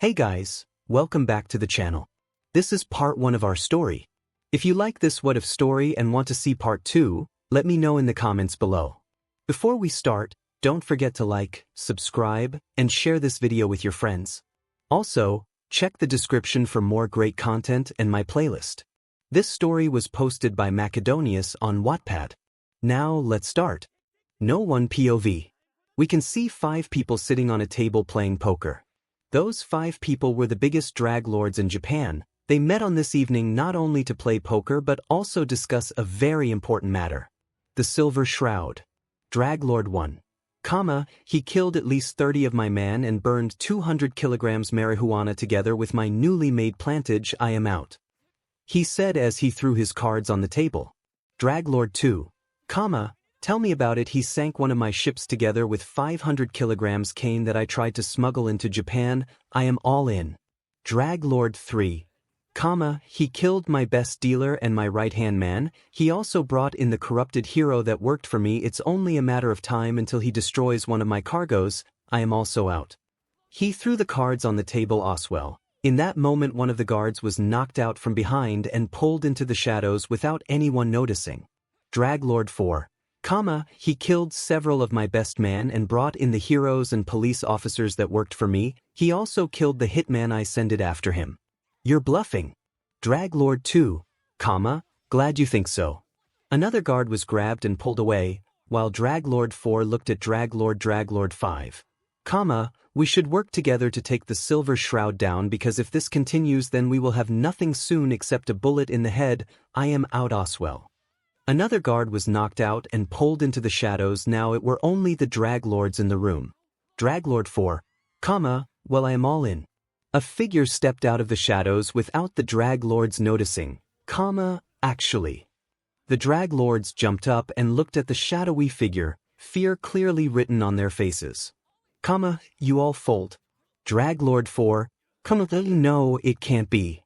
Hey guys, welcome back to the channel. This is part 1 of our story. If you like this what if story and want to see part 2, let me know in the comments below. Before we start, don't forget to like, subscribe, and share this video with your friends. Also, check the description for more great content and my playlist. This story was posted by Makedonius on Wattpad. Now let's start. No one POV. We can see 5 people sitting on a table playing poker. Those 5 people were the biggest drag lords in Japan. They met on this evening not only to play poker but also discuss a very important matter. The Silver Shroud. Drag Lord 1. He killed at least 30 of my man and burned 200 kilograms marijuana together with my newly made plantage. I am out. He said as he threw his cards on the table. Drag Lord 2. Tell me about it. He sank one of my ships together with 500 kilograms cane that I tried to smuggle into Japan. I am all in. Drag Lord 3. He killed my best dealer and my right-hand man. He also brought in the corrupted hero that worked for me. It's only a matter of time until he destroys one of my cargoes. I am also out. He threw the cards on the table. Oswell. In that moment one of the guards was knocked out from behind and pulled into the shadows without anyone noticing. Drag Lord 4. He killed several of my best man and brought in the heroes and police officers that worked for me. He also killed the hitman. I sent it after him. You're bluffing. Drag Lord 2. Glad you think so. Another guard was grabbed and pulled away, while Drag Lord 4 looked at Drag Lord 5. We should work together to take the Silver Shroud down, because if this continues then we will have nothing soon except a bullet in the head. I am out. Oswell. Another guard was knocked out and pulled into the shadows. Now it were only the drag lords in the room. Drag Lord 4. Well, I am all in. A figure stepped out of the shadows without the drag lords noticing. Actually. The drag lords jumped up and looked at the shadowy figure, fear clearly written on their faces. You all fold. Drag Lord 4. No, it can't be.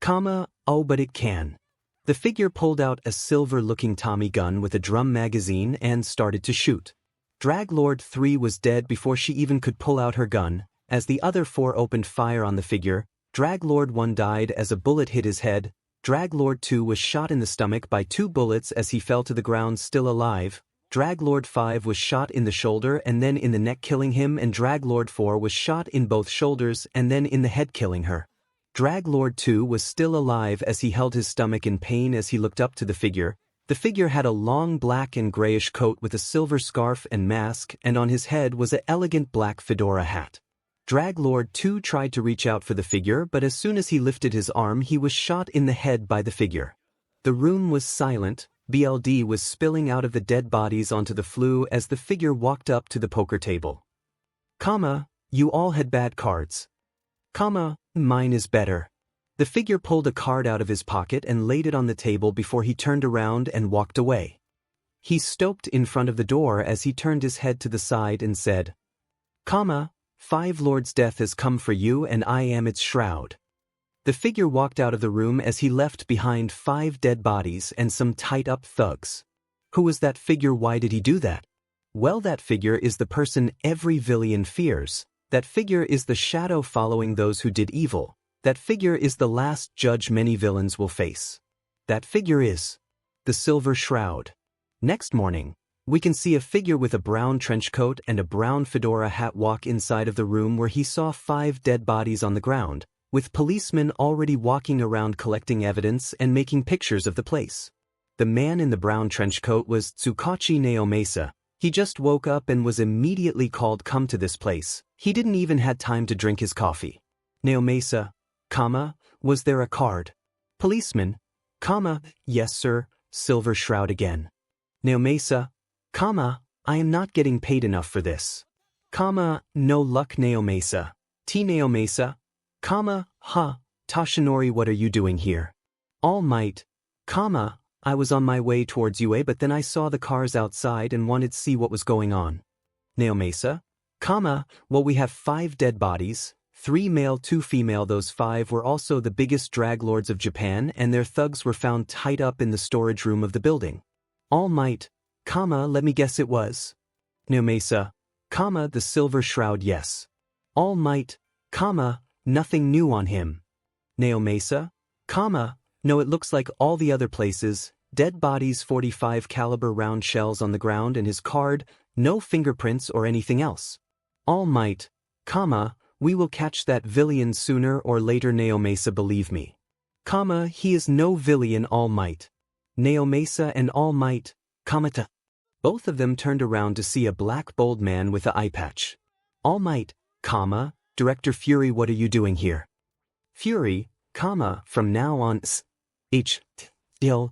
Oh, but it can. The figure pulled out a silver-looking Tommy gun with a drum magazine and started to shoot. Drag Lord 3 was dead before she even could pull out her gun. As the other 4 opened fire on the figure, Drag Lord 1 died as a bullet hit his head. Drag Lord 2 was shot in the stomach by 2 bullets as he fell to the ground still alive. Drag Lord 5 was shot in the shoulder and then in the neck killing him, and Drag Lord 4 was shot in both shoulders and then in the head killing her. Drag Lord 2 was still alive as he held his stomach in pain as he looked up to the figure. The figure had a long black and grayish coat with a silver scarf and mask, and on his head was an elegant black fedora hat. Drag Lord 2 tried to reach out for the figure, but as soon as he lifted his arm he was shot in the head by the figure. The room was silent. BLD was spilling out of the dead bodies onto the floor as the figure walked up to the poker table. You all had bad cards. Mine is better. The figure pulled a card out of his pocket and laid it on the table before he turned around and walked away. He stopped in front of the door as he turned his head to the side and said, 5 lords' death has come for you and I am its shroud. The figure walked out of the room as he left behind 5 dead bodies and some tied-up thugs. Who was that figure? Why did he do that? Well, that figure is the person every villain fears. That figure is the shadow following those who did evil. That figure is the last judge many villains will face. That figure is the Silver Shroud. Next morning, we can see a figure with a brown trench coat and a brown fedora hat walk inside of the room where he saw 5 dead bodies on the ground, with policemen already walking around collecting evidence and making pictures of the place. The man in the brown trench coat was 𝐒𝐮𝐬𝐴. He just woke up and was immediately called come to this place. He didn't even had time to drink his coffee. 𝐬𝐴, was there a card? Policeman, yes sir. Silver Shroud again. 𝐬𝐴, I am not getting paid enough for this. No luck. 𝐬𝐴, 𝐬𝐴, 𝐶𝐮𝐭𝐡𝐨𝐫, what are you doing here? All Might, I was on my way towards UA but then I saw the cars outside and wanted to see what was going on. 𝐬𝐴, well, we have 5 dead bodies, 3 male 2 female. Those 5 were also the biggest drag lords of Japan and their thugs were found tied up in the storage room of the building. All Might, let me guess it was. 𝐬𝐴, the Silver Shroud. Yes. All Might, nothing new on him. 𝐀𝐮𝐭𝐡𝐨𝐫, no, it looks like all the other places, dead bodies, 45 caliber round shells on the ground and his card, no fingerprints or anything else. All Might, we will catch that villain sooner or later, 𝐀𝐮𝐴, believe me. He is no villain, All Might. 𝐀𝐮𝐴 and All Might, both of them turned around to see a black bold man with an eye patch. All Might, Director Fury, what are you doing here? Fury, from now on 𝐬𝐻𝐃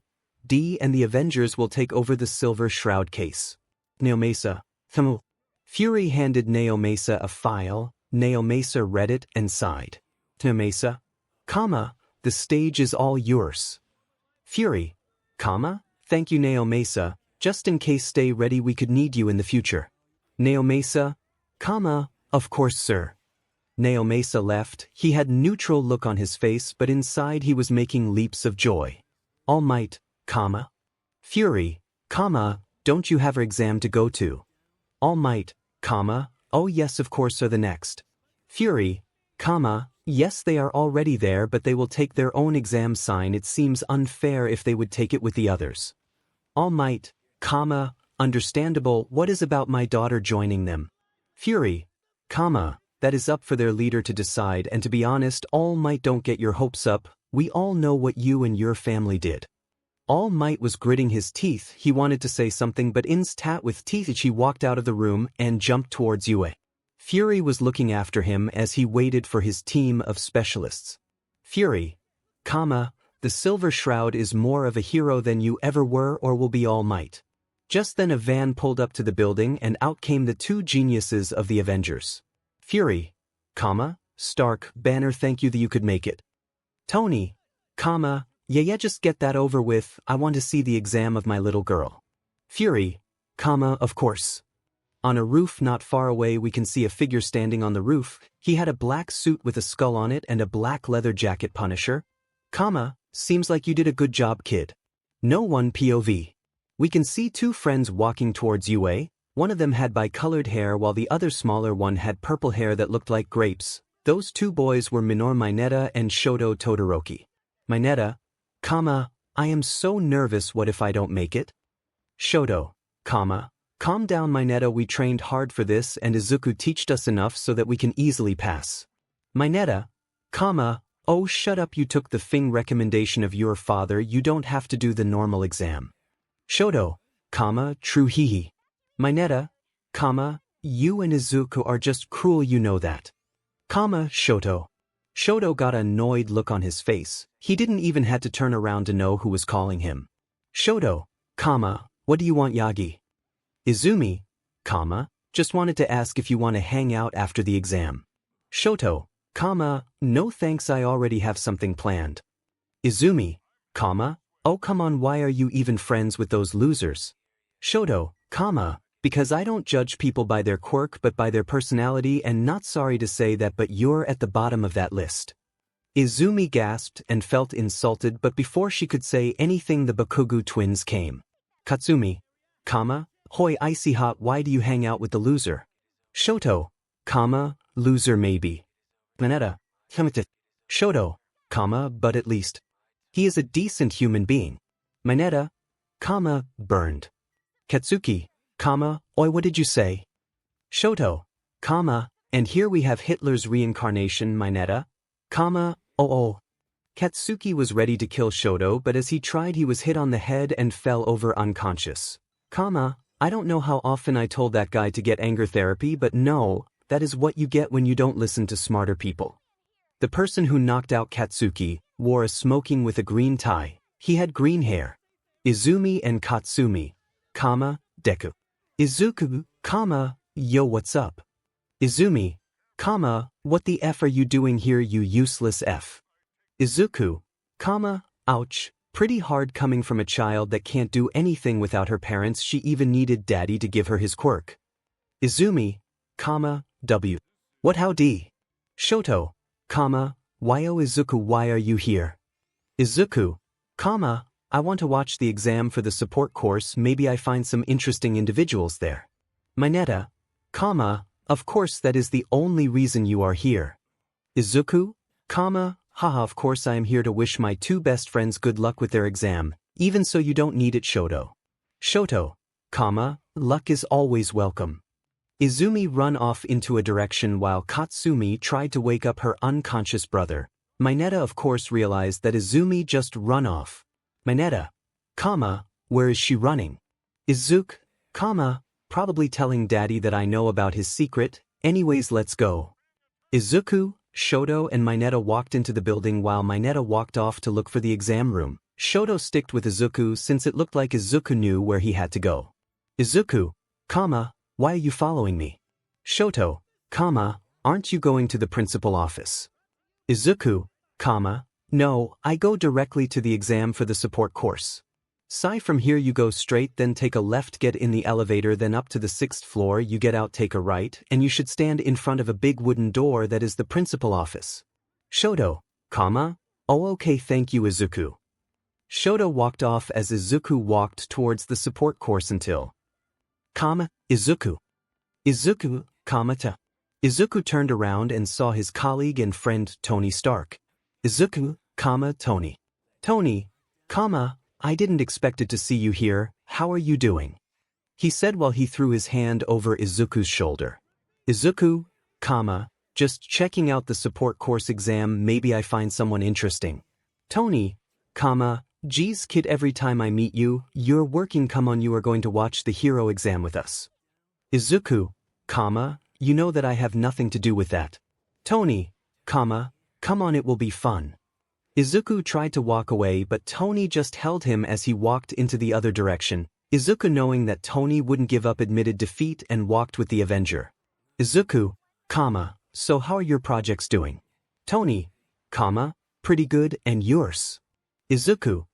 and the Avengers will take over the Silver Shroud case. 𝐀𝐮𝐴. Fury handed 𝐀𝐮𝐴 a file. 𝐀𝐮𝐴 read it and sighed. 𝐀𝐮𝐴, the stage is all yours. Fury, thank you 𝐀𝐮𝐴, just in case, stay ready, we could need you in the future. 𝐀𝐮𝐴, of course sir. 𝐀𝐮𝐴 left. He had neutral look on his face, but inside he was making leaps of joy. All Might, Fury, don't you have an exam to go to? All Might, oh yes of course sir, the next. Fury, yes they are already there, but they will take their own exam sign. It seems unfair if they would take it with the others. All Might, understandable, what is about my daughter joining them? Fury, that is up for their leader to decide, and to be honest, All Might, don't get your hopes up, we all know what you and your family did. All Might was gritting his teeth. He wanted to say something, but instat with teeth she walked out of the room and jumped towards Yue. Fury was looking after him as he waited for his team of specialists. Fury, the Silver Shroud is more of a hero than you ever were or will be, All Might. Just then a van pulled up to the building and out came the two geniuses of the Avengers. Fury, Stark, Banner, thank you that you could make it. Tony, yeah, just get that over with, I want to see the exam of my little girl. Fury, of course. On a roof not far away we can see a figure standing on the roof. He had a black suit with a skull on it and a black leather jacket. Punisher, seems like you did a good job, kid. No one POV. We can see two friends walking towards Yue. One of them had bi-colored hair while the other smaller one had purple hair that looked like grapes. Those two boys were Mineta and Shoto Todoroki. Mineta, I am so nervous, what if I don't make it? Shoto, calm down Mineta, we trained hard for this and Izuku teached us enough so that we can easily pass. Mineta, oh shut up, you took the FING recommendation of your father, you don't have to do the normal exam. Shoto, true hehe. Mineta, you and Izuku are just cruel, you know that. Shoto. Shoto got an annoyed look on his face. He didn't even have to turn around to know who was calling him. Shoto, what do you want, Yagi? Izumi, just wanted to ask if you want to hang out after the exam. Shoto, no thanks, I already have something planned. Izumi, oh come on, why are you even friends with those losers? Shoto, because I don't judge people by their quirk but by their personality, and not sorry to say that, but you're at the bottom of that list. Izumi gasped and felt insulted, but before she could say anything the Bakugo twins came. Katsumi, hoi icy hot, why do you hang out with the loser? Shoto, loser maybe. Mineta, Shoto, but at least he is a decent human being. Mineta, burned. Katsuki, oi, what did you say? Shoto, and here we have Hitler's reincarnation, Mineta, oh. Katsuki was ready to kill Shoto, but as he tried he was hit on the head and fell over unconscious. I don't know how often I told that guy to get anger therapy, but no, that is what you get when you don't listen to smarter people. The person who knocked out Katsuki wore a smoking with a green tie. He had green hair. Izumi and Katsumi, Deku. Izuku, yo, what's up? Izumi, what the F are you doing here, you useless F? Izuku, ouch, pretty hard coming from a child that can't do anything without her parents. She even needed daddy to give her his quirk. Izumi, W. What howdy? Shoto, why oh Izuku, why are you here? Izuku, I want to watch the exam for the support course, maybe I find some interesting individuals there. Mineta, of course that is the only reason you are here. Izuku, haha, of course I am here to wish my two best friends good luck with their exam, even so you don't need it, 𝐀𝐮𝐱𝐡. 𝐀𝐮𝐽𝐡, luck is always welcome. Izumi run off into a direction while Katsumi tried to wake up her unconscious brother. Mineta of course realized that Izumi just run off. Mineta, where is she running? Izuku, probably telling daddy that I know about his secret, anyways let's go. Izuku, 𝐀𝐮𝐱𝐡 and Mineta walked into the building while Mineta walked off to look for the exam room. 𝐀𝐮𝐡 sticked with Izuku since it looked like Izuku knew where he had to go. Izuku, why are you following me? 𝐀𝐮𝐡, aren't you going to the principal office? Izuku, no, I go directly to the exam for the support course. From here you go straight, then take a left, get in the elevator, then up to the 6th floor, you get out, take a right, and you should stand in front of a big wooden door that is the principal office. 𝐀𝐮𝐡, oh okay, thank you Izuku. 𝐀𝐮𝐡 walked off as Izuku walked towards the support course until Izuku. Izuku, Izuku turned around and saw his colleague and friend Tony Stark. Izuku, Tony. Tony, I didn't expect it to see you here, how are you doing? He said while he threw his hand over Izuku's shoulder. Izuku, just checking out the support course exam, maybe I find someone interesting. Tony, geez kid, every time I meet you, you're working, come on, you are going to watch the hero exam with us. Izuku, you know that I have nothing to do with that. Tony, come on, it will be fun. Izuku tried to walk away, but Tony just held him as he walked into the other direction. Izuku, knowing that Tony wouldn't give up, admitted defeat and walked with the Avenger. Izuku, so how are your projects doing? Tony, pretty good, and yours? Izuku,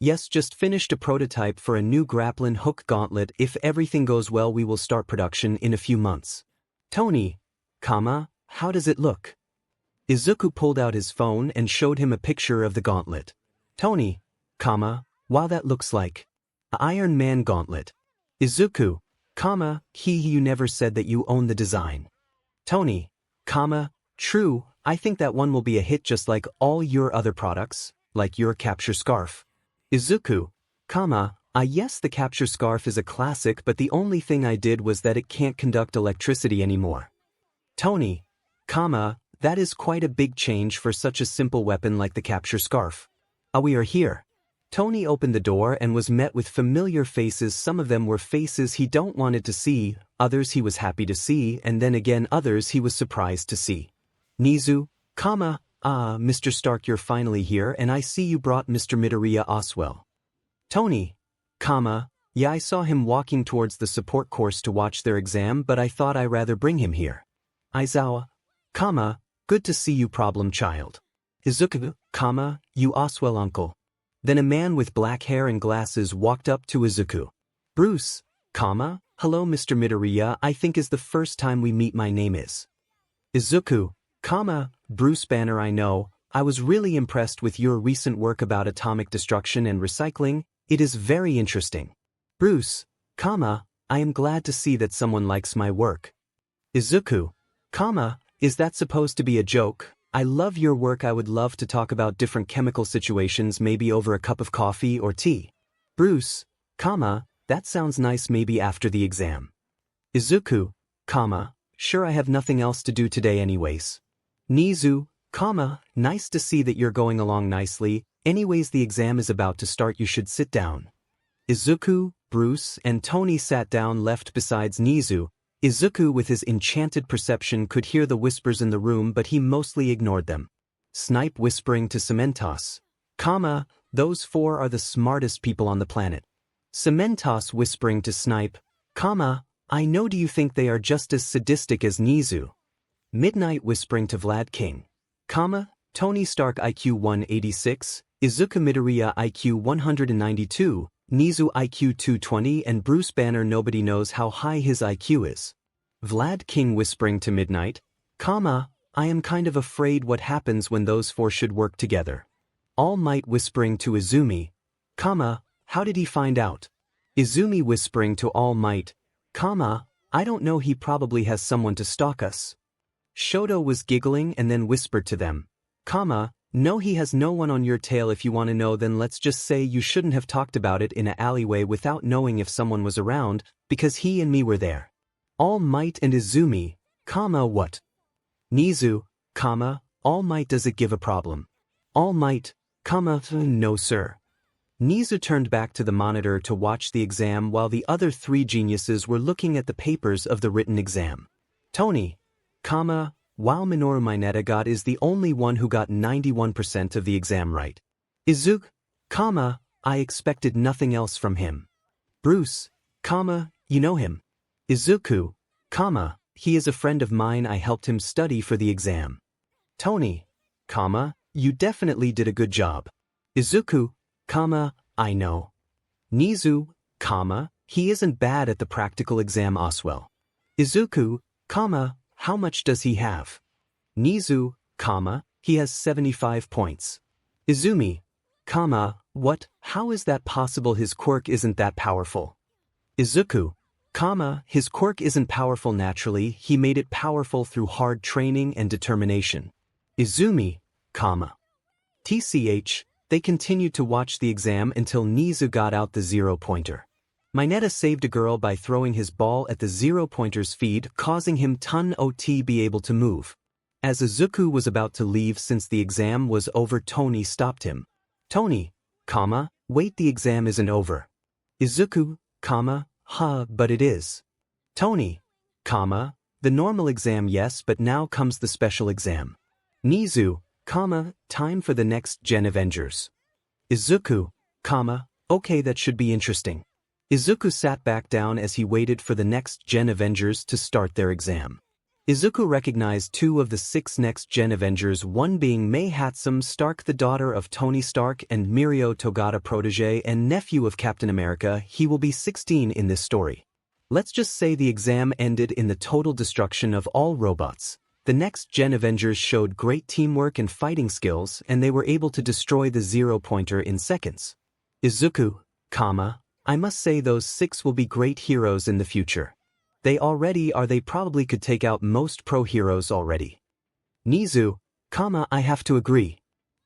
yes, just finished a prototype for a new grappling hook gauntlet. If everything goes well, we will start production in a few months. Tony, how does it look? Izuku pulled out his phone and showed him a picture of the gauntlet. Tony, wow, that looks like a Iron Man gauntlet. Izuku, you never said that you own the design. Tony, true, I think that one will be a hit just like all your other products, like your capture scarf. Izuku, yes, the capture scarf is a classic, but the only thing I did was that it can't conduct electricity anymore. Tony, that is quite a big change for such a simple weapon like the capture scarf. We are here. Tony opened the door and was met with familiar faces. Some of them were faces he don't wanted to see, others he was happy to see, and then again others he was surprised to see. Nizu, Mr. Stark, you're finally here, and I see you brought Mr. Midoriya as well. Tony, yeah, I saw him walking towards the support course to watch their exam, but I thought I'd rather bring him here. Aizawa, good to see you, problem child. Izuku, you as well, uncle. Then a man with black hair and glasses walked up to Izuku. Bruce, hello Mr. Midoriya, I think is the first time we meet, my name is. Izuku, Bruce Banner, I know, I was really impressed with your recent work about atomic destruction and recycling, it is very interesting. Bruce, I am glad to see that someone likes my work. Izuku, is that supposed to be a joke? I love your work, I would love to talk about different chemical situations, maybe over a cup of coffee or tea. Bruce, that sounds nice, maybe after the exam. Izuku, sure, I have nothing else to do today anyways. Nizu, nice to see that you're going along nicely, anyways the exam is about to start, you should sit down. Izuku, Bruce, and Tony sat down left besides Nizu. Izuku with his enchanted perception could hear the whispers in the room, but he mostly ignored them. Snipe whispering to 𝐶𝐮𝐿𝐼, those four are the smartest people on the planet. 𝐶𝐮𝐿𝐼 whispering to Snipe, I know, do you think they are just as sadistic as Nizu? Midnight whispering to Vlad King, Tony Stark IQ 186, Izuku Midoriya IQ 192, Nizu IQ 220, and Bruce Banner, nobody knows how high his IQ is. Vlad King whispering to Midnight, I am kind of afraid what happens when those four should work together. All Might whispering to Izumi, how did he find out? Izumi whispering to All Might, I don't know, he probably has someone to stalk us. 𝗀𝗱 was giggling and then whispered to them, no, he has no one on your tail. If you want to know, then let's just say you shouldn't have talked about it in an alleyway without knowing if someone was around, because he and me were there. All Might and Izumi, what? Nizu, All Might, does it give a problem? All Might, no sir. Nizu turned back to the monitor to watch the exam while the other three geniuses were looking at the papers of the written exam. Tony, while Minoru Mineta is the only one who got 91% of the exam right. Izuku, I expected nothing else from him. Bruce, you know him. Izuku, he is a friend of mine. I helped him study for the exam. Tony, you definitely did a good job. Izuku, I know. Nizu, he isn't bad at the practical exam as well. Izuku, how much does he have? Nizu, he has 75 points. Izumi, what? How is that possible? His quirk isn't that powerful. Izuku, his quirk isn't powerful naturally. He made it powerful through hard training and determination. Izumi, tch, they continued to watch the exam until Nizu got out the 0-pointer. Mineta saved a girl by throwing his ball at the 0-pointer's feet, causing him to be able to move. As Izuku was about to leave since the exam was over, Tony stopped him. Tony, wait, the exam isn't over. Izuku, but it is. Tony, the normal exam, yes, but now comes the special exam. Nizu, time for the next Gen Avengers. Izuku, okay, that should be interesting. Izuku sat back down as he waited for the next Gen Avengers to start their exam. Izuku recognized 2 of the 6 next Gen Avengers, one being Mei Hatsum Stark, the daughter of Tony Stark, and Mirio Togata, protege and nephew of Captain America. He will be 16 in this story. Let's just say the exam ended in the total destruction of all robots. The next Gen Avengers showed great teamwork and fighting skills, and they were able to destroy the 0-pointer in seconds. Izuku, I must say those 6 will be great heroes in the future. They already are. They probably could take out most pro heroes already. Nizu, I have to agree.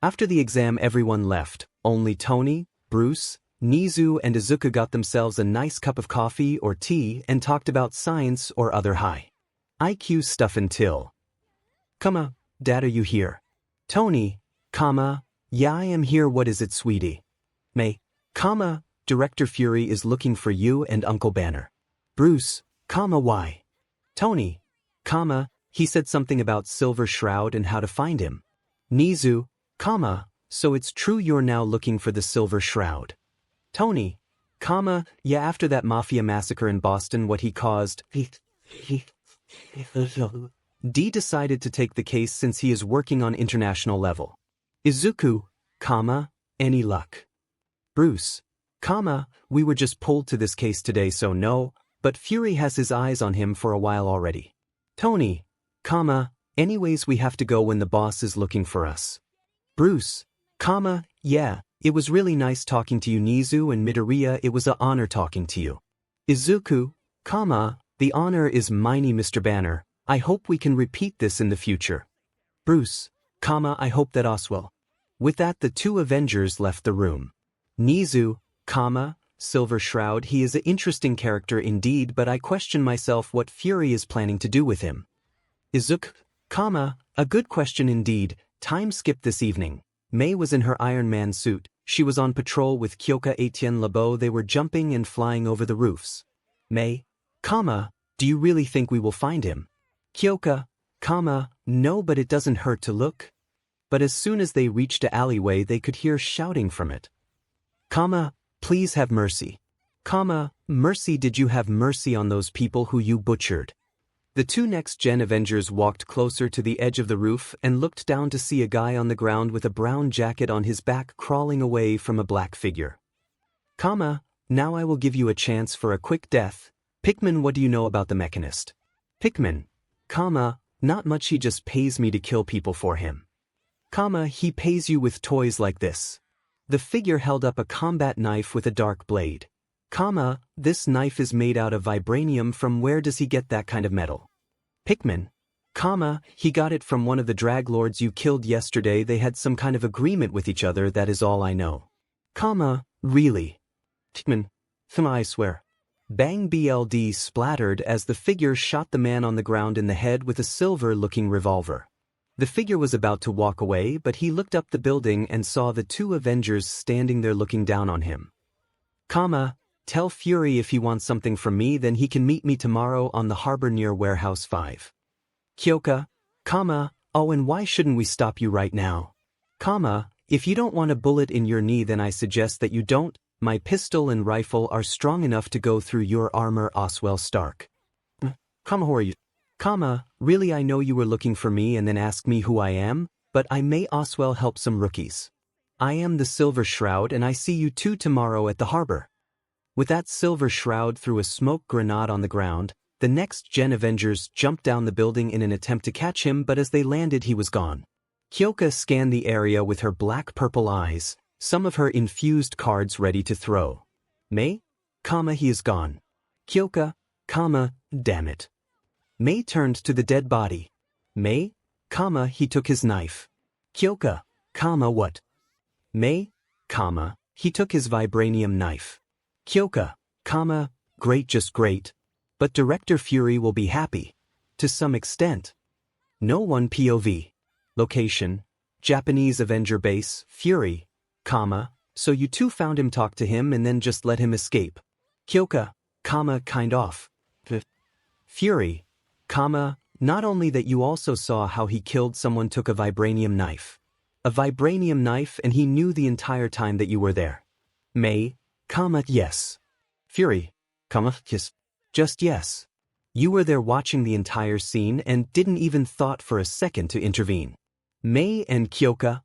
After the exam everyone left. Only Tony, Bruce, Nizu and Izuku got themselves a nice cup of coffee or tea and talked about science or other high IQ stuff until. Dad, are you here? Tony, yeah, I am here. What is it, sweetie? May, Director Fury is looking for you and Uncle Banner. Bruce, why? Tony, he said something about Silver Shroud and how to find him. Nizu, so it's true you're now looking for the Silver Shroud. Tony, yeah, after that mafia massacre in Boston, what he caused, D decided to take the case since he is working on international level. Izuku, any luck? Bruce, we were just pulled to this case today, so no, but Fury has his eyes on him for a while already. Tony, anyways, we have to go when the boss is looking for us. Bruce, yeah, it was really nice talking to you, Nizu and Midoriya. It was an honor talking to you. Izuku, the honor is mine, Mr. Banner. I hope we can repeat this in the future. Bruce, I hope that as well. With that, the 2 Avengers left the room. Nizu, Silver Shroud, he is an interesting character indeed, but I question myself what Fury is planning to do with him. Izuku, a good question indeed. Time skipped this evening. Mei was in her Iron Man suit. She was on patrol with 𝐀𝐮𝐭𝐡𝐨𝐫. They were jumping and flying over the roofs. Mei, do you really think we will find him? 𝐀𝐮, no, but it doesn't hurt to look. But as soon as they reached the alleyway, they could hear shouting from it. Please have mercy. Mercy, did you have mercy on those people who you butchered? The 2 next Gen Avengers walked closer to the edge of the roof and looked down to see a guy on the ground with a brown jacket on his back crawling away from a black figure. Now I will give you a chance for a quick death. Pikmin, what do you know about the Mechanist? Pikmin, not much, he just pays me to kill people for him. He pays you with toys like this. The figure held up a combat knife with a dark blade. This knife is made out of vibranium. From where does he get that kind of metal? Pikmin, He got it from one of the drag lords you killed yesterday. They had some kind of agreement with each other, that is all I know. Really? I swear. Bang BLD splattered as the figure shot the man on the ground in the head with a silver-looking revolver. The figure was about to walk away, but he looked up the building and saw the two Avengers standing there looking down on him. Tell Fury if he wants something from me, then he can meet me tomorrow on the harbor near Warehouse 5. Kyoka, oh, and why shouldn't we stop you right now? If you don't want a bullet in your knee, then I suggest that you don't. My pistol and rifle are strong enough to go through your armor, Oswell Stark. Who are you? Really, I know you were looking for me and then ask me who I am, but I may Oswell help some rookies. I am the Silver Shroud and I see you two tomorrow at the harbor. With that, Silver Shroud threw a smoke grenade on the ground. The next-gen Avengers jumped down the building in an attempt to catch him, but as they landed he was gone. Kyoka scanned the area with her black-purple eyes, some of her infused cards ready to throw. May? He is gone. Kyoka, damn it. May turned to the dead body. May? He took his knife. Kyoka, what? May? He took his vibranium knife. Kyoka, great, just great. But Director Fury will be happy. To some extent. No one POV. Location, Japanese Avenger base, Fury, so you two found him, talk to him, and then just let him escape. Kyoka, kind of. Fury, not only that, you also saw how he killed someone, took a vibranium knife. A vibranium knife, and he knew the entire time that you were there. May, yes. Fury, yes. Just yes. You were there watching the entire scene and didn't even thought for a second to intervene. May and Kyoka,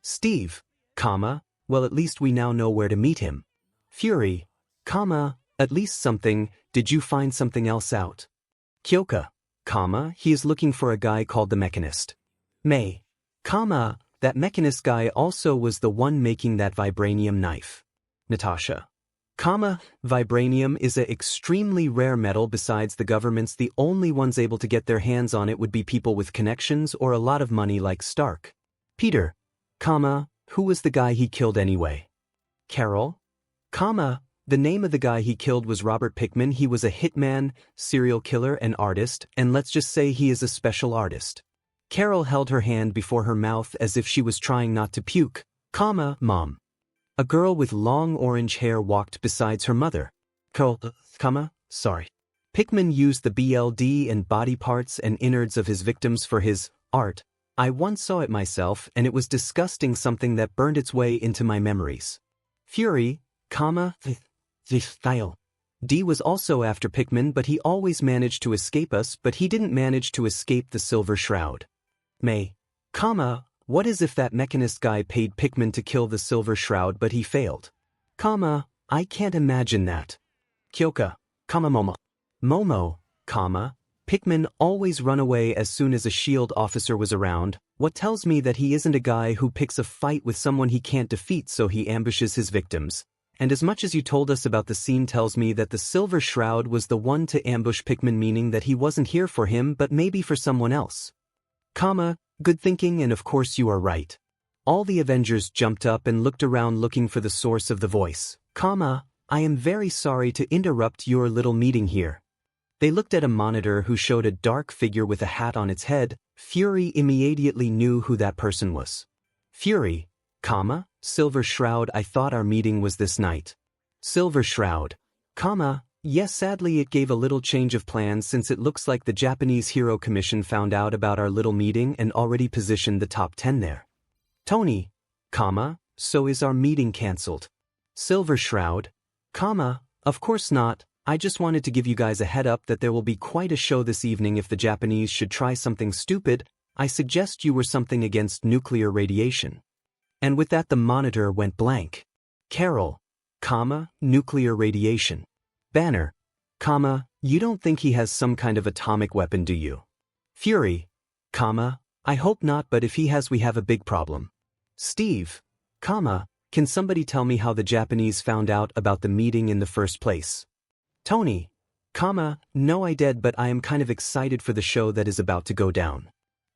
Steve, well, at least we now know where to meet him. Fury, at least something. Did you find something else out? Kyoka, he is looking for a guy called the Mechanist. May, that Mechanist guy also was the one making that vibranium knife. Natasha, vibranium is a extremely rare metal. Besides the governments, the only ones able to get their hands on it would be people with connections or a lot of money like Stark. Peter, who was the guy he killed anyway? Carol, the name of the guy he killed was Robert Pickman. He was a hitman, serial killer, and artist, and let's just say he is a special artist. Carol held her hand before her mouth as if she was trying not to puke. Mom. A girl with long orange hair walked beside her mother. Carol, sorry. Pickman used the BLD and body parts and innards of his victims for his art. I once saw it myself, and it was disgusting, something that burned its way into my memories. Fury, the style. D was also after Pickman, but he always managed to escape us, but he didn't manage to escape the Silver Shroud. May, what is if that Mechanist guy paid Pickman to kill the Silver Shroud but he failed? I can't imagine that. Kyoka, Momo, Pickman always run away as soon as a SHIELD officer was around. What tells me that he isn't a guy who picks a fight with someone he can't defeat, so he ambushes his victims. And as much as you told us about the scene tells me that the Silver Shroud was the one to ambush Pickman, meaning that he wasn't here for him but maybe for someone else. Good thinking, and of course you are right. All the Avengers jumped up and looked around looking for the source of the voice. I am very sorry to interrupt your little meeting here. They looked at a monitor who showed a dark figure with a hat on its head. Fury immediately knew who that person was. Fury, Silver Shroud, I thought our meeting was this night. Silver Shroud, yes, sadly it gave a little change of plans since it looks like the Japanese Hero Commission found out about our little meeting and already positioned the top 10 there. Tony, so is our meeting cancelled? Silver Shroud, of course not. I just wanted to give you guys a head up that there will be quite a show this evening. If the Japanese should try something stupid, I suggest you were something against nuclear radiation. And with that the monitor went blank. Carol, nuclear radiation. Banner, you don't think he has some kind of atomic weapon, do you? Fury, I hope not, but if he has, we have a big problem. Steve, can somebody tell me how the Japanese found out about the meeting in the first place? Tony, No I did, but I am kind of excited for the show that is about to go down.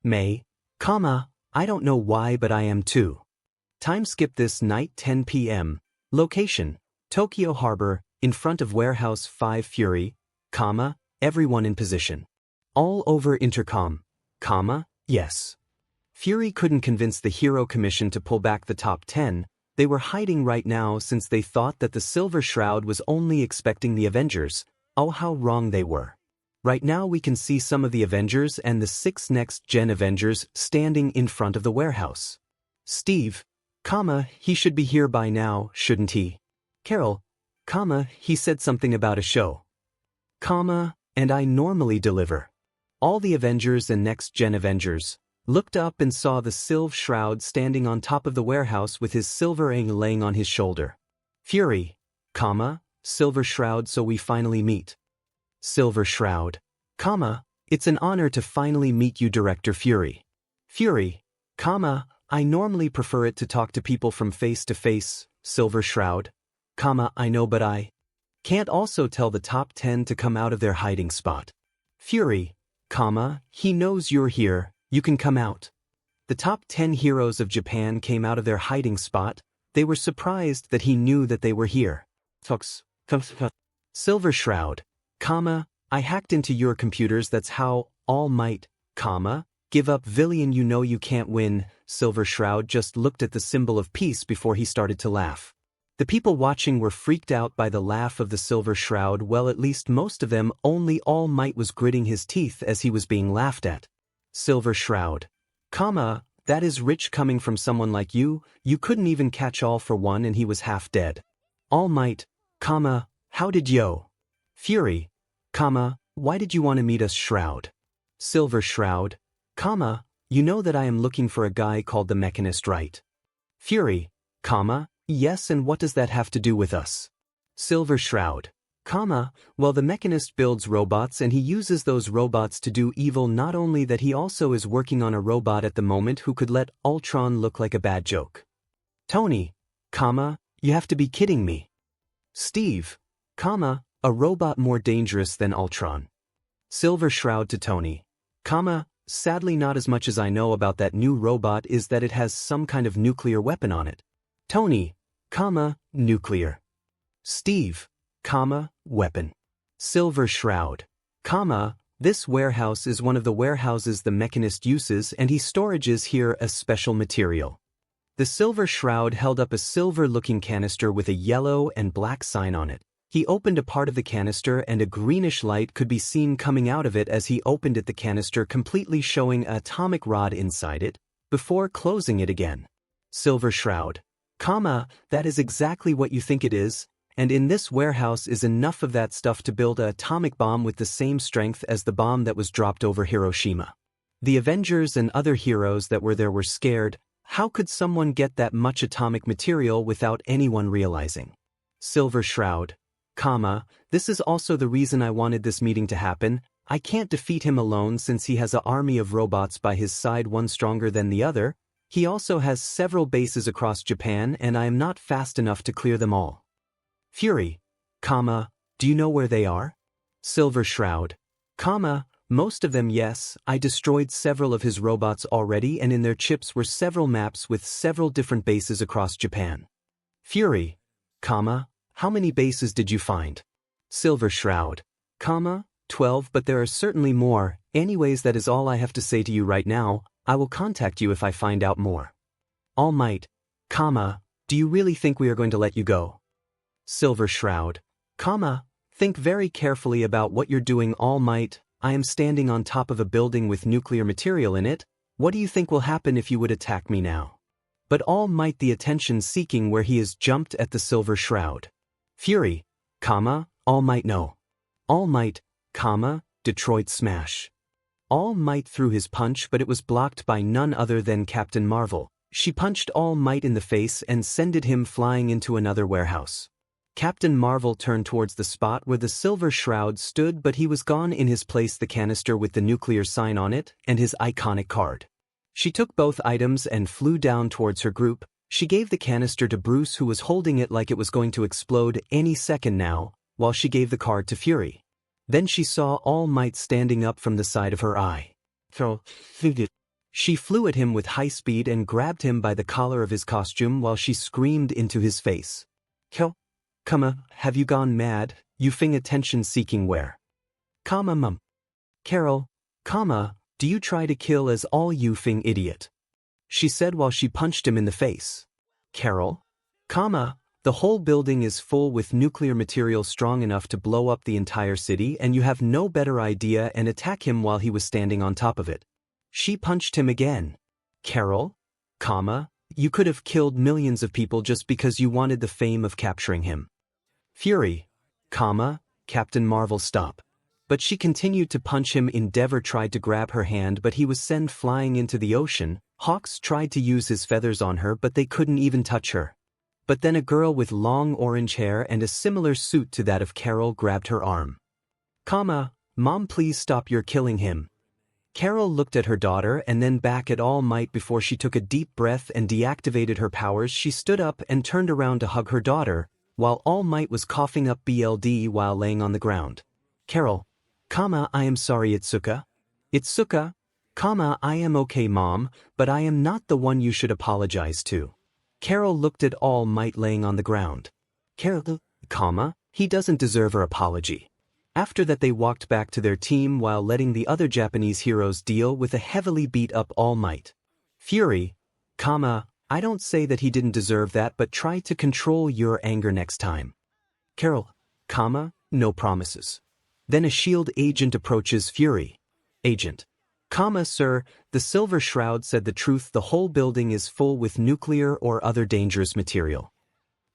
May, I don't know why, but I am too. Time skip this night 10 p.m. Location, Tokyo Harbor, in front of Warehouse 5 Fury, everyone in position. All over intercom, yes. Fury couldn't convince the Hero Commission to pull back the top 10, they were hiding right now since they thought that the Silver Shroud was only expecting the Avengers. Oh, how wrong they were. Right now we can see some of the Avengers and the 6 next-gen Avengers standing in front of the warehouse. Steve, he should be here by now, shouldn't he? Carol, he said something about a show. And I normally deliver. All the Avengers and next-gen Avengers looked up and saw the Silver Shroud standing on top of the warehouse with his silver ring laying on his shoulder. Fury, Silver Shroud, so we finally meet. Silver Shroud, it's an honor to finally meet you, Director Fury. Fury, I normally prefer it to talk to people from face to face, Silver Shroud. I know, but I can't also tell the top 10 to come out of their hiding spot. Fury, he knows you're here, you can come out. The top 10 heroes of Japan came out of their hiding spot, they were surprised that he knew that they were here. Silver Shroud, I hacked into your computers, that's how, All Might, give up villain, you know you can't win. Silver Shroud just looked at the symbol of peace before he started to laugh. The people watching were freaked out by the laugh of the Silver Shroud, well at least most of them, only All Might was gritting his teeth as he was being laughed at. Silver Shroud, that is rich coming from someone like you couldn't even catch All for one and he was half dead. All Might, how did yo? Fury, why did you want to meet us, Shroud? Silver Shroud, you know that I am looking for a guy called the Mechanist, right? Fury, yes, and what does that have to do with us? Silver Shroud, well, the Mechanist builds robots and he uses those robots to do evil. Not only that, he also is working on a robot at the moment who could let Ultron look like a bad joke. Tony, you have to be kidding me. Steve, a robot more dangerous than Ultron. Silver Shroud to Tony, sadly not as much as I know about that new robot is that it has some kind of nuclear weapon on it. Tony, nuclear. Steve, weapon. Silver Shroud, this warehouse is one of the warehouses the Mechanist uses and he storages here a special material. The Silver Shroud held up a silver-looking canister with a yellow and black sign on it. He opened a part of the canister and a greenish light could be seen coming out of it as he opened it, the canister completely showing an atomic rod inside it, before closing it again. Silver Shroud, that is exactly what you think it is, and in this warehouse is enough of that stuff to build an atomic bomb with the same strength as the bomb that was dropped over Hiroshima. The Avengers and other heroes that were there were scared. How could someone get that much atomic material without anyone realizing? Silver Shroud, this is also the reason I wanted this meeting to happen. I can't defeat him alone since he has an army of robots by his side, one stronger than the other. He also has several bases across Japan and I am not fast enough to clear them all. Fury, do you know where they are? Silver Shroud, most of them, yes, I destroyed several of his robots already and in their chips were several maps with several different bases across Japan. Fury, how many bases did you find? Silver Shroud, 12, but there are certainly more. Anyways, that is all I have to say to you right now. I will contact you if I find out more. All Might, do you really think we are going to let you go? Silver Shroud, think very carefully about what you're doing, All Might. I am standing on top of a building with nuclear material in it. What do you think will happen if you would attack me now? But All Might, the attention seeking where he is, jumped at the Silver Shroud. Fury, All Might, no. All Might, Detroit Smash. All Might threw his punch, but it was blocked by none other than Captain Marvel. She punched All Might in the face and sended him flying into another warehouse. Captain Marvel turned towards the spot where the Silver Shroud stood, but he was gone. In his place the canister with the nuclear sign on it and his iconic card. She took both items and flew down towards her group. She gave the canister to Bruce, who was holding it like it was going to explode any second now, while she gave the card to Fury. Then she saw All Might standing up from the side of her eye. She flew at him with high speed and grabbed him by the collar of his costume while she screamed into his face. Have you gone mad, you 𝐻𝐻𝐻 attention-seeking where? Mum. Carol, do you try to kill as all you 𝐻𝐻 idiot? She said while she punched him in the face. Carol, the whole building is full with nuclear material strong enough to blow up the entire city and you have no better idea and attack him while he was standing on top of it. She punched him again. Carol, you could have killed millions of people just because you wanted the fame of capturing him. Fury, Captain Marvel stop. But she continued to punch him. Endeavor tried to grab her hand but he was sent flying into the ocean. Hawks tried to use his feathers on her but they couldn't even touch her. But then a girl with long orange hair and a similar suit to that of Carol grabbed her arm. Mom, please stop, you're killing him. Carol looked at her daughter and then back at All Might before she took a deep breath and deactivated her powers. She stood up and turned around to hug her daughter, while All Might was coughing up blood while laying on the ground. Carol, I am sorry Itsuka. Itsuka, I am okay mom, but I am not the one you should apologize to. Carol looked at All Might laying on the ground. Carol, he doesn't deserve her apology. After that they walked back to their team while letting the other Japanese heroes deal with a heavily beat-up All Might. Fury, I don't say that he didn't deserve that but try to control your anger next time. Carol, no promises. Then a S.H.I.E.L.D. agent approaches Fury. Agent, sir, the Silver Shroud said the truth, the whole building is full with nuclear or other dangerous material.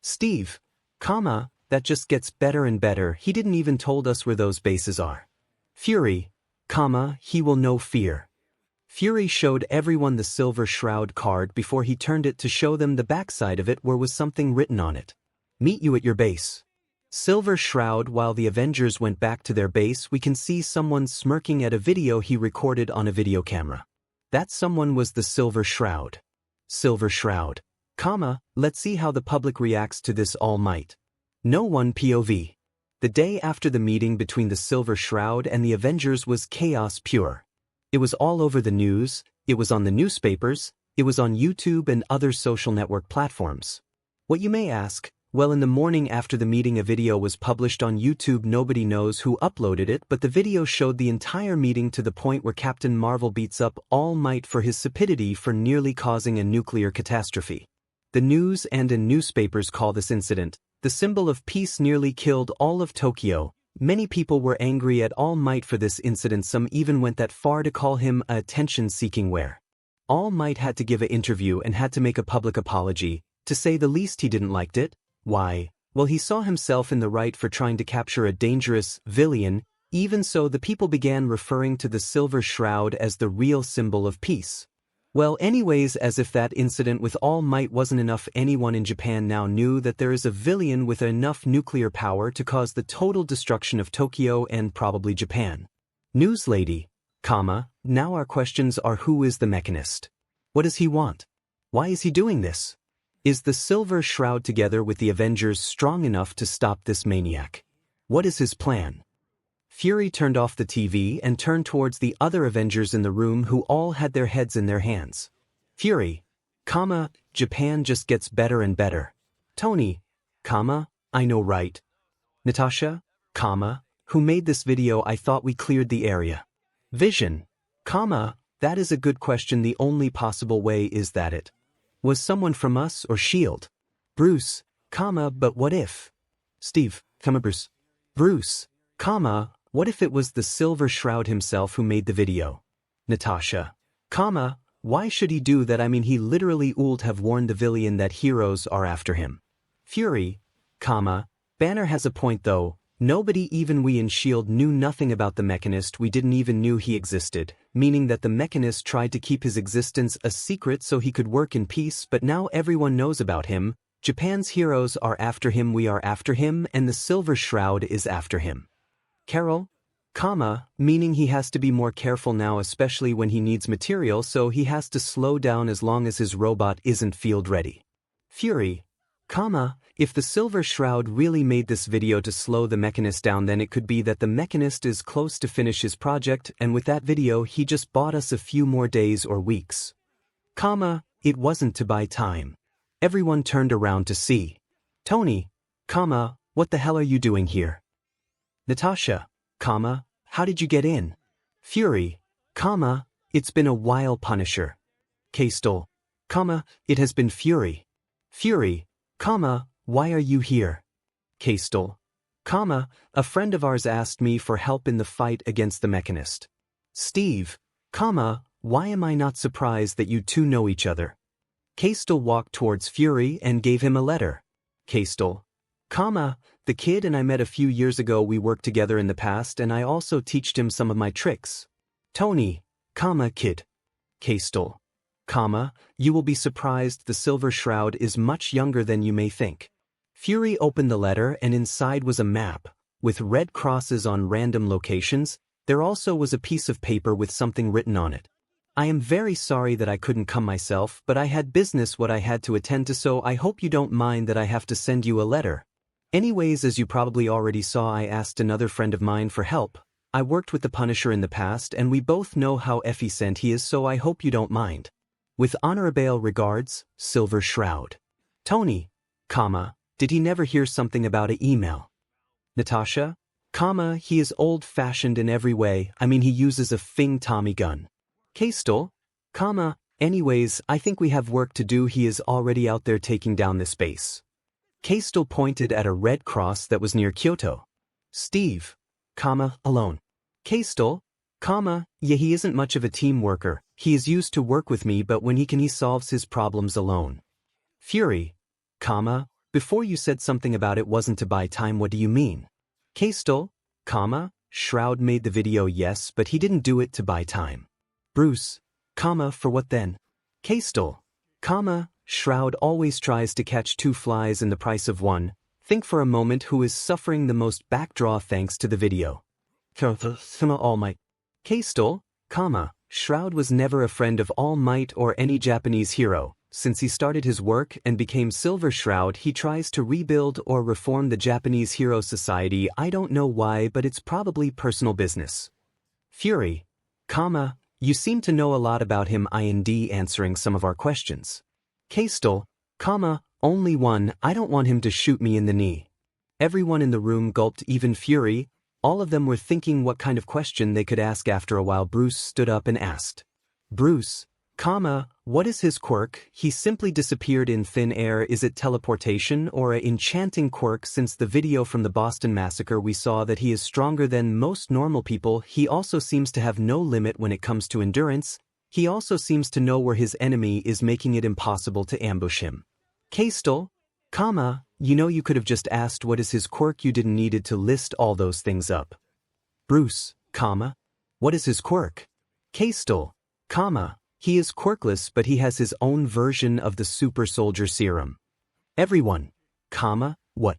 Steve, that just gets better and better, he didn't even told us where those bases are. Fury, he will no fear. Fury showed everyone the Silver Shroud card before he turned it to show them the backside of it where was something written on it. Meet you at your base. Silver Shroud. While the Avengers went back to their base, we can see someone smirking at a video he recorded on a video camera. That someone was the Silver Shroud. Silver Shroud, let's see how the public reacts to this All Might. No one POV. The day after the meeting between the Silver Shroud and the Avengers was chaos pure. It was all over the news, it was on the newspapers, it was on YouTube and other social network platforms. What you may ask? Well, in the morning after the meeting a video was published on YouTube. Nobody knows who uploaded it, but the video showed the entire meeting to the point where Captain Marvel beats up All Might for his stupidity for nearly causing a nuclear catastrophe. The news and in newspapers call this incident the symbol of peace. Nearly killed all of Tokyo. Many people were angry at All Might for this incident. Some even went that far to call him a attention-seeking where. All Might had to give an interview and had to make a public apology. To say the least, he didn't like it. Why? Well, he saw himself in the right for trying to capture a dangerous villain. Even so, the people began referring to the Silver Shroud as the real symbol of peace. Well, anyways, as if that incident with All Might wasn't enough, anyone in Japan now knew that there is a villain with enough nuclear power to cause the total destruction of Tokyo and probably Japan. News lady, now our questions are: who is the Mechanist? What does he want? Why is he doing this? Is the Silver Shroud together with the Avengers strong enough to stop this maniac? What is his plan? Fury turned off the TV and turned towards the other Avengers in the room who all had their heads in their hands. Fury, Japan just gets better and better. Tony, I know right. Natasha, who made this video? I thought we cleared the area. Vision, that is a good question. The only possible way is that it was someone from us or S.H.I.E.L.D. Bruce, but what if? Steve, Bruce. Bruce, what if it was the Silver Shroud himself who made the video? Natasha, why should he do that? I mean, he literally would have warned the villain that heroes are after him. Fury, Banner has a point though. Nobody, even we in S.H.I.E.L.D. knew nothing about the Mechanist. We didn't even knew he existed, meaning that the Mechanist tried to keep his existence a secret so he could work in peace, but now everyone knows about him. Japan's heroes are after him, we are after him, and the Silver Shroud is after him. Carol, meaning he has to be more careful now, especially when he needs material, so he has to slow down as long as his robot isn't field ready. Fury, If the Silver Shroud really made this video to slow the Mechanist down, then it could be that the Mechanist is close to finish his project, and with that video he just bought us a few more days or weeks. It wasn't to buy time. Everyone turned around to see Tony, what the hell are you doing here? Natasha, how did you get in? Fury, it's been a while. Punisher, 𝐀𝐮𝐬𝐴, it has been Fury. Fury, why are you here? 𝐀𝐮𝐬𝐴, a friend of ours asked me for help in the fight against the Mechanist. Steve, why am I not surprised that you two know each other? 𝐀𝐮𝐬𝐴 walked towards Fury and gave him a letter. 𝐀𝐮𝐬𝐴, the kid and I met a few years ago. We worked together in the past and I also teached him some of my tricks. Tony, kid. 𝐀𝐮𝐬𝐴, you will be surprised, the Silver Shroud is much younger than you may think. Fury opened the letter and inside was a map, with red crosses on random locations. There also was a piece of paper with something written on it. I am very sorry that I couldn't come myself, but I had business what I had to attend to, so I hope you don't mind that I have to send you a letter. Anyways, as you probably already saw, I asked another friend of mine for help. I worked with the Punisher in the past and we both know how efficient he is, so I hope you don't mind. With honorable regards, Silver Shroud. Tony, did he never hear something about an email? Natasha, he is old-fashioned in every way. I mean, he uses a Tommy gun. 𝐀𝐮𝐬𝐴, anyways, I think we have work to do. He is already out there taking down this base. 𝐀𝐮𝐬𝐴 pointed at a red cross that was near Kyoto. Steve, alone. 𝐀𝐮𝐬𝐴, yeah, he isn't much of a team worker. He is used to work with me, but when he can, he solves his problems alone. Fury, before you said something about it wasn't to buy time. What do you mean? 𝐀𝐮𝐬𝐴, Shroud made the video, yes, but he didn't do it to buy time. Bruce, for what then? 𝐀𝐮𝐬𝐴, Shroud always tries to catch two flies in the price of one. Think for a moment who is suffering the most backdraw thanks to the video. All Might. 𝐀𝐮𝐬𝐴, Shroud was never a friend of All Might or any Japanese hero. Since he started his work and became Silver Shroud, he tries to rebuild or reform the Japanese hero society. I don't know why, but it's probably personal business. Fury, you seem to know a lot about him. Answering some of our questions. 𝐀𝐮𝐬𝐴, only one. I don't want him to shoot me in the knee. Everyone in the room gulped, even Fury. All of them were thinking what kind of question they could ask. After a while, Bruce stood up and asked. Bruce, what is his quirk? He simply disappeared in thin air. Is it teleportation or an enchanting quirk? Since the video from the Boston Massacre, we saw that he is stronger than most normal people. He also seems to have no limit when it comes to endurance. He also seems to know where his enemy is, making it impossible to ambush him. 𝐀𝐮𝐬𝐴, you could have just asked what is his quirk. You didn't needed to list all those things up. Bruce, what is his quirk? 𝐀𝐮𝐬𝐴, he is quirkless, but he has his own version of the super soldier serum. Everyone, what?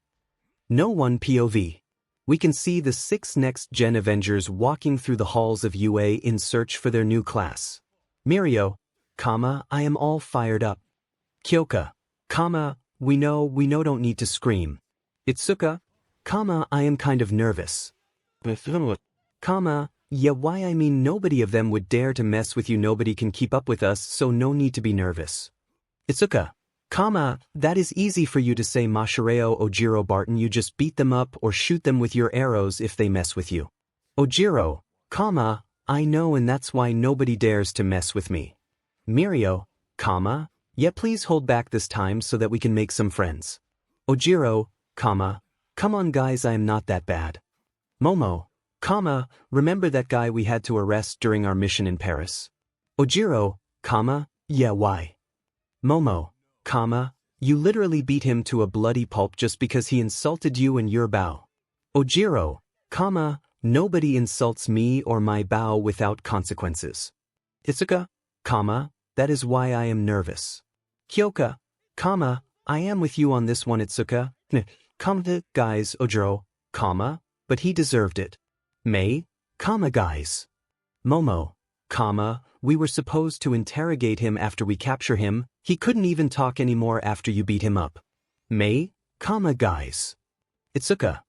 No one. POV. We can see the 6 next-gen Avengers walking through the halls of UA in search for their new class. Mirio, I am all fired up. Kyoka, we know, don't need to scream. Itsuka, I am kind of nervous. Yeah, why? I mean, nobody of them would dare to mess with you. Nobody can keep up with us, so no need to be nervous. Itsuka, that is easy for you to say. Mashireo, Ojiro, Barton, you just beat them up or shoot them with your arrows if they mess with you. Ojiro, I know, and that's why nobody dares to mess with me. Mirio, yeah, please hold back this time so that we can make some friends. Ojiro, come on guys, I am not that bad. Momo, remember that guy we had to arrest during our mission in Paris? Ojiro, yeah, why? Momo, you literally beat him to a bloody pulp just because he insulted you and your bow. Ojiro, nobody insults me or my bow without consequences. Itsuka, that is why I am nervous. Kyoka, I am with you on this one. Itsuka, guys, Ojiro, but he deserved it. May, guys. Momo, we were supposed to interrogate him after we capture him. He couldn't even talk anymore after you beat him up. Guys. Itsuka,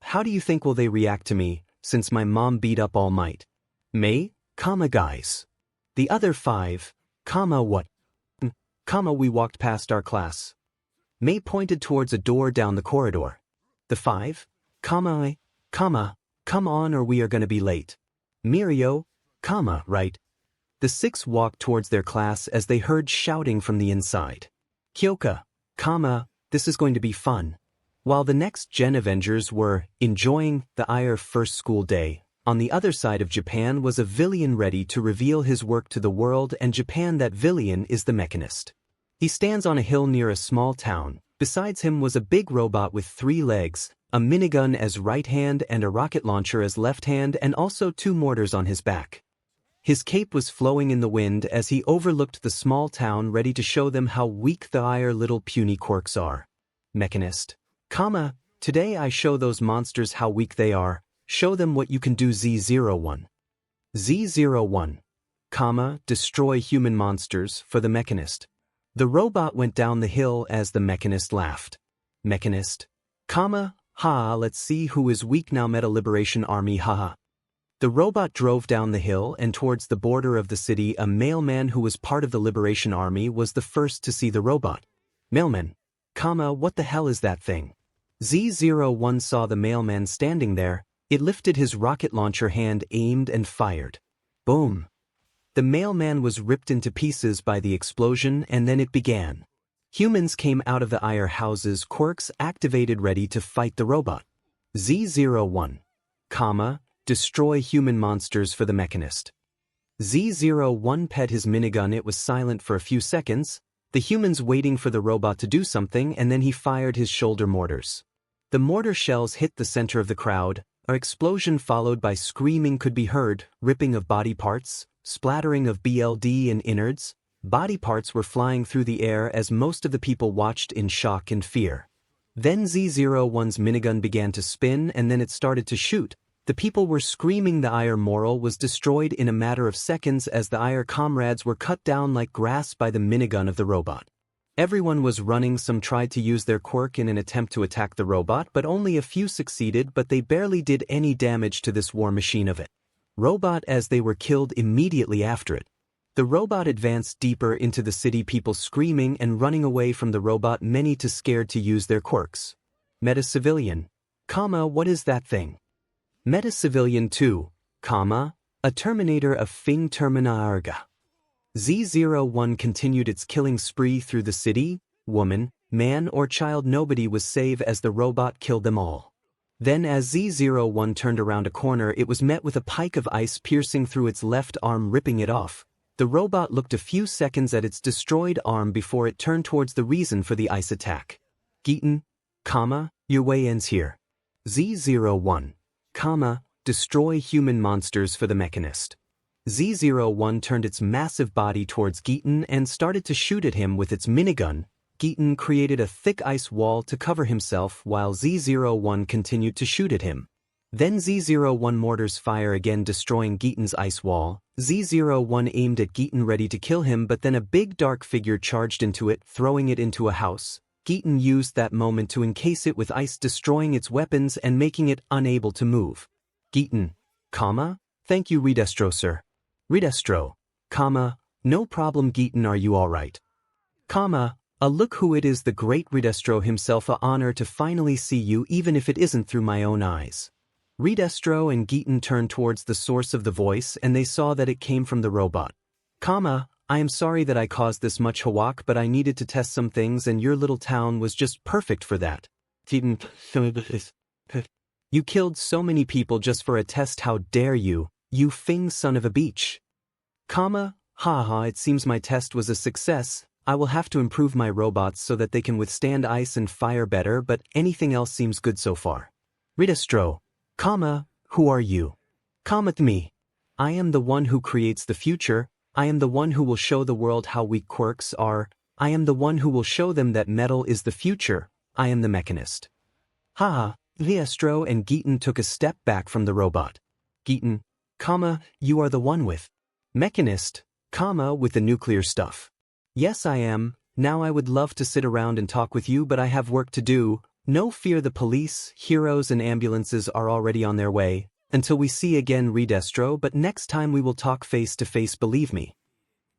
how do you think will they react to me, since my mom beat up All Might? Guys. The other 5, what? We walked past our class. May pointed towards a door down the corridor. The 5, come on or we are gonna be late. Mirio, right. The 6 walked towards their class as they heard shouting from the inside. Kyoka, this is going to be fun. While the next Gen Avengers were enjoying the IR first school day, on the other side of Japan was a villain ready to reveal his work to the world, and Japan, that villain is the Mechanist. He stands on a hill near a small town. Besides him was a big robot with 3 legs, a minigun as right hand and a rocket launcher as left hand, and also 2 mortars on his back. His cape was flowing in the wind as he overlooked the small town, ready to show them how weak the IR little puny quirks are. Mechanist, today I show those monsters how weak they are. Show them what you can do. 𝐬01. 𝐬01, destroy human monsters for the Mechanist. The robot went down the hill as the Mechanist laughed. Mechanist, let's see who is weak now. Meta Liberation Army, haha. The robot drove down the hill and towards the border of the city. A mailman who was part of the Liberation Army was the first to see the robot. Mailman, what the hell is that thing? 𝐬01 saw the mailman standing there. It lifted his rocket launcher hand, aimed and fired. Boom. The mailman was ripped into pieces by the explosion, and then it began. Humans came out of the IR houses, quirks activated, ready to fight the robot. 𝐬01, destroy human monsters for the Mechanist. 𝐬01 pet his minigun. It was silent for a few seconds, the humans waiting for the robot to do something, and then he fired his shoulder mortars. The mortar shells hit the center of the crowd. An explosion followed by screaming could be heard, ripping of body parts, splattering of blood and innards. Body parts were flying through the air as most of the people watched in shock and fear. Then 𝐬01's minigun began to spin, and then it started to shoot. The people were screaming. The IR moral was destroyed in a matter of seconds as the IR comrades were cut down like grass by the minigun of the robot. Everyone was running. Some tried to use their quirk in an attempt to attack the robot, but only a few succeeded, but they barely did any damage to this war machine of it. Robot, as they were killed immediately after it. The robot advanced deeper into the city, people screaming and running away from the robot, many too scared to use their quirks. Meta Civilian, what is that thing? Meta Civilian 2, a Terminator of Fing Terminaarga. 𝐬01 continued its killing spree through the city. Woman, man or child, nobody was safe as the robot killed them all. Then as 𝐬01 turned around a corner, it was met with a pike of ice piercing through its left arm, ripping it off. The robot looked a few seconds at its destroyed arm before it turned towards the reason for the ice attack. 𝐬𝐮𝐭𝐡𝐨𝐫, your way ends here. 𝐬01, destroy human monsters for the Mechanist. 𝐬01 turned its massive body towards 𝐬𝐮 and started to shoot at him with its minigun. 𝐬𝐮 created a thick ice wall to cover himself while 𝐬01 continued to shoot at him. Then 𝐬01 mortars fire again, destroying 𝐬𝐮's ice wall. 𝐬01 aimed at 𝐬𝐮, ready to kill him, but then a big dark figure charged into it, throwing it into a house. 𝐬𝐮 used that moment to encase it with ice, destroying its weapons and making it unable to move. 𝐬𝐮, thank you Redestro sir. Redestro, no problem 𝐬𝐮, are you alright? Look who it is, the great Redestro himself. A honor to finally see you, even if it isn't through my own eyes. Redestro and 𝐬𝐮 turned towards the source of the voice, and they saw that it came from the robot. I am sorry that I caused this much havoc, but I needed to test some things, and your little town was just perfect for that. You killed so many people just for a test. How dare you, you Fing son of a beach. It seems my test was a success. I will have to improve my robots so that they can withstand ice and fire better, but anything else seems good so far. Redestro, who are you? Me. I am the one who creates the future. I am the one who will show the world how weak quirks are. I am the one who will show them that metal is the future. I am the Mechanist. Redestro and 𝐬𝐮 took a step back from the robot. 𝐬𝐮, you are the one with Mechanist, with the nuclear stuff. Yes, I am. Now I would love to sit around and talk with you, but I have work to do. No fear, the police, heroes and ambulances are already on their way. Until we see again, 𝐻𝗧𝗏, but next time we will talk face to face, believe me.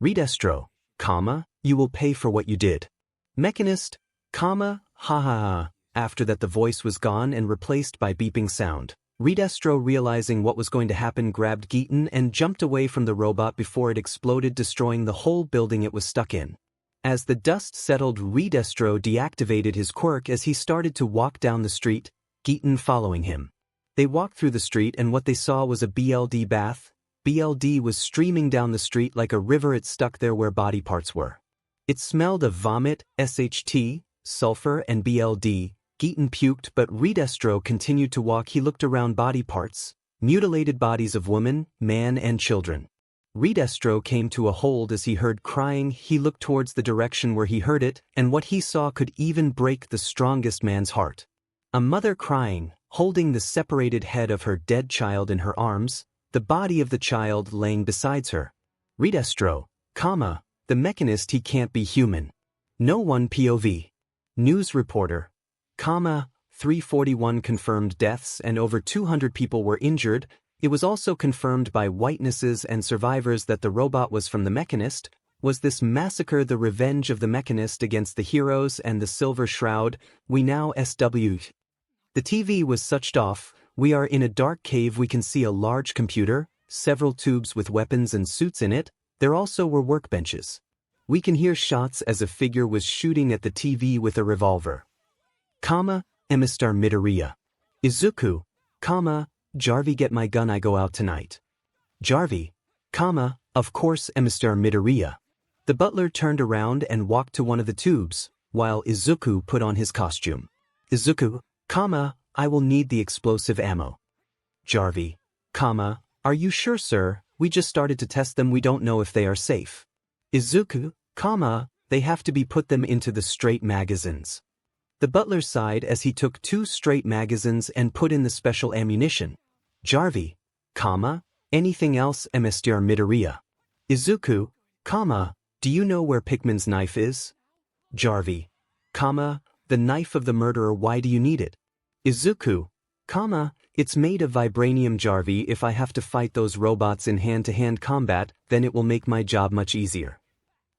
𝐻𝗧𝗏, you will pay for what you did. Mechanist, ha ha ha. After that the voice was gone and replaced by beeping sound. 𝐻𝗧𝗏, realizing what was going to happen, grabbed 𝐀𝐮𝐭𝐡𝐨𝐫 and jumped away from the robot before it exploded, destroying the whole building it was stuck in. As the dust settled, 𝐻𝗧𝗏 deactivated his quirk as he started to walk down the street, 𝐀𝐮𝐴 following him. They walked through the street and what they saw was a BLD bath. BLD was streaming down the street like a river. It stuck there where body parts were. It smelled of vomit, SHT, sulfur and BLD. 𝐀𝐮𝐴 puked, but 𝐻𝗧𝗏 continued to walk. He looked around, body parts, mutilated bodies of women, man and children. 𝐻𝗧𝗏 came to a hold as he heard crying. He looked towards the direction where he heard it, and what he saw could even break the strongest man's heart. A mother crying, holding the separated head of her dead child in her arms, the body of the child laying beside her. 𝐻𝗧𝗏, the mechanist, he can't be human. No one. POV. News reporter, 341 confirmed deaths and over 200 people were injured. It was also confirmed by witnesses and survivors that the robot was from the mechanist. Was this massacre the revenge of the mechanist against the heroes and the Silver Shroud? We now SW. The TV was switched off. We are in a dark cave. We can see a large computer, several tubes with weapons and suits in it. There also were workbenches. We can hear shots as a figure was shooting at the TV with a revolver. 𝐀𝐮𝐭𝐡𝐨𝐫, Midoriya. Izuku, 𝗧𝗏𝗏, get my gun, I go out tonight. 𝗧𝗏𝗏, of course, Midoriya. The butler turned around and walked to one of the tubes, while Izuku put on his costume. Izuku, I will need the explosive ammo. 𝗧𝗏𝗏, are you sure, sir? We just started to test them, we don't know if they are safe. Izuku, they have to be put them into the straight magazines. The butler sighed as he took 2 straight magazines and put in the special ammunition. 𝗧𝗏𝗏, anything else, Mr. Midoriya? Izuku, do you know where Pikmin's knife is? 𝗧𝗏𝗏, the knife of the murderer, why do you need it? Izuku, it's made of vibranium. 𝗧𝗏𝗏, if I have to fight those robots in hand-to-hand combat, then it will make my job much easier.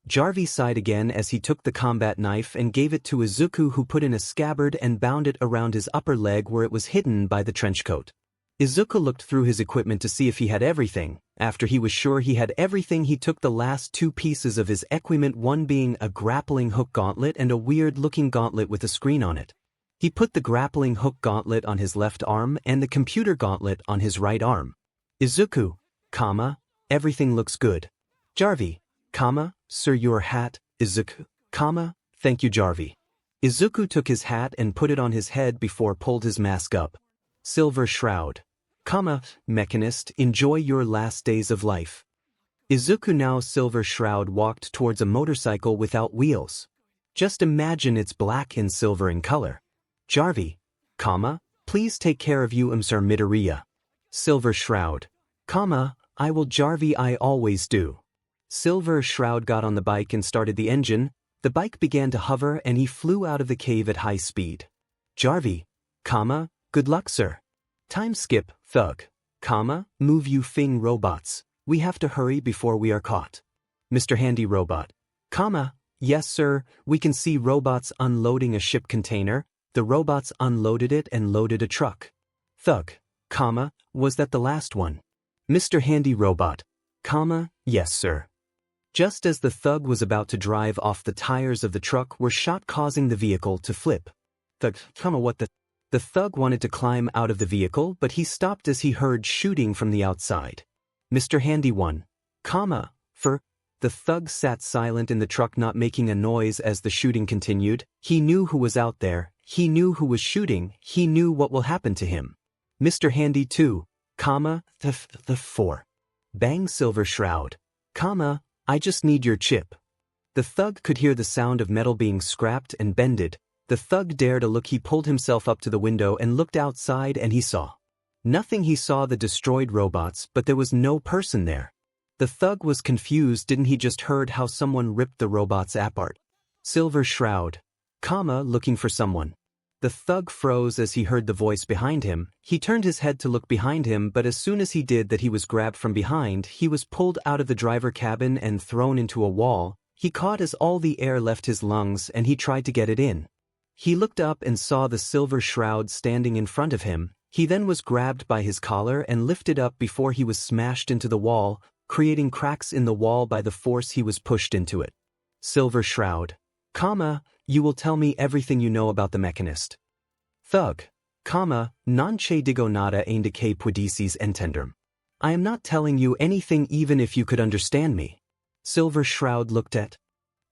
𝗧𝗏𝗏 sighed again as he took the combat knife and gave it to Izuku, who put in a scabbard and bound it around his upper leg where it was hidden by the trench coat. Izuku looked through his equipment to see if he had everything. After he was sure he had everything, he took the last 2 pieces of his equipment, one being a grappling hook gauntlet and a weird-looking gauntlet with a screen on it. He put the grappling hook gauntlet on his left arm and the computer gauntlet on his right arm. Izuku, everything looks good. 𝗧𝗏𝗏, sir, your hat. Izuku, thank you, 𝗧𝗏𝗏. Izuku took his hat and put it on his head before pulled his mask up. Silver Shroud, mechanist, enjoy your last days of life. Izuku, now Silver Shroud, walked towards a motorcycle without wheels. Just imagine it's black and silver in color. 𝗧𝗏𝗏, please take care of you, Mr. Midoriya. Silver Shroud, I will, 𝗧𝗏𝗏, I always do. Silver Shroud got on the bike and started the engine. The bike began to hover and he flew out of the cave at high speed. 𝗧𝗏𝗏, good luck, sir. Time skip, thug. Move you thing robots. We have to hurry before we are caught. Mr. Handy Robot, yes, sir, we can see robots unloading a ship container. The robots unloaded it and loaded a truck. Thug, was that the last one? Mr. Handy Robot, yes, sir. Just as the thug was about to drive off, the tires of the truck were shot, causing the vehicle to flip. Thug, what the? The thug wanted to climb out of the vehicle, but he stopped as he heard shooting from the outside. Mr. Handy One, the thug sat silent in the truck, not making a noise as the shooting continued. He knew who was out there. He knew who was shooting. He knew what will happen to him. Mr. Handy 2, the 4. Bang, Silver Shroud, I just need your chip. The thug could hear the sound of metal being scrapped and bended. The thug dared a look. He pulled himself up to the window and looked outside, and he saw nothing. He saw the destroyed robots, but there was no person there. The thug was confused. Didn't he just heard how someone ripped the robots apart? Silver Shroud, looking for someone. The thug froze as he heard the voice behind him. He turned his head to look behind him, but as soon as he did that he was grabbed from behind. He was pulled out of the driver cabin and thrown into a wall. He caught as all the air left his lungs and he tried to get it in. He looked up and saw the Silver Shroud standing in front of him. He then was grabbed by his collar and lifted up before he was smashed into the wall, creating cracks in the wall by the force he was pushed into it. Silver Shroud, you will tell me everything you know about the Mechanist. Thug, 𝐀𝐮𝐭𝐡𝐨𝐫 entender. I am not telling you anything even if you could understand me. Silver Shroud looked at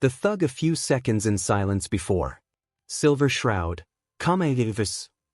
the thug a few seconds in silence before. Silver Shroud,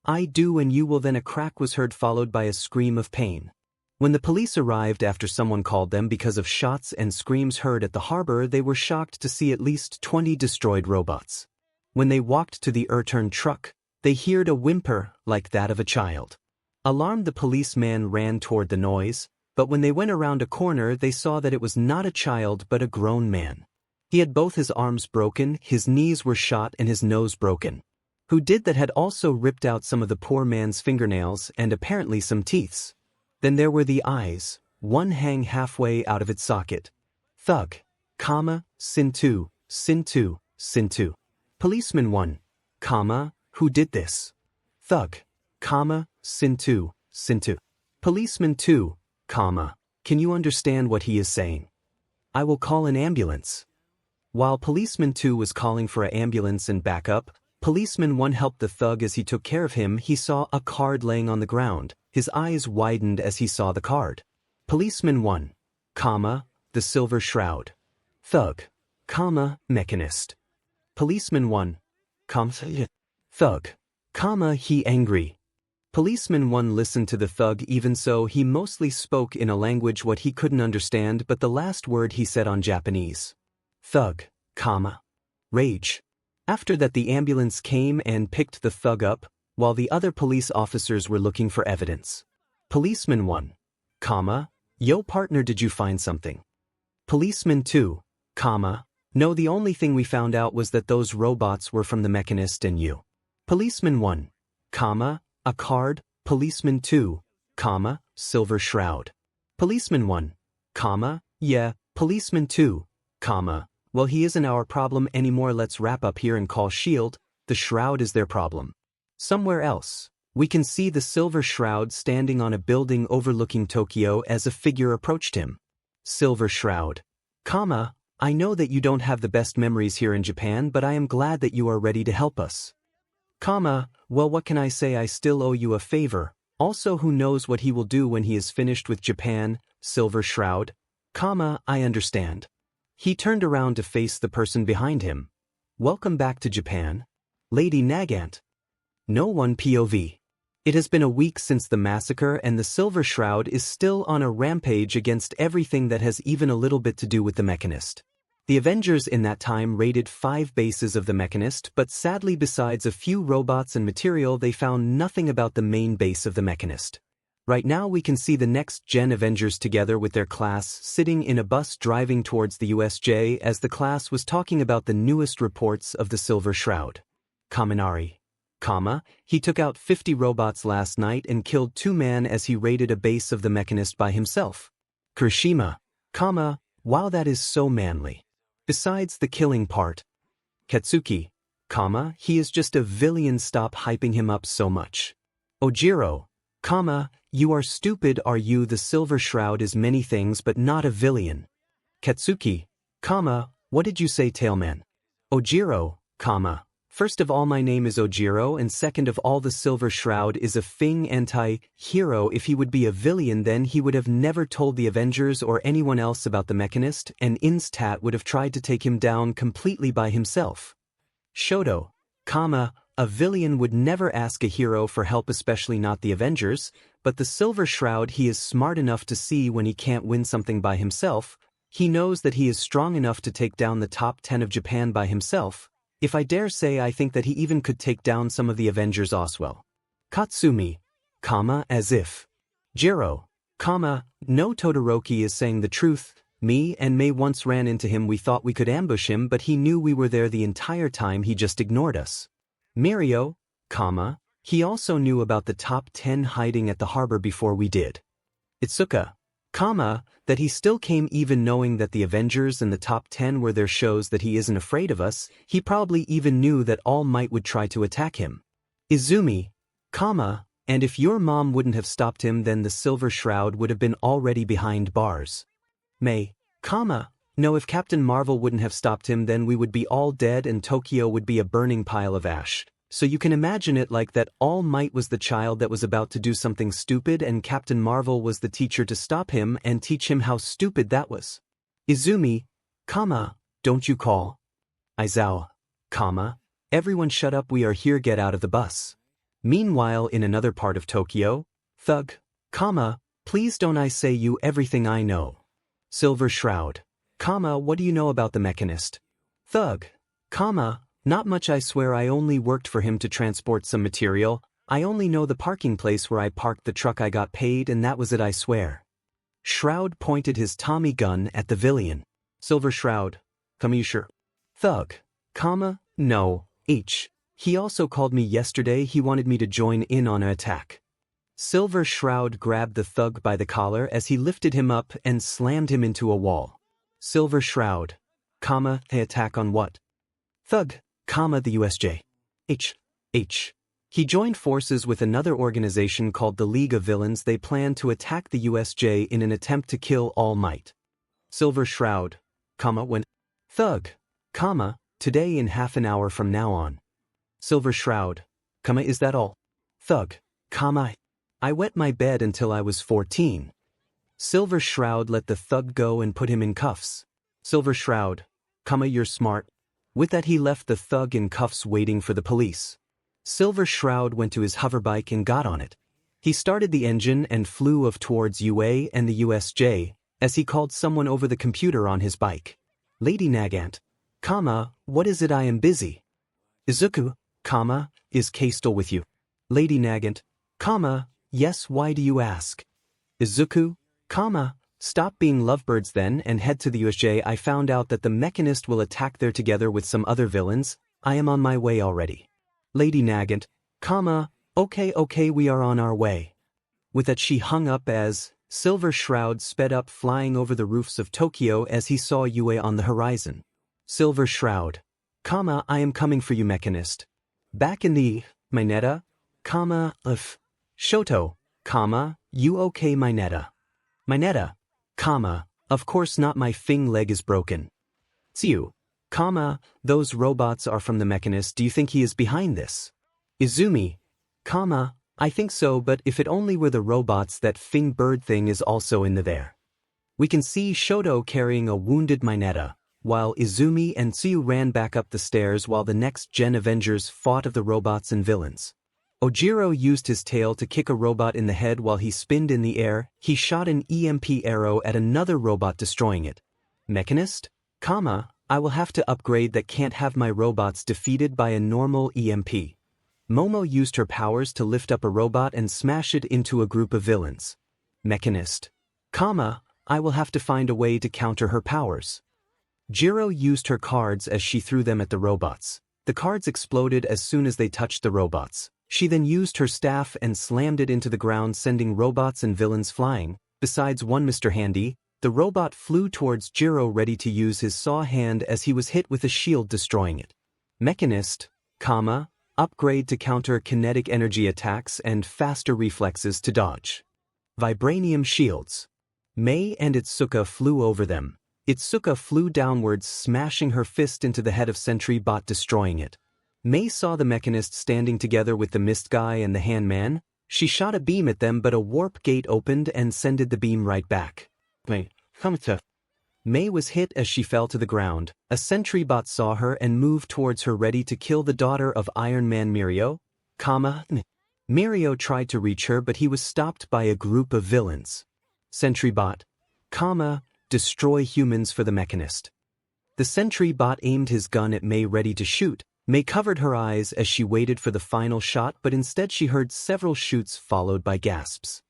I do, and you will. Then a crack was heard followed by a scream of pain. When the police arrived after someone called them because of shots and screams heard at the harbor, they were shocked to see at least 20 destroyed robots. When they walked to the return truck, they heard a whimper like that of a child. Alarmed, the policeman ran toward the noise, but when they went around a corner they saw that it was not a child but a grown man. He had both his arms broken, his knees were shot and his nose broken. Who did that had also ripped out some of the poor man's fingernails and apparently some teeth. Then there were the eyes, one hang halfway out of its socket. Thug, 𝐶𝐮𝐬𝐴. Policeman 1, who did this? Thug, 𝐶𝐮𝐬𝐴. Policeman 2, can you understand what he is saying? I will call an ambulance. While Policeman 2 was calling for an ambulance and backup, Policeman 1 helped the thug. As he took care of him, he saw a card laying on the ground. His eyes widened as he saw the card. Policeman 1, the Silver Shroud. Thug, Mechanist. Policeman 1, Thug, he angry. Policeman 1 listened to the thug. Even so, he mostly spoke in a language what he couldn't understand, but the last word he said on Japanese. Thug, rage. After that, the ambulance came and picked the thug up, while the other police officers were looking for evidence. Policeman 1, yo partner, did you find something? Policeman 2, no, the only thing we found out was that those robots were from the Mechanist and you. Policeman 1, a card. Policeman 2, Silver Shroud. Policeman 1, yeah. Policeman 2, well, he isn't our problem anymore. Let's wrap up here and call S.H.I.E.L.D. The Shroud is their problem. Somewhere else, we can see the Silver Shroud standing on a building overlooking Tokyo as a figure approached him. Silver Shroud, I know that you don't have the best memories here in Japan, but I am glad that you are ready to help us. Well, what can I say? I still owe you a favor. Also, who knows what he will do when he is finished with Japan? Silver Shroud, I understand. He turned around to face the person behind him. Welcome back to Japan, Lady Nagant. No one POV. It has been a week since the massacre and the Silver Shroud is still on a rampage against everything that has even a little bit to do with the Mechanist. The Avengers in that time raided 5 bases of the Mechanist, but sadly besides a few robots and material they found nothing about the main base of the Mechanist. Right now we can see the next-gen Avengers together with their class sitting in a bus driving towards the USJ as the class was talking about the newest reports of the Silver Shroud. Kaminari, he took out 50 robots last night and killed 2 men as he raided a base of the Mechanist by himself. Kirishima, wow, that is so manly. Besides the killing part. Katsuki, he is just a villain, stop hyping him up so much. Ojiro, you are stupid, are you? The Silver Shroud is many things but not a villain. Katsuki, what did you say, Tailman? Ojiro, first of all my name is Ojiro, and second of all the Silver Shroud is a Fing anti-hero. If he would be a villain then he would have never told the Avengers or anyone else about the Mechanist, and Instat would have tried to take him down completely by himself. Shoto, a villain would never ask a hero for help, especially not the Avengers, but the Silver Shroud, he is smart enough to see when he can't win something by himself. He knows that he is strong enough to take down the top 10 of Japan by himself. If I dare say, I think that he even could take down some of the Avengers as well. Katsumi, as if. Jiro, no, Todoroki is saying the truth. Me and May once ran into him. We thought we could ambush him, but he knew we were there the entire time. He just ignored us. Mirio, he also knew about the top 10 hiding at the harbor before we did. Itsuka, that he still came even knowing that the Avengers and the top 10 were there shows that he isn't afraid of us. He probably even knew that All Might would try to attack him. Izumi, and if your mom wouldn't have stopped him, then the Silver Shroud would have been already behind bars. May, no, if Captain Marvel wouldn't have stopped him, then we would be all dead and Tokyo would be a burning pile of ash. So you can imagine it like that. All Might was the child that was about to do something stupid and Captain Marvel was the teacher to stop him and teach him how stupid that was. Izumi, don't you call? Aizawa, everyone shut up, we are here, get out of the bus. Meanwhile, in another part of Tokyo, Thug, please don't I say you everything I know. Silver Shroud, what do you know about the Mechanist? Thug, not much, I swear. I only worked for him to transport some material. I only know the parking place where I parked the truck. I got paid and that was it, I swear. Shroud pointed his Tommy gun at the villain. Silver Shroud, you sure? Thug, no, he also called me yesterday. He wanted me to join in on an attack. Silver Shroud grabbed the thug by the collar as he lifted him up and slammed him into a wall. Silver Shroud, they attack on what? Thug, the USJ. He joined forces with another organization called the League of Villains. They plan to attack the USJ in an attempt to kill All Might. Silver Shroud, when? Thug, today in half an hour from now on. Silver Shroud, is that all? Thug, I wet my bed until I was 14. Silver Shroud let the thug go and put him in cuffs. Silver Shroud, you're smart. With that he left the thug in cuffs waiting for the police. Silver Shroud went to his hoverbike and got on it. He started the engine and flew off towards UA and the USJ, as he called someone over the computer on his bike. Lady Nagant, what is it? I am busy. Izuku, is 𝐀𝐮𝐽 still with you? Lady Nagant, yes, why do you ask? Izuku, stop being lovebirds then and head to the USJ. I found out that the Mechanist will attack there together with some other villains. I am on my way already. Lady Nagant, okay, we are on our way. With that she hung up as Silver Shroud sped up, flying over the roofs of Tokyo as he saw UA on the horizon. Silver Shroud, I am coming for you, Mechanist. Back in the Mineta, Shoto, you okay, Mineta? Mineta, of course not, my leg is broken. Tsuyu, those robots are from the Mechanist. Do you think he is behind this? Izumi, I think so, but if it only were the robots, that bird thing is also in there. We can see Shoto carrying a wounded Mineta, while Izumi and Tsuyu ran back up the stairs while the next-gen Avengers fought of the robots and villains. Ojiro used his tail to kick a robot in the head while he spinned in the air. He shot an EMP arrow at another robot, destroying it. Mechanist, I will have to upgrade. That can't have my robots defeated by a normal EMP. Momo used her powers to lift up a robot and smash it into a group of villains. Mechanist, I will have to find a way to counter her powers. Jiro used her cards as she threw them at the robots. The cards exploded as soon as they touched the robots. She then used her staff and slammed it into the ground, sending robots and villains flying. Besides one Mr. Handy, the robot flew towards Jiro ready to use his saw hand as he was hit with a shield, destroying it. Mechanist, upgrade to counter kinetic energy attacks and faster reflexes to dodge. Vibranium shields. May and Itsuka flew over them. Itsuka flew downwards, smashing her fist into the head of Sentry Bot, destroying it. May saw the Mechanist standing together with the Mist Guy and the Handman. She shot a beam at them, but a warp gate opened and sended the beam right back. May was hit as she fell to the ground. A Sentry Bot saw her and moved towards her, ready to kill the daughter of Iron Man, Mirio. Mirio tried to reach her, but he was stopped by a group of villains. Sentry Bot, destroy humans for the Mechanist. The Sentry Bot aimed his gun at May, ready to shoot. May covered her eyes as she waited for the final shot, but instead she heard several shoots followed by gasps.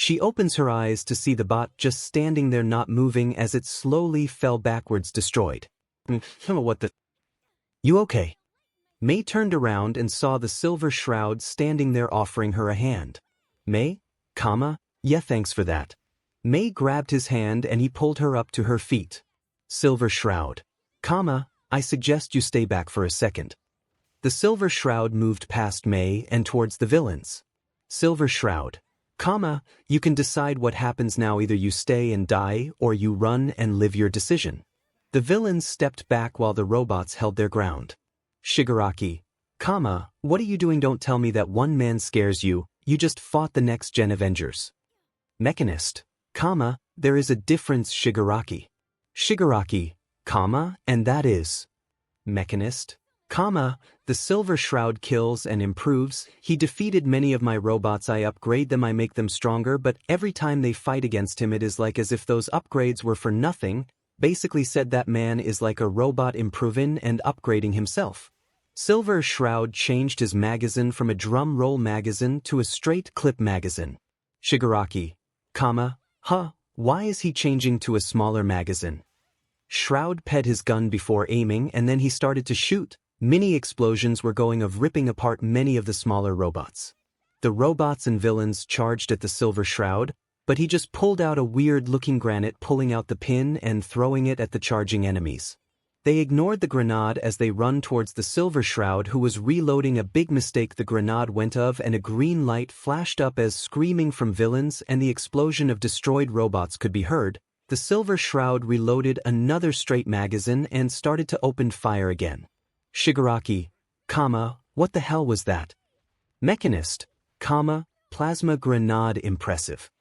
She opens her eyes to see the bot just standing there not moving as it slowly fell backwards destroyed. What the? You okay? Mei turned around and saw the Silver Shroud standing there offering her a hand. Mei? Yeah, thanks for that. Mei grabbed his hand and he pulled her up to her feet. Silver Shroud. I suggest you stay back for a second. The Silver Shroud moved past Mei and towards the villains. Silver Shroud. You can decide what happens now, either you stay and die or you run and live, your decision. The villains stepped back while the robots held their ground. Shigaraki. What are you doing? Don't tell me that one man scares you, you just fought the next-gen Avengers. Mechanist. There is a difference, Shigaraki. Shigaraki. And that is. Mechanist. The Silver Shroud kills and improves. He defeated many of my robots. I upgrade them, I make them stronger, but every time they fight against him it is like as if those upgrades were for nothing. Basically said that man is like a robot improving and upgrading himself. Silver Shroud changed his magazine from a drum roll magazine to a straight clip magazine. Shigaraki. Why is he changing to a smaller magazine? Shroud pet his gun before aiming and then he started to shoot. Mini explosions were going of ripping apart many of the smaller robots. The robots and villains charged at the Silver Shroud, but he just pulled out a weird-looking granite, pulling out the pin and throwing it at the charging enemies. They ignored the grenade as they run towards the Silver Shroud, who was reloading. A big mistake, the grenade went off and a green light flashed up as screaming from villains and the explosion of destroyed robots could be heard. The Silver Shroud reloaded another straight magazine and started to open fire again. Shigaraki. What the hell was that? Mechanist. Plasma grenade. Impressive.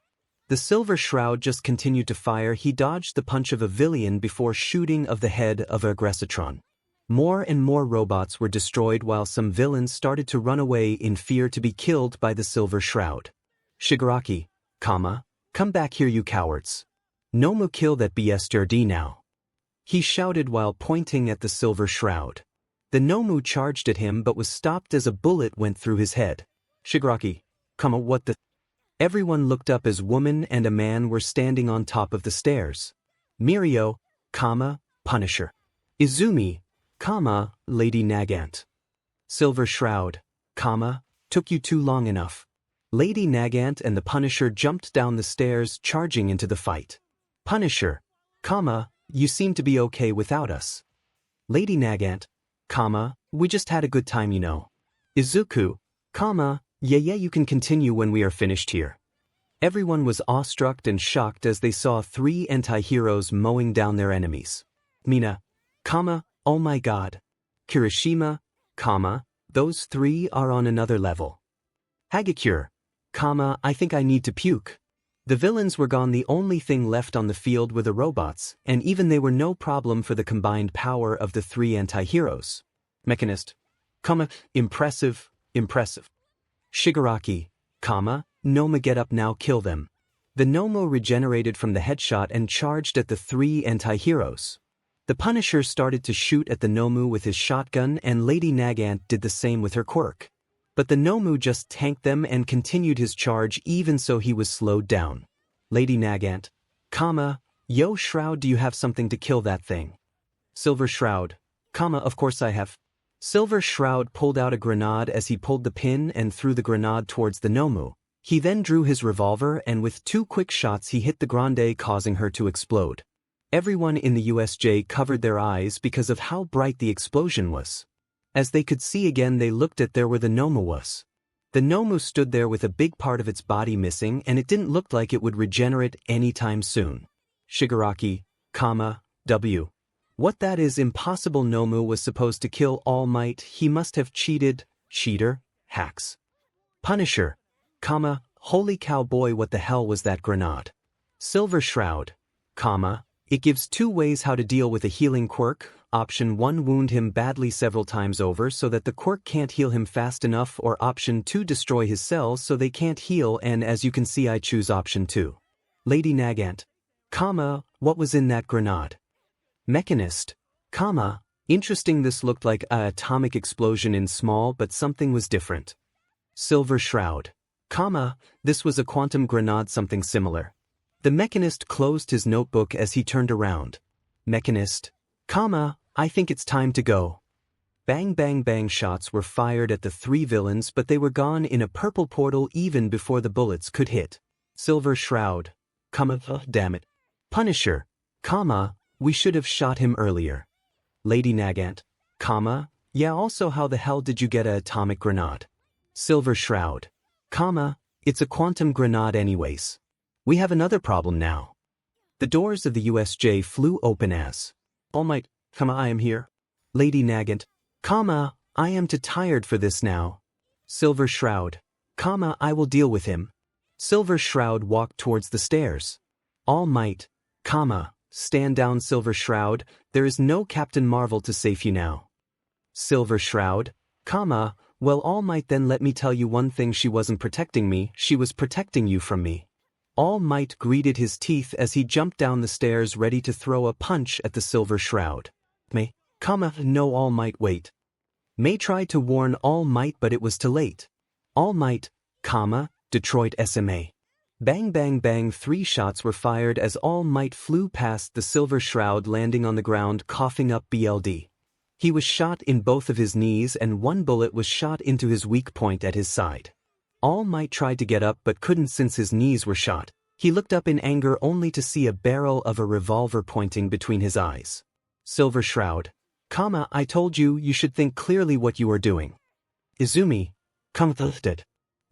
The Silver Shroud just continued to fire. He dodged the punch of a villain before shooting of the head of 𝐀𝐮𝐬𝐴. More and more robots were destroyed while some villains started to run away in fear to be killed by the Silver Shroud. Shigaraki. Come back here, you cowards. 𝐴𝐻𝐿 kill that 𝐵𝐻𝐵 now. He shouted while pointing at the Silver Shroud. The 𝐴𝐻𝐿 charged at him but was stopped as a bullet went through his head. Shigaraki. What the? Everyone looked up as woman and a man were standing on top of the stairs. Mirio, Punisher. Izumi, Lady Nagant. Silver Shroud, took you too long enough. Lady Nagant and the Punisher jumped down the stairs, charging into the fight. Punisher, you seem to be okay without us. Lady Nagant, we just had a good time, you know. Izuku, yeah, you can continue when we are finished here. Everyone was awestruck and shocked as they saw three anti-heroes mowing down their enemies. Mina, oh my god. Kirishima, those three are on another level. Hagakure, I think I need to puke. The villains were gone. The only thing left on the field were the robots, and even they were no problem for the combined power of the three anti-heroes. Mechanist, impressive. Shigaraki, 𝐴𝐻𝐿 get up now, kill them. The 𝐴𝐻𝐿 regenerated from the headshot and charged at the three anti-heroes. The Punisher started to shoot at the 𝐴𝐻𝐿 with his shotgun and Lady Nagant did the same with her quirk. But the 𝐴𝐻𝐿 just tanked them and continued his charge, even so he was slowed down. Lady Nagant, yo Shroud, do you have something to kill that thing? Silver Shroud, of course I have. Silver Shroud pulled out a grenade as he pulled the pin and threw the grenade towards the 𝐴𝐻𝐿. He then drew his revolver and with two quick shots he hit the grande, causing her to explode. Everyone in the USJ covered their eyes because of how bright the explosion was. As they could see again, they looked at there where the 𝐴𝐻𝐿 was. The 𝐴𝐻𝐿 stood there with a big part of its body missing and it didn't look like it would regenerate anytime soon. Shigaraki, W. What, that is impossible. 𝐴𝐻𝐿 was supposed to kill All Might. He must have cheated. Cheater, hacks. Punisher, holy cowboy, what the hell was that grenade? Silver Shroud, it gives two ways how to deal with a healing quirk. Option 1, wound him badly several times over so that the quirk can't heal him fast enough, or option 2, destroy his cells so they can't heal, and as you can see I choose option 2. Lady Nagant, what was in that grenade? Mechanist, interesting, this looked like an atomic explosion in small, but something was different. Silver Shroud, This was a quantum grenade, something similar. The mechanist closed his notebook as he turned around. Mechanist, I think it's time to go. Bang bang bang, shots were fired at the three villains, but they were gone in a purple portal even before the bullets could hit. Silver Shroud, damn it. Punisher, we should have shot him earlier. Lady Nagant, yeah, also how the hell did you get an atomic grenade? Silver Shroud, it's a quantum grenade anyways. We have another problem now. The doors of the USJ flew open as, All Might, I am here. Lady Nagant, I am too tired for this now. Silver Shroud, I will deal with him. Silver Shroud walked towards the stairs. All Might, stand down. Silver Shroud, there is no Captain Marvel to save you now. Silver Shroud, well, All Might, then let me tell you one thing, she wasn't protecting me, she was protecting you from me. All Might gritted his teeth as he jumped down the stairs ready to throw a punch at the Silver Shroud. May, no. All Might, wait. May tried to warn All Might, but it was too late. All Might, Detroit SMA. Bang bang bang, 3 shots were fired as All Might flew past the Silver Shroud, landing on the ground coughing up blood. He was shot in both of his knees and 1 bullet was shot into his weak point at his side. All Might tried to get up but couldn't since his knees were shot. He looked up in anger only to see a barrel of a revolver pointing between his eyes. Silver Shroud, I told you, you should think clearly what you are doing. Izumi,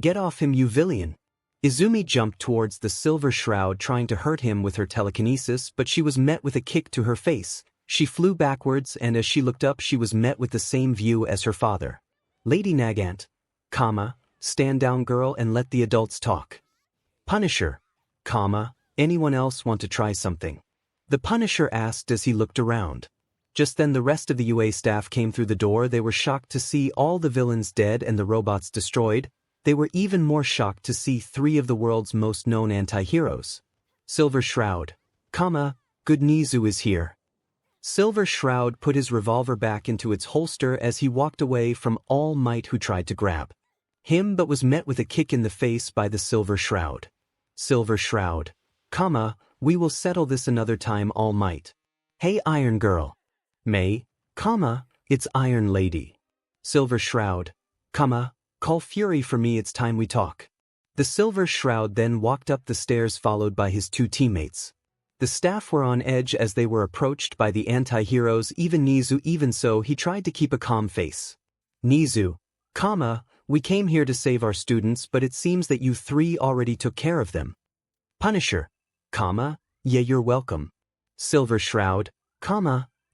get off him, you villain. Izumi jumped towards the Silver Shroud trying to hurt him with her telekinesis, but she was met with a kick to her face. She flew backwards, and as she looked up she was met with the same view as her father. Lady Nagant, stand down, girl, and let the adults talk. Punisher, anyone else want to try something? The Punisher asked as he looked around. Just then the rest of the UA staff came through the door. They were shocked to see all the villains dead and the robots destroyed. They were even more shocked to see 3 of the world's most known anti-heroes. Silver Shroud, good, Nizu is here. Silver Shroud put his revolver back into its holster as he walked away from All Might, who tried to grab him but was met with a kick in the face by the Silver Shroud. Silver Shroud, we will settle this another time, All Might. Hey Iron Girl. May, it's Iron Lady. Silver Shroud, call Fury for me, it's time we talk. The Silver Shroud then walked up the stairs followed by his 2 teammates. The staff were on edge as they were approached by the anti-heroes, even Nizu. Even so, he tried to keep a calm face. Nizu, we came here to save our students, but it seems that you 3 already took care of them. Punisher, yeah, you're welcome. Silver Shroud,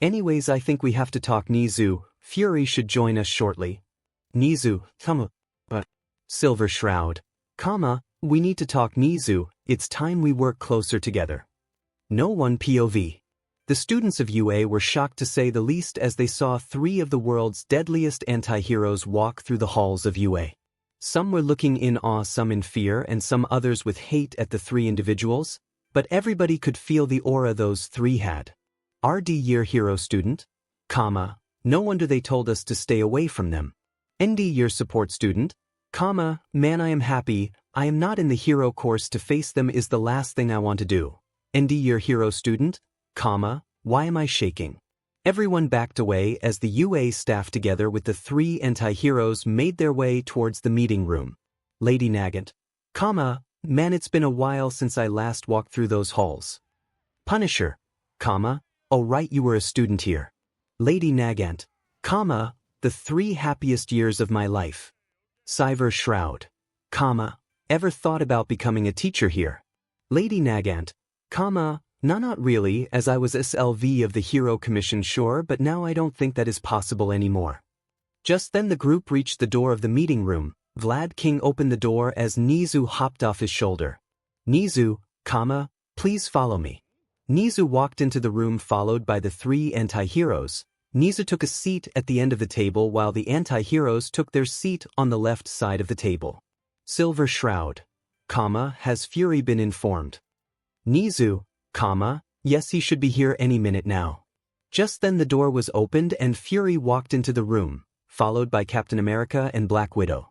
anyways, I think we have to talk. Nizu, Fury should join us shortly. Nizu, but Silver Shroud, we need to talk. Nizu, it's time we work closer together. No one POV. The students of UA were shocked to say the least as they saw 3 of the world's deadliest anti-heroes walk through the halls of UA. Some were looking in awe, some in fear, and some others with hate at the 3 individuals, but everybody could feel the aura those 3 had. RD year hero student, no wonder they told us to stay away from them. ND year support student, man, I am happy, I am not in the hero course. To face them is the last thing I want to do. ND year hero student, why am I shaking? Everyone backed away as the UA staff together with the 3 anti-heroes made their way towards the meeting room. Lady Nagant, man, it's been a while since I last walked through those halls. Punisher, oh right, you were a student here. Lady Nagant, the 3 happiest years of my life. Silver Shroud, ever thought about becoming a teacher here? Lady Nagant, not really, as I was SLV of the Hero Commission, sure, but now I don't think that is possible anymore. Just then the group reached the door of the meeting room. Vlad King opened the door as Nizu hopped off his shoulder. Nizu, please follow me. Nizu walked into the room followed by the 3 anti-heroes. Nizu took a seat at the end of the table while the anti-heroes took their seat on the left side of the table. Silver Shroud, has Fury been informed? Nizu, yes, he should be here any minute now. Just then the door was opened and Fury walked into the room, followed by Captain America and Black Widow.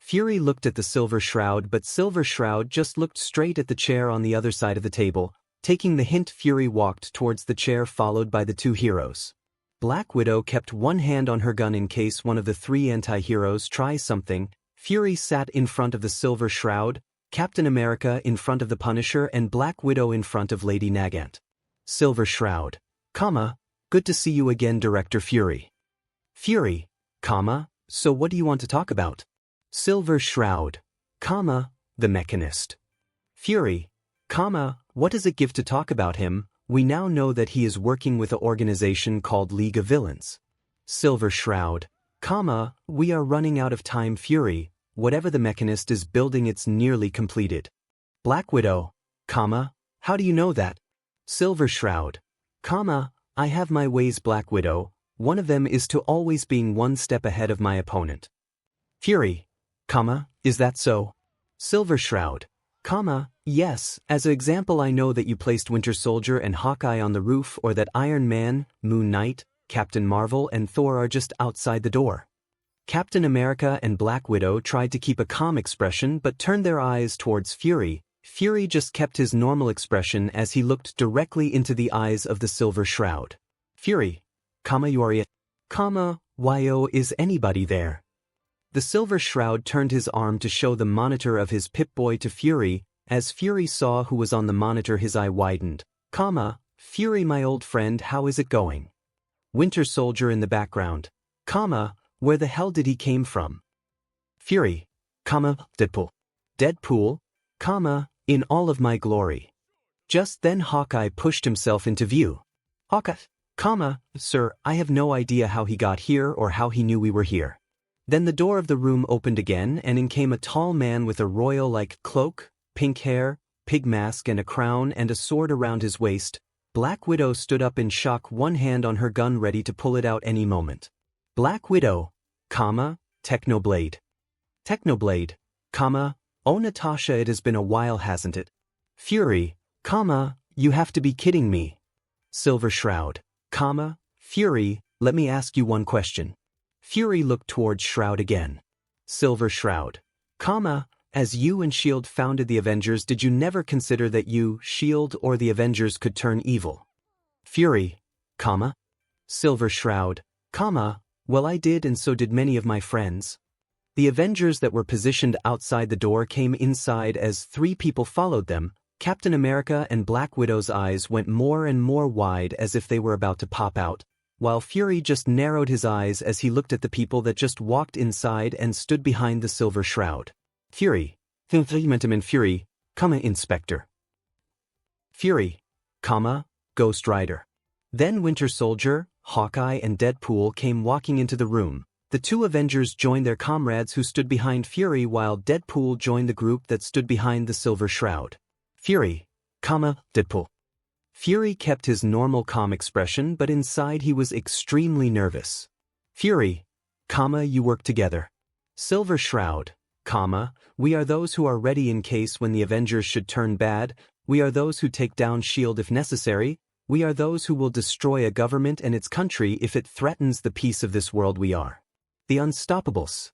Fury looked at the Silver Shroud, but Silver Shroud just looked straight at the chair on the other side of the table. Taking the hint, Fury walked towards the chair followed by the two heroes. Black Widow kept one hand on her gun in case one of the three anti-heroes tries something. Fury sat in front of the Silver Shroud, Captain America in front of the Punisher, and Black Widow in front of Lady Nagant. Silver Shroud, good to see you again, Director Fury. Fury, so what do you want to talk about? Silver Shroud, the Mechanist. Fury, what does it give to talk about him? We now know that he is working with an organization called League of Villains. Silver Shroud, we are running out of time. Fury, whatever the Mechanist is building, it's nearly completed. Black Widow, how do you know that? Silver Shroud, I have my ways. Black Widow, one of them is to always being one step ahead of my opponent. Fury, is that so? Silver Shroud, yes, as an example I know that you placed 𝐴𝐻𝐿 and Hawkeye on the roof, or that Iron Man, Moon Knight, Captain Marvel and Thor are just outside the door. Captain America and Black Widow tried to keep a calm expression but turned their eyes towards Fury. Fury just kept his normal expression as he looked directly into the eyes of the Silver Shroud. Fury, you are it. Is anybody there? The Silver Shroud turned his arm to show the monitor of his Pip-Boy to Fury. As Fury saw who was on the monitor, his eye widened. Fury, my old friend, how is it going? 𝐴𝐻𝐿 in the background. Where the hell did he came from? Fury, Deadpool. Deadpool, in all of my glory. Just then Hawkeye pushed himself into view. Hawkeye, sir, I have no idea how he got here or how he knew we were here. Then the door of the room opened again and in came a tall man with a royal-like cloak, pink hair, pig mask and a crown and a sword around his waist. Black Widow stood up in shock, one hand on her gun ready to pull it out any moment. Black Widow, Technoblade. Technoblade, oh Natasha, it has been a while, hasn't it? Fury, you have to be kidding me. Silver Shroud, Fury, let me ask you one question. Fury looked towards Shroud again. Silver Shroud, as you and S.H.I.E.L.D. founded the Avengers, did you never consider that you, S.H.I.E.L.D. or the Avengers could turn evil? Fury, Silver Shroud, well, I did, and so did many of my friends. The Avengers that were positioned outside the door came inside as three people followed them. Captain America and Black Widow's eyes went more and more wide as if they were about to pop out, while Fury just narrowed his eyes as he looked at the people that just walked inside and stood behind the Silver Shroud. Fury, Fury, Inspector. Fury, Ghost Rider. Then 𝐴𝐻𝐿, Hawkeye and Deadpool came walking into the room. The two Avengers joined their comrades who stood behind Fury while Deadpool joined the group that stood behind the Silver Shroud. Fury, Deadpool. Fury kept his normal calm expression but inside he was extremely nervous. Fury, you work together. Silver Shroud, we are those who are ready in case when the Avengers should turn bad. We are those who take down S.H.I.E.L.D. if necessary. We are those who will destroy a government and its country if it threatens the peace of this world. We are the Unstoppables.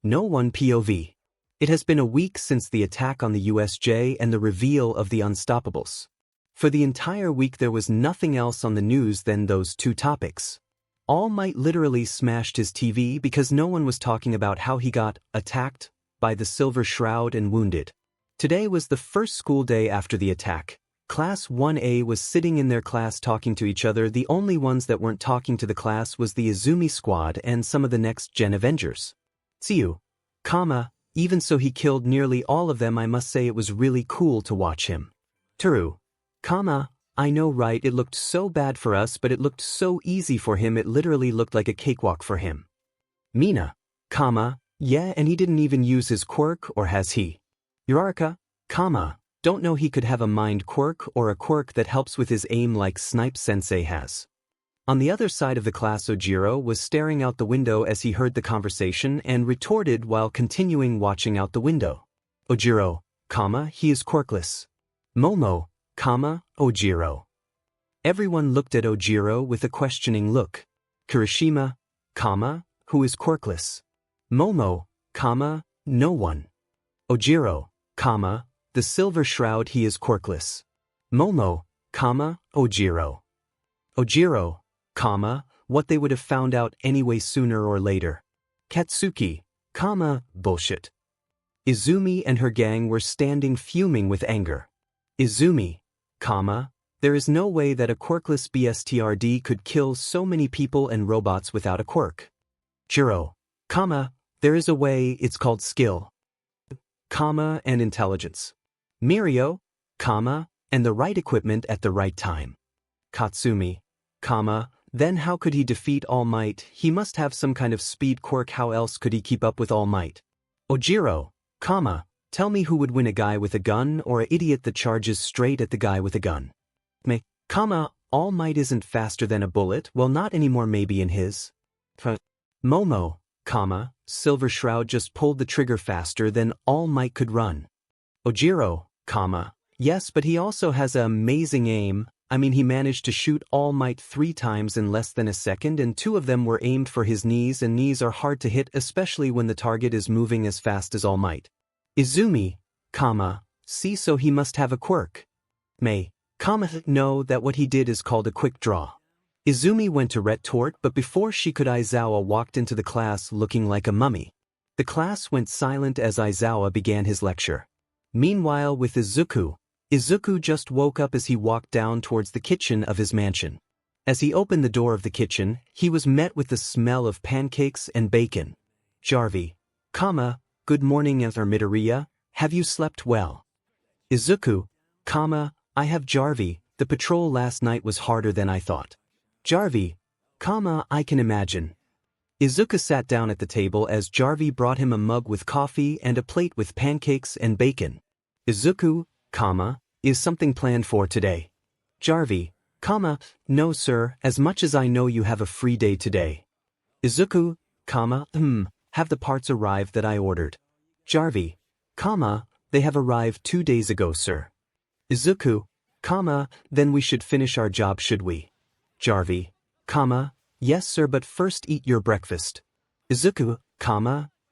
No one POV. It has been a week since the attack on the USJ and the reveal of the Unstoppables. For the entire week there was nothing else on the news than those two topics. All Might literally smashed his TV because no one was talking about how he got attacked by the Silver Shroud and wounded. Today was the first school day after the attack. Class 1A was sitting in their class talking to each other. The only ones that weren't talking to the class was the Izumi squad and some of the next-gen Avengers. Tsuyu, even so he killed nearly all of them. I must say it was really cool to watch him. Toru, I know, right, it looked so bad for us but it looked so easy for him, it literally looked like a cakewalk for him. Mina, yeah, and he didn't even use his quirk, or has he? Uraraka, don't know, he could have a mind quirk or a quirk that helps with his aim like Snipe Sensei has. On the other side of the class, Ojiro was staring out the window as he heard the conversation and retorted while continuing watching out the window. Ojiro, he is quirkless. Momo, Ojiro. Everyone looked at Ojiro with a questioning look. Kirishima, who is quirkless? Momo, no one. 𝐻𝐼𝐻, the Silver Shroud, he is quirkless. Momo, 𝐀𝐮𝐭𝐡𝐨𝐫. 𝐻𝐼𝐻, what they would have found out anyway sooner or later. Katsuki, bullshit. Izumi and her gang were standing fuming with anger. Izumi, there is no way that a quirkless BSTRD could kill so many people and robots without a quirk. Jiro, there is a way, it's called skill, and intelligence. Mirio, and the right equipment at the right time. Katsumi, then how could he defeat All Might? He must have some kind of speed quirk. How else could he keep up with All Might? Ojiro, tell me who would win, a guy with a gun or an idiot that charges straight at the guy with a gun? Me, All Might isn't faster than a bullet. Well, not anymore, maybe in his. Momo, Silver Shroud just pulled the trigger faster than All Might could run. Ojiro, yes, but he also has an amazing aim. I mean, he managed to shoot All Might 3 times in less than a second, and 2 of them were aimed for his knees, and knees are hard to hit, especially when the target is moving as fast as All Might. Izumi, see, so he must have a quirk. May, know that what he did is called a quick draw. Izumi went to retort, but before she could, Aizawa walked into the class looking like a mummy. The class went silent as Aizawa began his lecture. Meanwhile, with Izuku just woke up as he walked down towards the kitchen of his mansion. As he opened the door of the kitchen, he was met with the smell of pancakes and bacon. Jarvi, good morning, Midoriya, have you slept well? Izuku, I have, Jarvi, the patrol last night was harder than I thought. Jarvi, I can imagine. Izuku sat down at the table as Jarvi brought him a mug with coffee and a plate with pancakes and bacon. Izuku, is something planned for today? Jarvi, no sir, as much as I know you have a free day today. Izuku, have the parts arrived that I ordered? Jarvi, they have arrived 2 days ago, sir. Izuku, then we should finish our job, should we? Jarvi, yes sir, but first eat your breakfast. Izuku,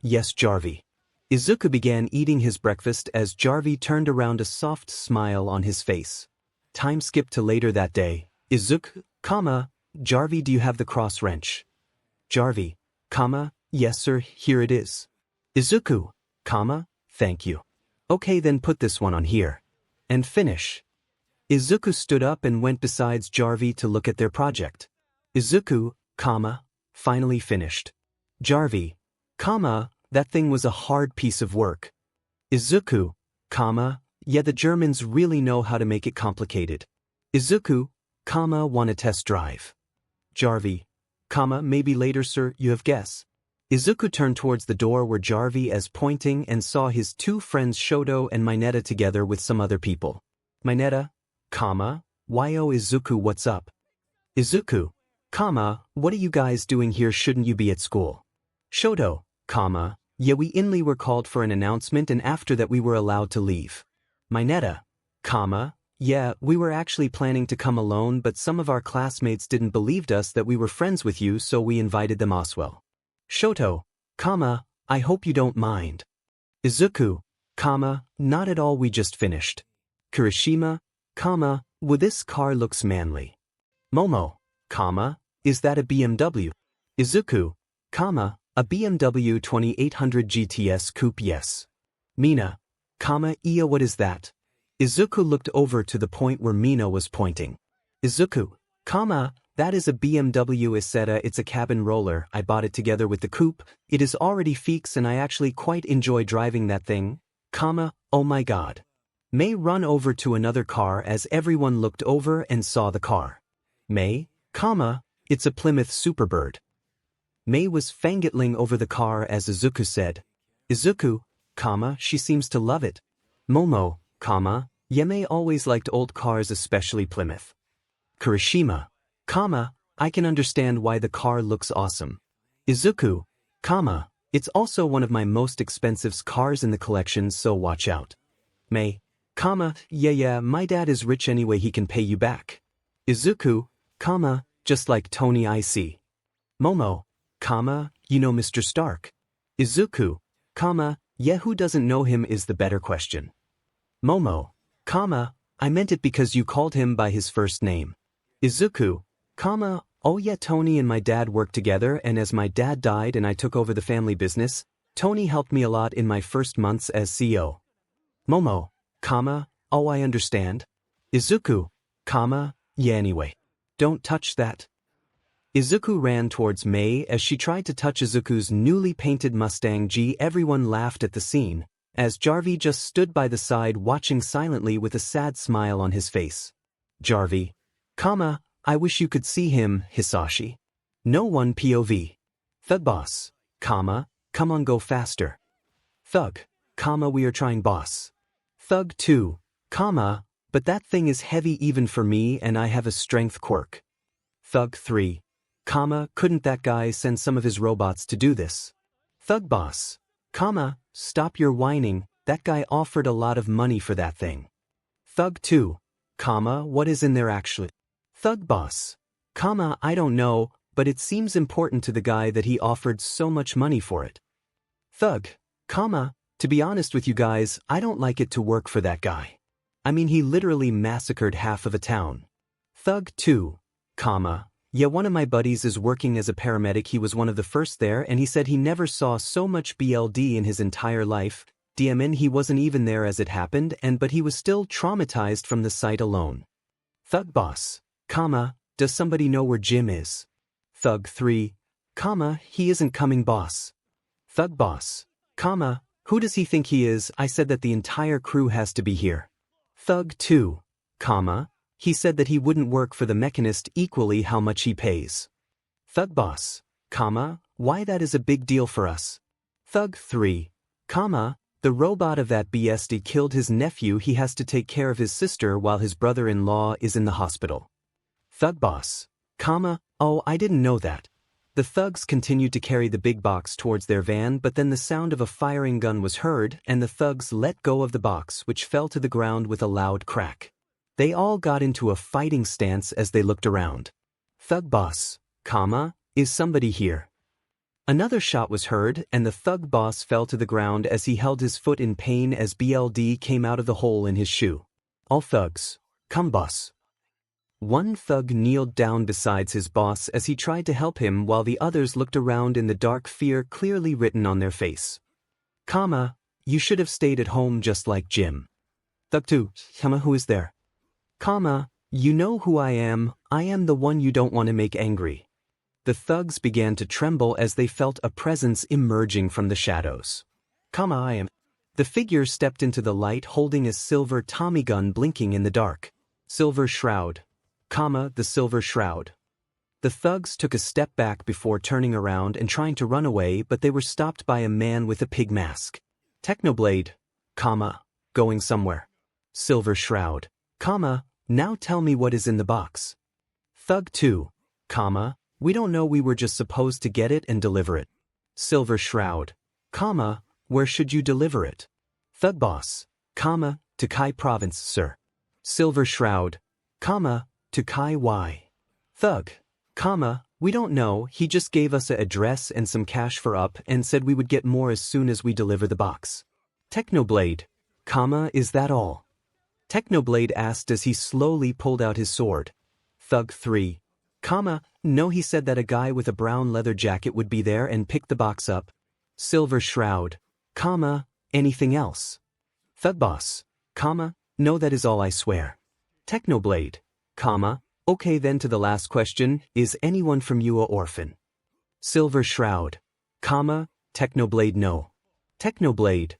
yes Jarvi. Izuku began eating his breakfast as Jarvi turned around, a soft smile on his face. Time skipped to later that day. Izuku, Jarvi, do you have the cross wrench? Jarvi, yes sir, here it is. Izuku, thank you. Okay, then put this one on here. And finish. Izuku stood up and went beside Jarvi to look at their project. Izuku, finally finished. Jarvi, that thing was a hard piece of work. Izuku, yeah, the Germans really know how to make it complicated. Izuku, want a test drive? Jarvi, maybe later sir, you have guess. Izuku turned towards the door where Jarvi is pointing and saw his 2 friends 𝐀𝐮𝐭𝐡𝐨𝐫 and Mineta together with some other people. Mineta, yo Izuku, what's up? Izuku, what are you guys doing here? Shouldn't you be at school? 𝐀𝐮𝐭𝐡𝐨𝐫, yeah, we inly were called for an announcement and after that we were allowed to leave. Mineta, yeah, we were actually planning to come alone, but some of our classmates didn't believe us that we were friends with you, so we invited them as well. 𝐀𝐮𝐭𝐡𝐨𝐫, I hope you don't mind. Izuku, not at all, we just finished. Kirishima, well, this car looks manly. Momo, is that a BMW? Izuku, a BMW 2800 GTS Coupe, yes. Mina, what is that? Izuku looked over to the point where Mina was pointing. Izuku, that is a BMW Isetta, it's a cabin roller, I bought it together with the coupe, it is already fixed and I actually quite enjoy driving that thing. Oh my god. May run over to another car as everyone looked over and saw the car. May, it's a Plymouth Superbird. May was fangirling over the car as Izuku said. Izuku, she seems to love it. Momo, yeah, May always liked old cars, especially Plymouth. Kirishima, I can understand why the car looks awesome. Izuku, it's also one of my most expensive cars in the collection, so watch out. May, yeah, my dad is rich anyway, he can pay you back. Izuku, just like Tony I see. Momo, you know Mr. Stark. Izuku, Yeah, who doesn't know him is the better question. Momo, I meant it because you called him by his first name. Izuku, oh yeah, Tony and my dad worked together, and as my dad died and I took over the family business, Tony helped me a lot in my first months as CEO. Momo, oh I understand. Izuku, yeah anyway. Don't touch that. Izuku ran towards Mei as she tried to touch Izuku's newly painted Mustang G. Everyone laughed at the scene, as Jarvie just stood by the side watching silently with a sad smile on his face. Jarvie, I wish you could see him, Hisashi. No one POV. Thug boss, come on go faster. Thug, we are trying boss. Thug 2, but that thing is heavy even for me and I have a strength quirk. Thug 3, couldn't that guy send some of his robots to do this? Thug boss, stop your whining, that guy offered a lot of money for that thing. Thug 2, what is in there actually? Thug boss, I don't know, but it seems important to the guy that he offered so much money for it. Thug, to be honest with you guys, I don't like it to work for that guy. I mean, he literally massacred half of a town. Thug 2, yeah, one of my buddies is working as a paramedic. He was one of the first there and he said he never saw so much BLD in his entire life. DMN, he wasn't even there as it happened but he was still traumatized from the sight alone. Thug boss, does somebody know where Jim is? Thug 3, he isn't coming boss. Thug boss, who does he think he is? I said that the entire crew has to be here. Thug 2, he said that he wouldn't work for the mechanist equally how much he pays. Thug boss, why that is a big deal for us. Thug 3, the robot of that BSD killed his nephew. He has to take care of his sister while his brother-in-law is in the hospital. Thug boss, oh I didn't know that. The thugs continued to carry the big box towards their van, but then the sound of a firing gun was heard and the thugs let go of the box, which fell to the ground with a loud crack. They all got into a fighting stance as they looked around. Thug boss, is somebody here? Another shot was heard and the thug boss fell to the ground as he held his foot in pain as BLD came out of the hole in his shoe. All thugs, come boss. One thug kneeled down beside his boss as he tried to help him while the others looked around in the dark, fear clearly written on their face. You should have stayed at home just like Jim. Thug 2, who is there? You know who I am the one you don't want to make angry. The thugs began to tremble as they felt a presence emerging from the shadows. I am. The figure stepped into the light holding a silver Tommy gun blinking in the dark. Silver Shroud. The Silver Shroud. The thugs took a step back before turning around and trying to run away, but they were stopped by a man with a pig mask. 𝐻𝐿, going somewhere. Silver Shroud. Now tell me what is in the box. Thug 2, we don't know, we were just supposed to get it and deliver it. Silver Shroud, where should you deliver it? Thug boss, to Kai province, sir. Silver Shroud, to Kai why? Thug, we don't know, he just gave us an address and some cash for up and said we would get more as soon as we deliver the box. 𝐻𝐿, is that all? 𝐻𝐿 asked as he slowly pulled out his sword. Thug 3, no, he said that a guy with a brown leather jacket would be there and pick the box up. Silver Shroud, anything else? Thug boss, no, that is all I swear. 𝐻𝐿, okay then to the last question, is anyone from you a orphan? Silver Shroud, 𝐻𝐿 no. 𝐻𝐿,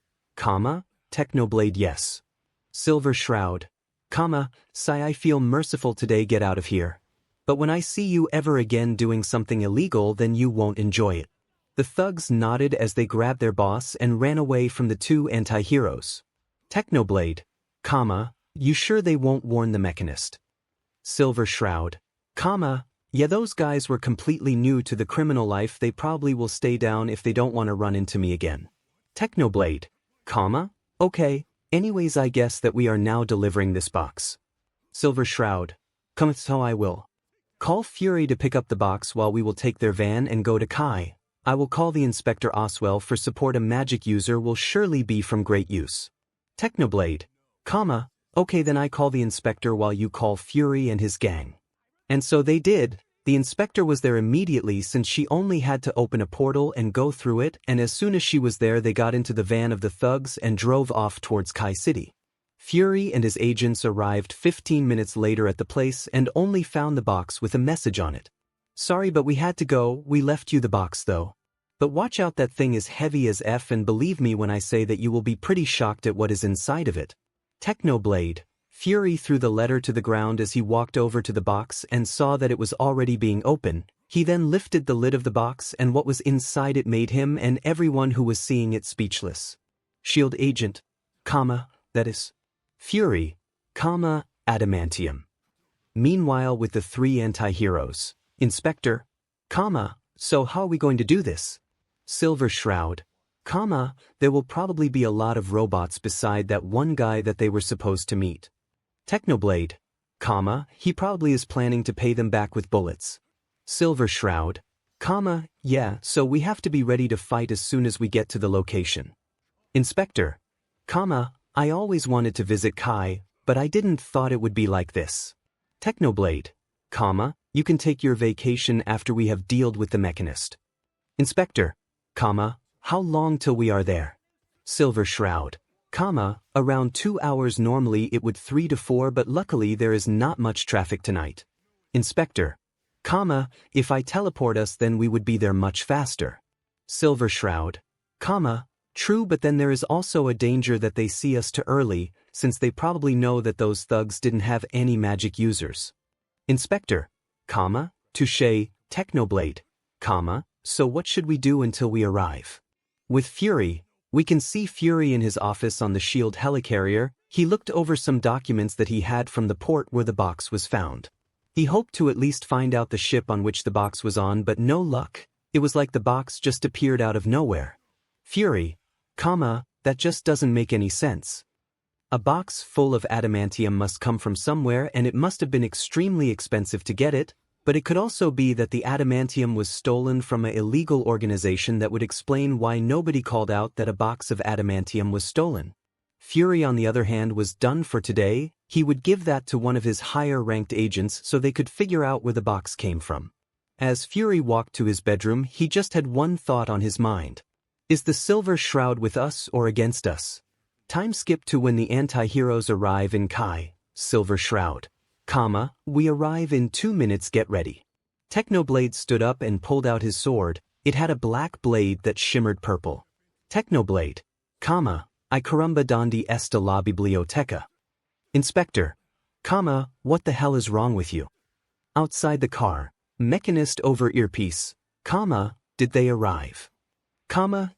yes. Silver Shroud, sigh, I feel merciful today, get out of here. But when I see you ever again doing something illegal, then you won't enjoy it. The thugs nodded as they grabbed their boss and ran away from the two anti-heroes. 𝐻𝐿, you sure they won't warn the mechanist? Silver Shroud, yeah, those guys were completely new to the criminal life, they probably will stay down if they don't want to run into me again. 𝐻𝐿, okay. Anyways, I guess that we are now delivering this box. Silver Shroud, so I will. Call Fury to pick up the box while we will take their van and go to Kai. I will call the Inspector Oswell for support. A magic user will surely be from great use. 𝗏𝗏𝗧𝗟𝗘, okay then I call the Inspector while you call Fury and his gang. And so they did. The Inspector was there immediately since she only had to open a portal and go through it, and as soon as she was there they got into the van of the thugs and drove off towards Kai City. Fury and his agents arrived 15 minutes later at the place and only found the box with a message on it. Sorry but we had to go, we left you the box though. But watch out, that thing is heavy as F, and believe me when I say that you will be pretty shocked at what is inside of it. 𝗏𝗏𝗧𝗟𝗘. Fury threw the letter to the ground as he walked over to the box and saw that it was already being opened. He then lifted the lid of the box and what was inside it made him and everyone who was seeing it speechless. Shield agent, that is. Fury, adamantium. Meanwhile with the three anti-heroes. Inspector, so how are we going to do this? Silver Shroud, there will probably be a lot of robots beside that one guy that they were supposed to meet. 𝗏𝗏𝗧𝗟𝗘, he probably is planning to pay them back with bullets. Silver Shroud, yeah, so we have to be ready to fight as soon as we get to the location. Inspector, I always wanted to visit Kai, but I didn't thought it would be like this. 𝗏𝗏𝗧𝗟𝗘, you can take your vacation after we have dealt with the mechanist. Inspector, how long till we are there? Silver Shroud, around 2 hours. Normally it would 3 to 4, but luckily there is not much traffic tonight. Inspector, if I teleport us then we would be there much faster. Silver Shroud, true, but then there is also a danger that they see us too early, since they probably know that those thugs didn't have any magic users. Inspector, touché, 𝗏𝗏𝗧𝗟𝗘, so what should we do until we arrive? With Fury, we can see Fury in his office on the shield helicarrier. He looked over some documents that he had from the port where the box was found. He hoped to at least find out the ship on which the box was on, but no luck. It was like the box just appeared out of nowhere. Fury, that just doesn't make any sense. A box full of adamantium must come from somewhere, and it must have been extremely expensive to get it, but it could also be that the adamantium was stolen from an illegal organization. That would explain why nobody called out that a box of adamantium was stolen. Fury, on the other hand, was done for today. He would give that to one of his higher-ranked agents so they could figure out where the box came from. As Fury walked to his bedroom, he just had one thought on his mind. Is the Silver Shroud with us or against us? Time skip to when the anti-heroes arrive in Kai. Silver Shroud, we arrive in 2 minutes, get ready. 𝗏𝗏𝗧𝗟𝗘 stood up and pulled out his sword. It had a black blade that shimmered purple. 𝗏𝗏𝗧𝗟𝗘, 𝐀𝐮𝐭𝐡𝐨𝐫 biblioteca. Inspector, what the hell is wrong with you? Outside the car, mechanist over earpiece, did they arrive?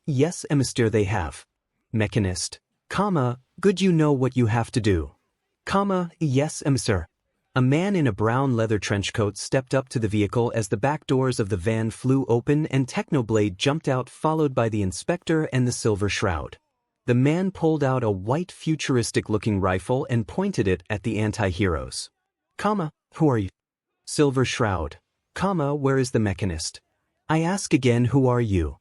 Yes, Emister, they have. Mechanist, good, you know what you have to do. Yes, Emister. A man in a brown leather trench coat stepped up to the vehicle as the back doors of the van flew open and 𝗏𝗏𝗧𝗟𝗘 jumped out, followed by the Inspector and the Silver Shroud. The man pulled out a white futuristic-looking rifle and pointed it at the anti-heroes. Who are you? Silver Shroud, where is the mechanist? I ask again, who are you?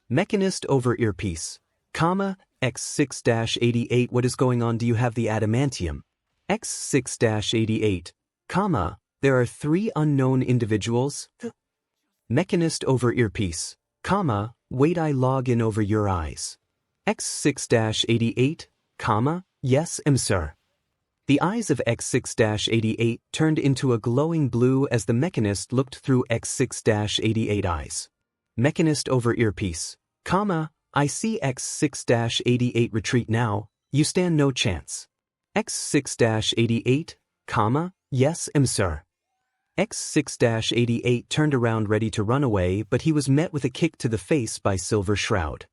Mechanist over earpiece, 𝗏6-88, what is going on? Do you have the adamantium? 𝗏6-88, there are 3 unknown individuals. Mechanist over earpiece, wait, I log in over your eyes. 𝗏6-88, yes, sir. The eyes of 𝗏6-88 turned into a glowing blue as the mechanist looked through 𝗏6-88 eyes. Mechanist over earpiece, I see 𝗏6-88, retreat now, you stand no chance. 𝗏6-88, yes, sir. 𝗏6-88 turned around ready to run away, but he was met with a kick to the face by Silver Shroud.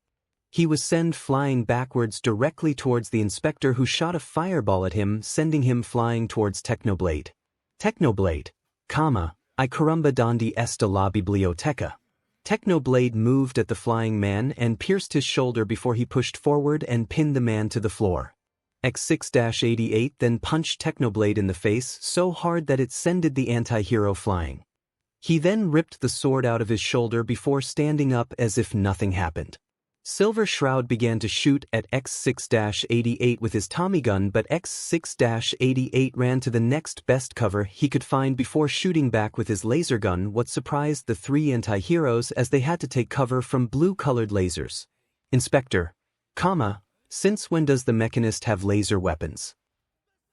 He was sent flying backwards directly towards the Inspector, who shot a fireball at him, sending him flying towards 𝗏𝗏𝗧𝗟𝗘. 𝗏𝗏𝗧𝗟𝗘, 𝐾𝐮𝐭𝐡𝐨𝐫 biblioteca. 𝗏𝗏𝗧𝗟𝗘 moved at the flying man and pierced his shoulder before he pushed forward and pinned the man to the floor. 𝗏6-88 then punched 𝗏𝗏𝗧𝗟𝗘 in the face so hard that it sended the anti-hero flying. He then ripped the sword out of his shoulder before standing up as if nothing happened. Silver Shroud began to shoot at 𝐀6-88 with his Tommy gun, but 𝐀6-88 ran to the next best cover he could find before shooting back with his laser gun. What surprised the three anti-heroes as they had to take cover from blue-colored lasers. Inspector, since when does the Mechanist have laser weapons?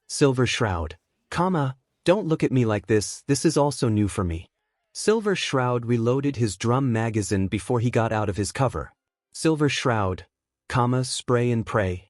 Silver Shroud, don't look at me like this is also new for me. Silver Shroud reloaded his drum magazine before he got out of his cover. Silver Shroud, spray and pray.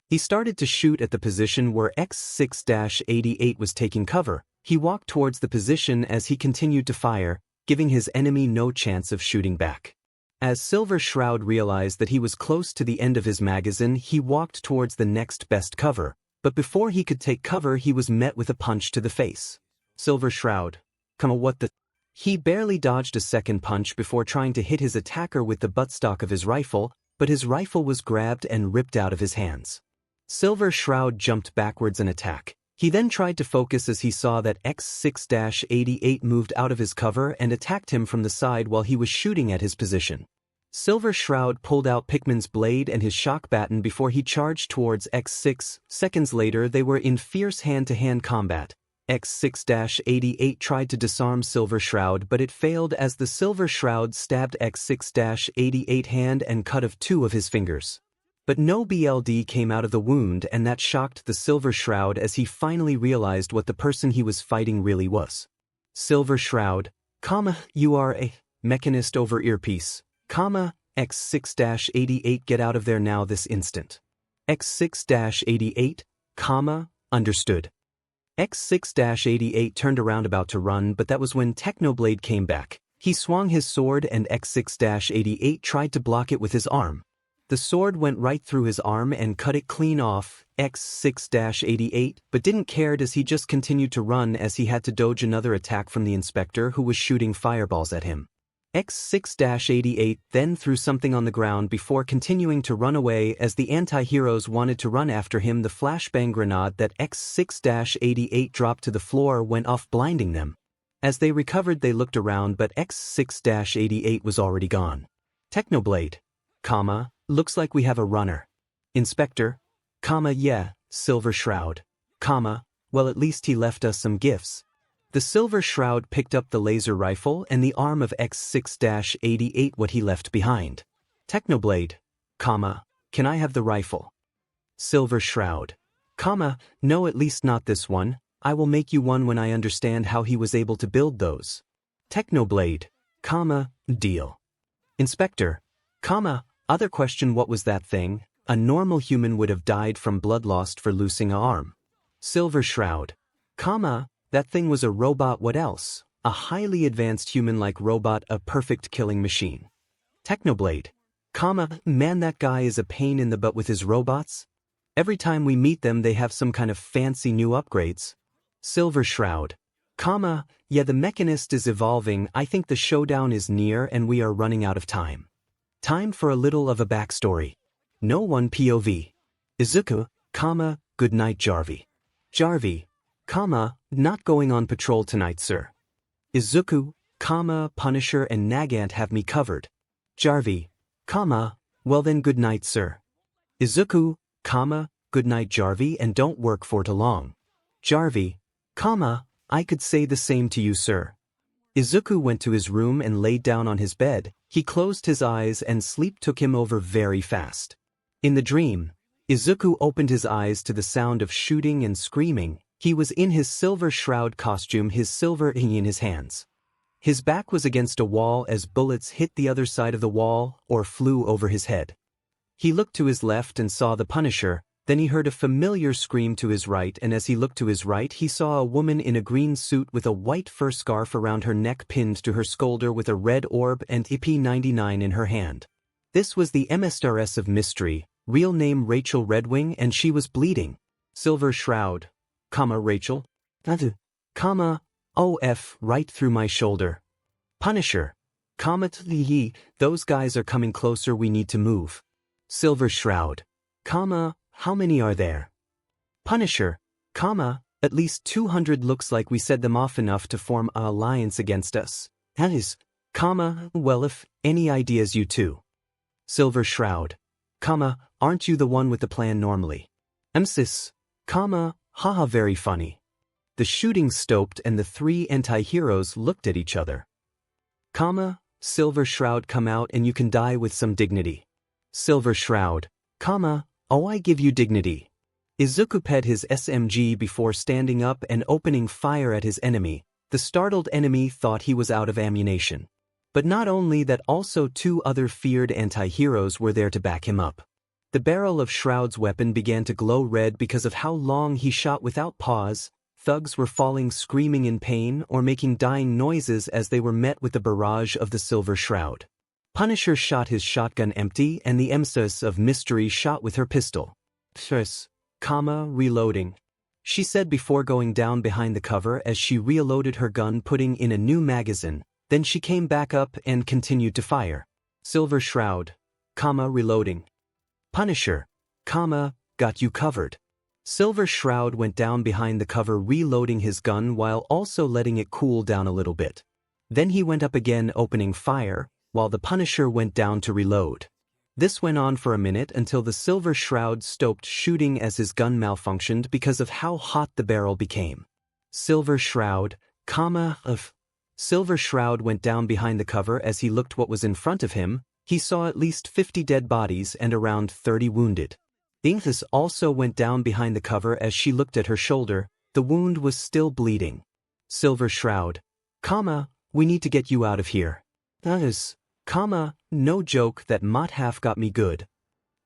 He started to shoot at the position where 𝐀6-88 was taking cover. He walked towards the position as he continued to fire, giving his enemy no chance of shooting back. As Silver Shroud realized that he was close to the end of his magazine, he walked towards the next best cover, but before he could take cover he was met with a punch to the face. Silver Shroud, what the... He barely dodged a second punch before trying to hit his attacker with the buttstock of his rifle, but his rifle was grabbed and ripped out of his hands. Silver Shroud jumped backwards in attack. He then tried to focus as he saw that 𝐀6-88 moved out of his cover and attacked him from the side while he was shooting at his position. Silver Shroud pulled out Pikmin's blade and his shock baton before he charged towards 𝐀6. Seconds later they were in fierce hand-to-hand combat. 𝐀6-88 tried to disarm Silver Shroud, but it failed as the Silver Shroud stabbed 𝐀6-88 hand and cut off 2 of his fingers. But no blood came out of the wound, and that shocked the Silver Shroud as he finally realized what the person he was fighting really was. Silver Shroud, you are a mechanist over earpiece, 𝐀6-88 get out of there now this instant. 𝐀6-88, understood. 𝐀6-88 turned around about to run, but that was when Technoblade came back. He swung his sword and 𝐀6-88 tried to block it with his arm. The sword went right through his arm and cut it clean off 𝐀6-88, but didn't care as he just continued to run as he had to dodge another attack from the inspector who was shooting fireballs at him. 𝐀6-88 then threw something on the ground before continuing to run away as the anti-heroes wanted to run after him. The flashbang grenade that 𝐀6-88 dropped to the floor went off, blinding them. As they recovered they looked around, but 𝐀6-88 was already gone. Technoblade, looks like we have a runner. Inspector, yeah, Silver Shroud, well at least he left us some gifts. The Silver Shroud picked up the laser rifle and the arm of 𝐀6-88 what he left behind. Technoblade, can I have the rifle? Silver Shroud, no, at least not this one. I will make you one when I understand how he was able to build those. Technoblade, deal. Inspector, other question, what was that thing? A normal human would have died from blood loss for losing an arm. Silver Shroud, that thing was a robot. What else? A highly advanced human-like robot, a perfect killing machine. Technoblade, man, that guy is a pain in the butt with his robots. Every time we meet them they have some kind of fancy new upgrades. Silver Shroud, yeah, the Mechanist is evolving. I think the showdown is near and we are running out of time. Time for a little of a backstory. No one POV. Izuku, good night Jarvi. Jarvi, not going on patrol tonight, sir. Izuku, Punisher and Nagant have me covered. Jarvi, well then good night, sir. Izuku, good night Jarvi, and don't work for too long. Jarvi, I could say the same to you, sir. Izuku went to his room and laid down on his bed. He closed his eyes and sleep took him over very fast. In the dream, Izuku opened his eyes to the sound of shooting and screaming. He was in his Silver Shroud costume, his silver ring in his hands. His back was against a wall as bullets hit the other side of the wall or flew over his head. He looked to his left and saw the Punisher, then he heard a familiar scream to his right, and as he looked to his right he saw a woman in a green suit with a white fur scarf around her neck pinned to her shoulder with a red orb and IP99 in her hand. This was the Mistress of Mystery, real name Rachel Redwing, and she was bleeding. Silver Shroud, Rachel, OF right through my shoulder. Punisher, those guys are coming closer, we need to move. Silver Shroud, how many are there? Punisher, At least 200 looks like we set them off enough to form an alliance against us. That is, well, if any ideas you two. Silver Shroud, aren't you the one with the plan normally? 𝐶𝐮𝐬𝐴, haha, very funny. The shooting stopped and the three anti-heroes looked at each other. Silver Shroud, come out and you can die with some dignity. Silver Shroud, oh, I give you dignity. Izuku ped his SMG before standing up and opening fire at his enemy. The startled enemy thought he was out of ammunition. But not only that, also two other feared anti-heroes were there to back him up. The barrel of Shroud's weapon began to glow red because of how long he shot without pause. Thugs were falling screaming in pain or making dying noises as they were met with the barrage of the Silver Shroud. Punisher shot his shotgun empty and the 𝐒𝐮𝐬𝐴 of Mystery shot with her pistol. Reloading, she said before going down behind the cover as she reloaded her gun, putting in a new magazine. Then she came back up and continued to fire. Silver Shroud, reloading. Punisher, got you covered. Silver Shroud went down behind the cover reloading his gun while also letting it cool down a little bit. Then he went up again opening fire, while the Punisher went down to reload. This went on for a minute until the Silver Shroud stopped shooting as his gun malfunctioned because of how hot the barrel became. Silver Shroud, Silver Shroud went down behind the cover as he looked what was in front of him. He saw at least 50 dead bodies and around 30 wounded. 𝐶𝐮𝐴 also went down behind the cover as she looked at her shoulder. The wound was still bleeding. Silver Shroud, we need to get you out of here. That is, no joke, that WhatIf got me good.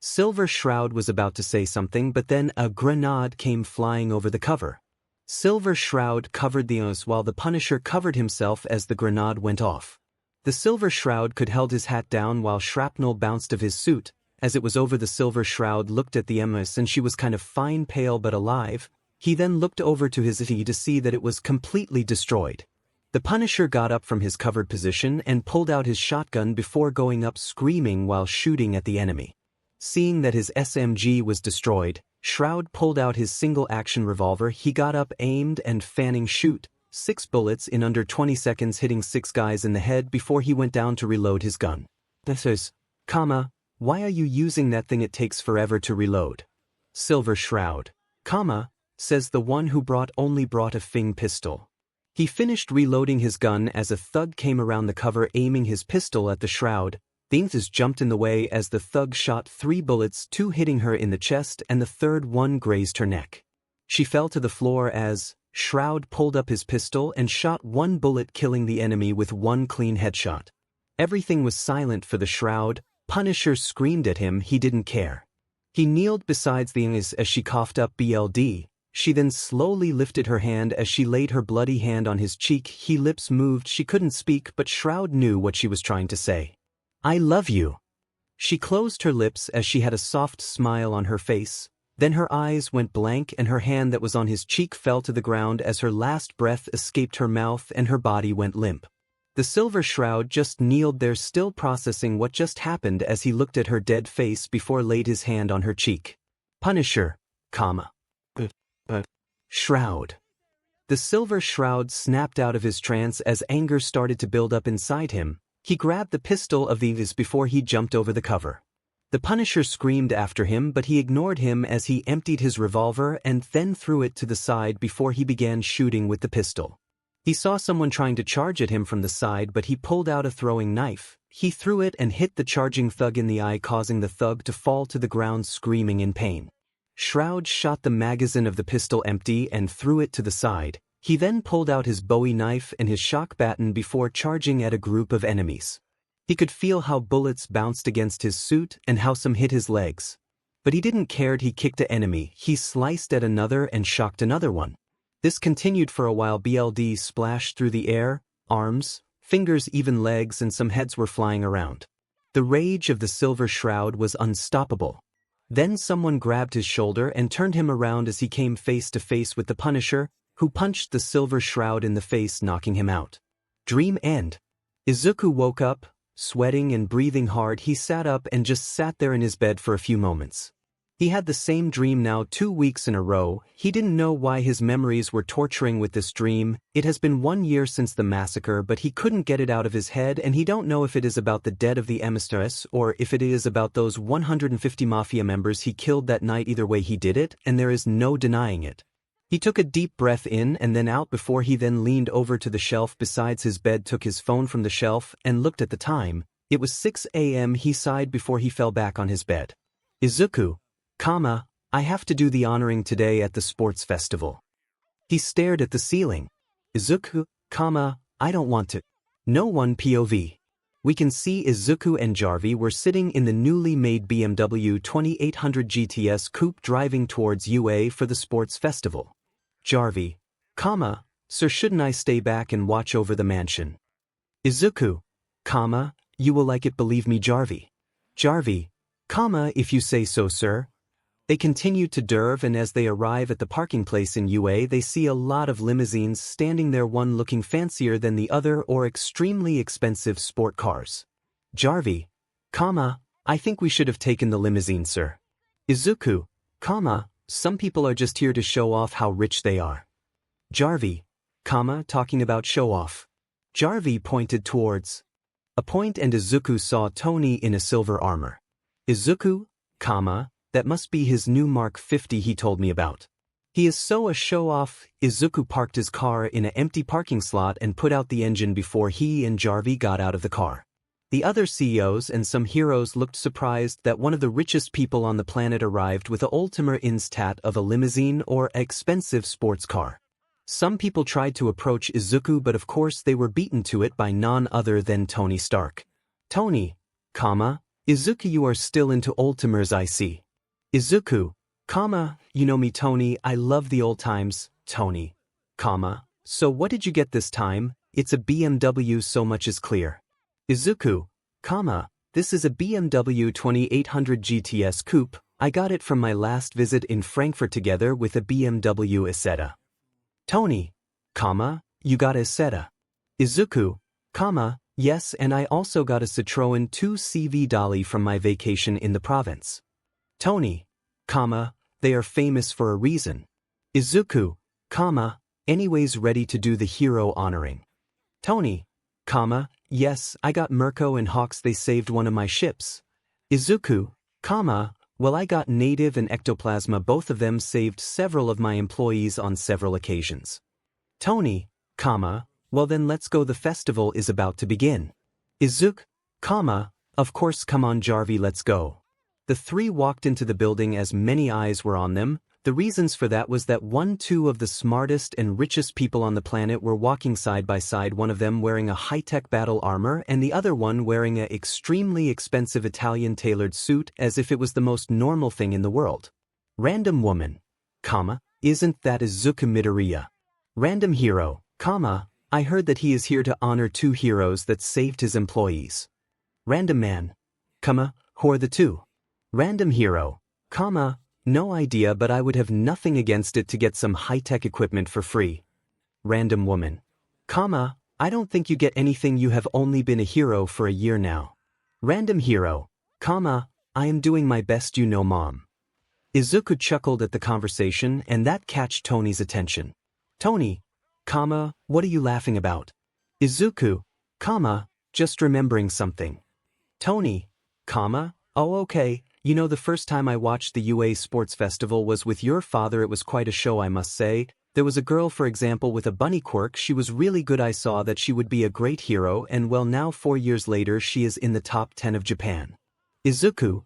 Silver Shroud was about to say something, but then a grenade came flying over the cover. Silver Shroud covered the 𝐶𝐮𝐴 while the Punisher covered himself as the grenade went off. The Silver Shroud could held his hat down while shrapnel bounced of his suit. As it was over, the Silver Shroud looked at the 𝐒𝐮𝐴 and she was kind of fine, pale but alive. He then looked over to his 𝐶𝐮𝐴 to see that it was completely destroyed. The Punisher got up from his covered position and pulled out his shotgun before going up screaming while shooting at the enemy. Seeing that his SMG was destroyed, Shroud pulled out his single-action revolver. He got up, aimed and fanning shoot 6 bullets in under 20 seconds, hitting 6 guys in the head before he went down to reload his gun. This is, why are you using that thing? It takes forever to reload. Silver Shroud, says the one who brought a Fing pistol. He finished reloading his gun as a thug came around the cover aiming his pistol at the Shroud. 𝐶𝐮𝐴 jumped in the way as the thug shot 3 bullets, 2 hitting her in the chest and the third one grazed her neck. She fell to the floor as Shroud pulled up his pistol and shot 1 bullet, killing the enemy with 1 clean headshot. Everything was silent for the Shroud. Punisher screamed at him. He didn't care. He kneeled beside the 𝐶𝐮𝐴 as she coughed up blood. She then slowly lifted her hand as she laid her bloody hand on his cheek. His lips moved. She couldn't speak, but Shroud knew what she was trying to say. I love you. She closed her lips as she had a soft smile on her face. Then her eyes went blank and her hand that was on his cheek fell to the ground as her last breath escaped her mouth and her body went limp. The Silver Shroud just kneeled there, still processing what just happened as he looked at her dead face before laid his hand on her cheek. Punisher, Shroud. The Silver Shroud snapped out of his trance as anger started to build up inside him. He grabbed the pistol of the 𝐶𝐮𝐴 before he jumped over the cover. The Punisher screamed after him, but he ignored him as he emptied his revolver and then threw it to the side before he began shooting with the pistol. He saw someone trying to charge at him from the side, but he pulled out a throwing knife. He threw it and hit the charging thug in the eye, causing the thug to fall to the ground screaming in pain. Shroud shot the magazine of the pistol empty and threw it to the side. He then pulled out his Bowie knife and his shock baton before charging at a group of enemies. He could feel how bullets bounced against his suit and how some hit his legs. But he didn't care. He kicked an enemy, he sliced at another and shocked another one. This continued for a while. Blood splashed through the air, arms, fingers, even legs, and some heads were flying around. The rage of the Silver Shroud was unstoppable. Then someone grabbed his shoulder and turned him around as he came face to face with the Punisher, who punched the Silver Shroud in the face, knocking him out. Dream end. Izuku woke up, sweating and breathing hard. He sat up and just sat there in his bed for a few moments. He had the same dream now 2 weeks in a row. He didn't know why his memories were torturing with this dream. It has been 1 year since the massacre, but he couldn't get it out of his head, and he don't know if it is about the death of the emistress or if it is about those 150 mafia members he killed that night. Either way he did it, and there is no denying it. He took a deep breath in and then out before he then leaned over to the shelf beside his bed, took his phone from the shelf, and looked at the time. It was 6 a.m. He sighed before he fell back on his bed. Izuku, I have to do the honoring today at the sports festival. He stared at the ceiling. Izuku, I don't want to. No one POV. We can see Izuku and 𝗧𝗚𝗧𝗟𝗘 were sitting in the newly made BMW 2800 GTS coupe driving towards UA for the sports festival. 𝗧𝗚𝗧𝗟𝗘, sir, shouldn't I stay back and watch over the mansion? Izuku, you will like it, believe me, 𝗧𝗚𝗧𝗟𝗘, if you say so, sir. They continue to drive, and as they arrive at the parking place in UA, they see a lot of limousines standing there, one looking fancier than the other, or extremely expensive sport cars. 𝗧𝗚𝗧𝗟𝗘, I think we should have taken the limousine, sir. Izuku, some people are just here to show off how rich they are. 𝗧𝗚𝗧𝗟𝗘, talking about show off. 𝗧𝗚𝗧𝗟𝗘 pointed towards a point, and Izuku saw Tony in a silver armor. Izuku, that must be his new Mark 50 he told me about. He is so a show-off. Izuku parked his car in an empty parking slot and put out the engine before he and 𝗧𝗚𝗧𝗟𝗘 got out of the car. The other CEOs and some heroes looked surprised that one of the richest people on the planet arrived with a 𝗀𝗧ma𝗫 instat of a limousine or an expensive sports car. Some people tried to approach Izuku, but of course they were beaten to it by none other than Tony Stark. Tony, Izuku, you are still into 𝗀𝗧ma𝗫s, I see. Izuku, you know me, Tony, I love the old times. Tony, so what did you get this time? It's a BMW, so much is clear. Izuku, this is a BMW 2800 GTS coupe. I got it from my last visit in Frankfurt together with a BMW Isetta. Tony, you got a Isetta. Izuku, yes, and I also got a Citroën 2CV Dolly from my vacation in the province. Tony, they are famous for a reason. Izuku, anyways, ready to do the hero honoring. Tony, yes, I got Mirko and Hawks, they saved one of my ships. Izuku, well, I got Native and Ectoplasma, both of them saved several of my employees on several occasions. Tony, well then let's go, the festival is about to begin. Izuku, of course, come on 𝗧𝗚𝗧𝗟𝗘, let's go. The three walked into the building as many eyes were on them. The reasons for that was that two of the smartest and richest people on the planet were walking side by side, one of them wearing a high-tech battle armor and the other one wearing an extremely expensive Italian tailored suit, as if it was the most normal thing in the world. Random woman, isn't that Izuku Midoriya? Random hero, I heard that he is here to honor 2 heroes that saved his employees. Random man, who are the 2? Random hero, no idea, but I would have nothing against it to get some high-tech equipment for free. Random woman, I don't think you get anything, you have only been a hero for a year now. Random hero, I am doing my best, you know, mom. Izuku chuckled at the conversation, and that catched Tony's attention. Tony, what are you laughing about? Izuku, just remembering something. Tony, oh okay. You know, the first time I watched the UA Sports Festival was with your father. It was quite a show, I must say. There was a girl, for example, with a bunny quirk. She was really good. I saw that she would be a great hero, and well, now 4 years later she is in the top 10 of Japan. Izuku,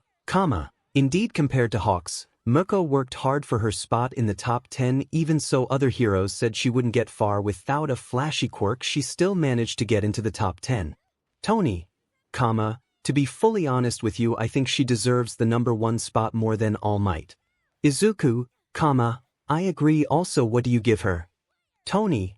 indeed, compared to Hawks, Mirko worked hard for her spot in the top 10. Even so, other heroes said she wouldn't get far without a flashy quirk. She still managed to get into the top 10. Tony, to be fully honest with you, I think she deserves the #1 spot more than All Might. Izuku, I agree. Also, what do you give her? Tony,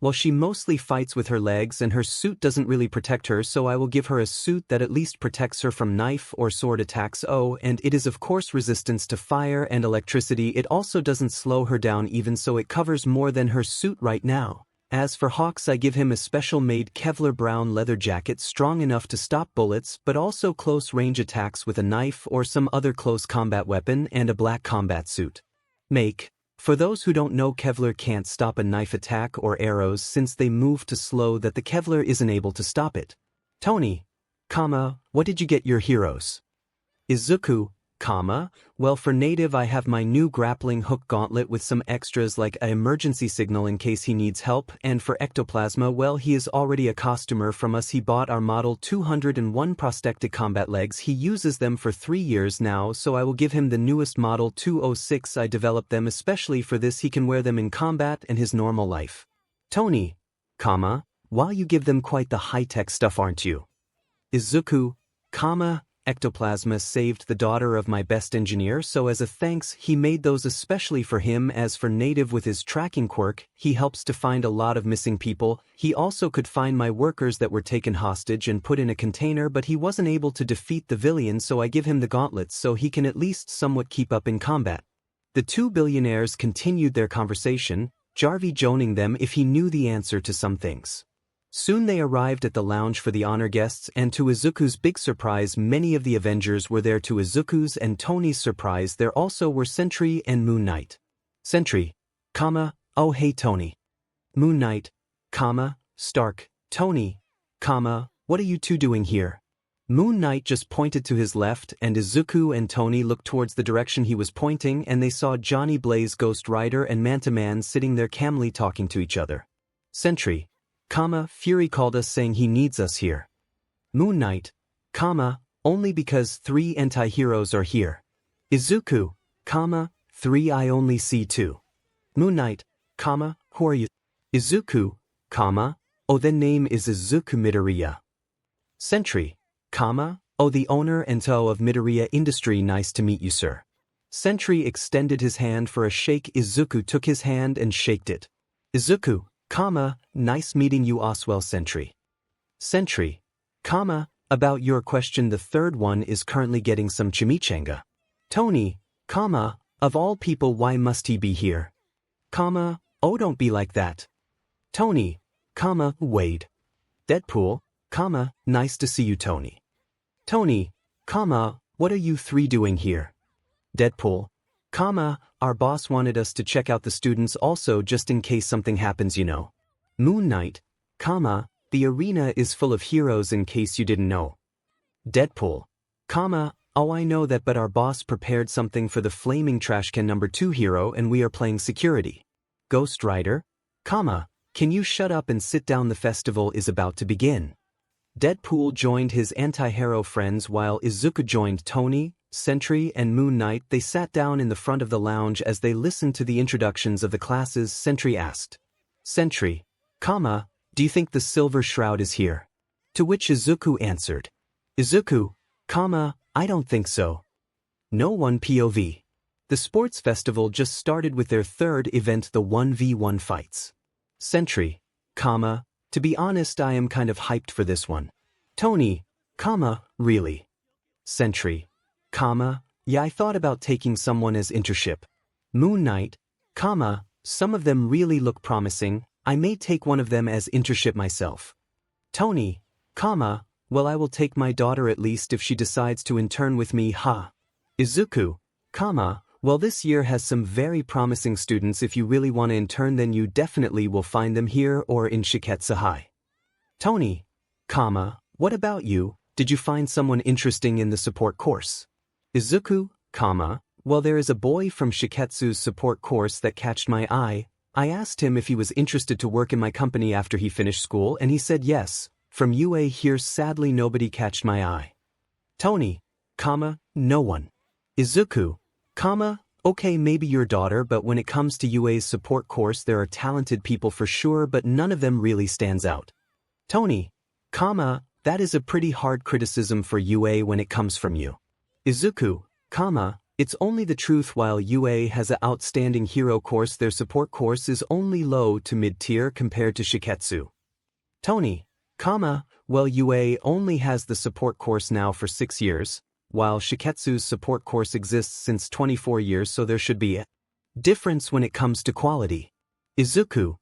well, she mostly fights with her legs and her suit doesn't really protect her, so I will give her a suit that at least protects her from knife or sword attacks. Oh, and it is of course resistance to fire and electricity. It also doesn't slow her down, even so it covers more than her suit right now. As for Hawks, I give him a special-made Kevlar brown leather jacket strong enough to stop bullets but also close-range attacks with a knife or some other close combat weapon, and a black combat suit. For those who don't know, Kevlar can't stop a knife attack or arrows since they move too slow that the Kevlar isn't able to stop it. Tony, what did you get your heroes? Izuku, well, for native I have my new grappling hook gauntlet with some extras like an emergency signal in case he needs help, and for ectoplasma, well, he is already a customer from us. He bought our model 201 prosthetic combat legs. He uses them for 3 years now, so I will give him the newest model 206. I developed them especially for this. He can wear them in combat and his normal life. Tony, while you give them quite the high-tech stuff, aren't you? Izuku, ectoplasma saved the daughter of my best engineer, so as a thanks he made those especially for him. As for native, with his tracking quirk, he helps to find a lot of missing people. He also could find my workers that were taken hostage and put in a container, but he wasn't able to defeat the villain, so I give him the gauntlets so he can at least somewhat keep up in combat. The two billionaires continued their conversation, Jarvie joning them if he knew the answer to some things. Soon they arrived at the lounge for the honor guests, and to Izuku's big surprise, many of the Avengers were there. To Izuku's and Tony's surprise, there also were Sentry and Moon Knight. Sentry, oh hey Tony. Moon Knight, Stark, Tony, what are you two doing here? Moon Knight just pointed to his left, and Izuku and Tony looked towards the direction he was pointing, and they saw Johnny Blaze, Ghost Rider, and Manta Man sitting there calmly talking to each other. Sentry, Fury called us saying he needs us here. Moon Knight, only because 3 anti-heroes are here. Izuku, 3 I only see 2. Moon Knight, who are you? Izuku, oh the name is Izuku Midoriya. Sentry, oh the owner and CEO of Midoriya Industrie, nice to meet you sir. Sentry extended his hand for a shake. Izuku took his hand and shaked it. Izuku, nice meeting you as well Sentry. Sentry, about your question, the third one is currently getting some chimichanga. Tony, of all people why must he be here? Oh don't be like that. Tony, Wade. Deadpool, nice to see you Tony. Tony, what are you 3 doing here? Deadpool, our boss wanted us to check out the students also just in case something happens, you know. Moon Knight, the arena is full of heroes in case you didn't know. Deadpool, oh I know that, but our boss prepared something for the flaming trash can number 2 hero and we are playing security. Ghost Rider, can you shut up and sit down, the festival is about to begin. Deadpool joined his anti-hero friends while Izuku joined Tony, Sentry, and Moon Knight. They sat down in the front of the lounge as they listened to the introductions of the classes. Sentry asked. Sentry, do you think the Silver Shroud is here? To which Izuku answered. Izuku, I don't think so. No one. POV. The sports festival just started with their 3rd event, the 1v1 fights. Sentry, to be honest I am kind of hyped for this one. Tony, really? Sentry, yeah, I thought about taking someone as internship. Moon Knight, some of them really look promising. I may take one of them as internship myself. Tony, well I will take my daughter at least if she decides to intern with me, ha. Izuku, well this year has some very promising students. If you really want to intern then you definitely will find them here or in 𝐀𝐮𝐬𝐽. Tony, what about you? Did you find someone interesting in the support course? Izuku, well there is a boy from 𝐀𝐮𝐬𝐽's support course that catched my eye. I asked him if he was interested to work in my company after he finished school and he said yes. From UA here sadly nobody catched my eye. Tony, no one. Izuku, okay maybe your daughter, but when it comes to UA's support course there are talented people for sure, but none of them really stands out. Tony, that is a pretty hard criticism for UA when it comes from you. Izuku, it's only the truth. While UA has an outstanding hero course, their support course is only low to mid-tier compared to 𝐀𝐮𝐬𝐽. Tony, well UA only has the support course now for 6 years, while 𝐀𝐮𝐬𝐽's support course exists since 24 years, so there should be a difference when it comes to quality. Izuku,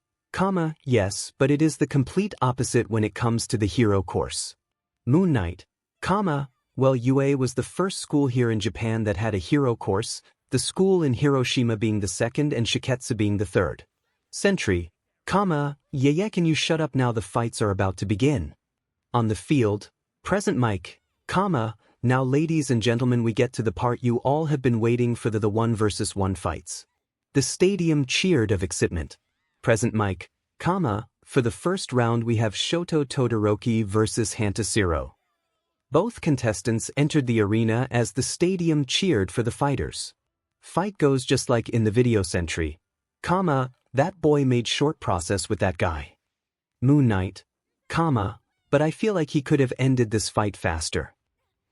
Yes, but it is the complete opposite when it comes to the hero course. Moon Knight, well, UA was the first school here in Japan that had a hero course, the school in Hiroshima being the second and 𝐀𝐮𝐭𝐡𝐨𝐫 being the third. Sentry, yeah, can you shut up now, the fights are about to begin. On the field, present mic, now ladies and gentlemen, we get to the part you all have been waiting for, the 1 versus 1 fights. The stadium cheered of excitement. Present mic, for the first round we have Shoto Todoroki versus 𝐀𝐮𝐭𝐡𝐨𝐫. Both contestants entered the arena as the stadium cheered for the fighters. Fight goes just like in the video. Sentry, that boy made short process with that guy. Moon Knight, but I feel like he could have ended this fight faster.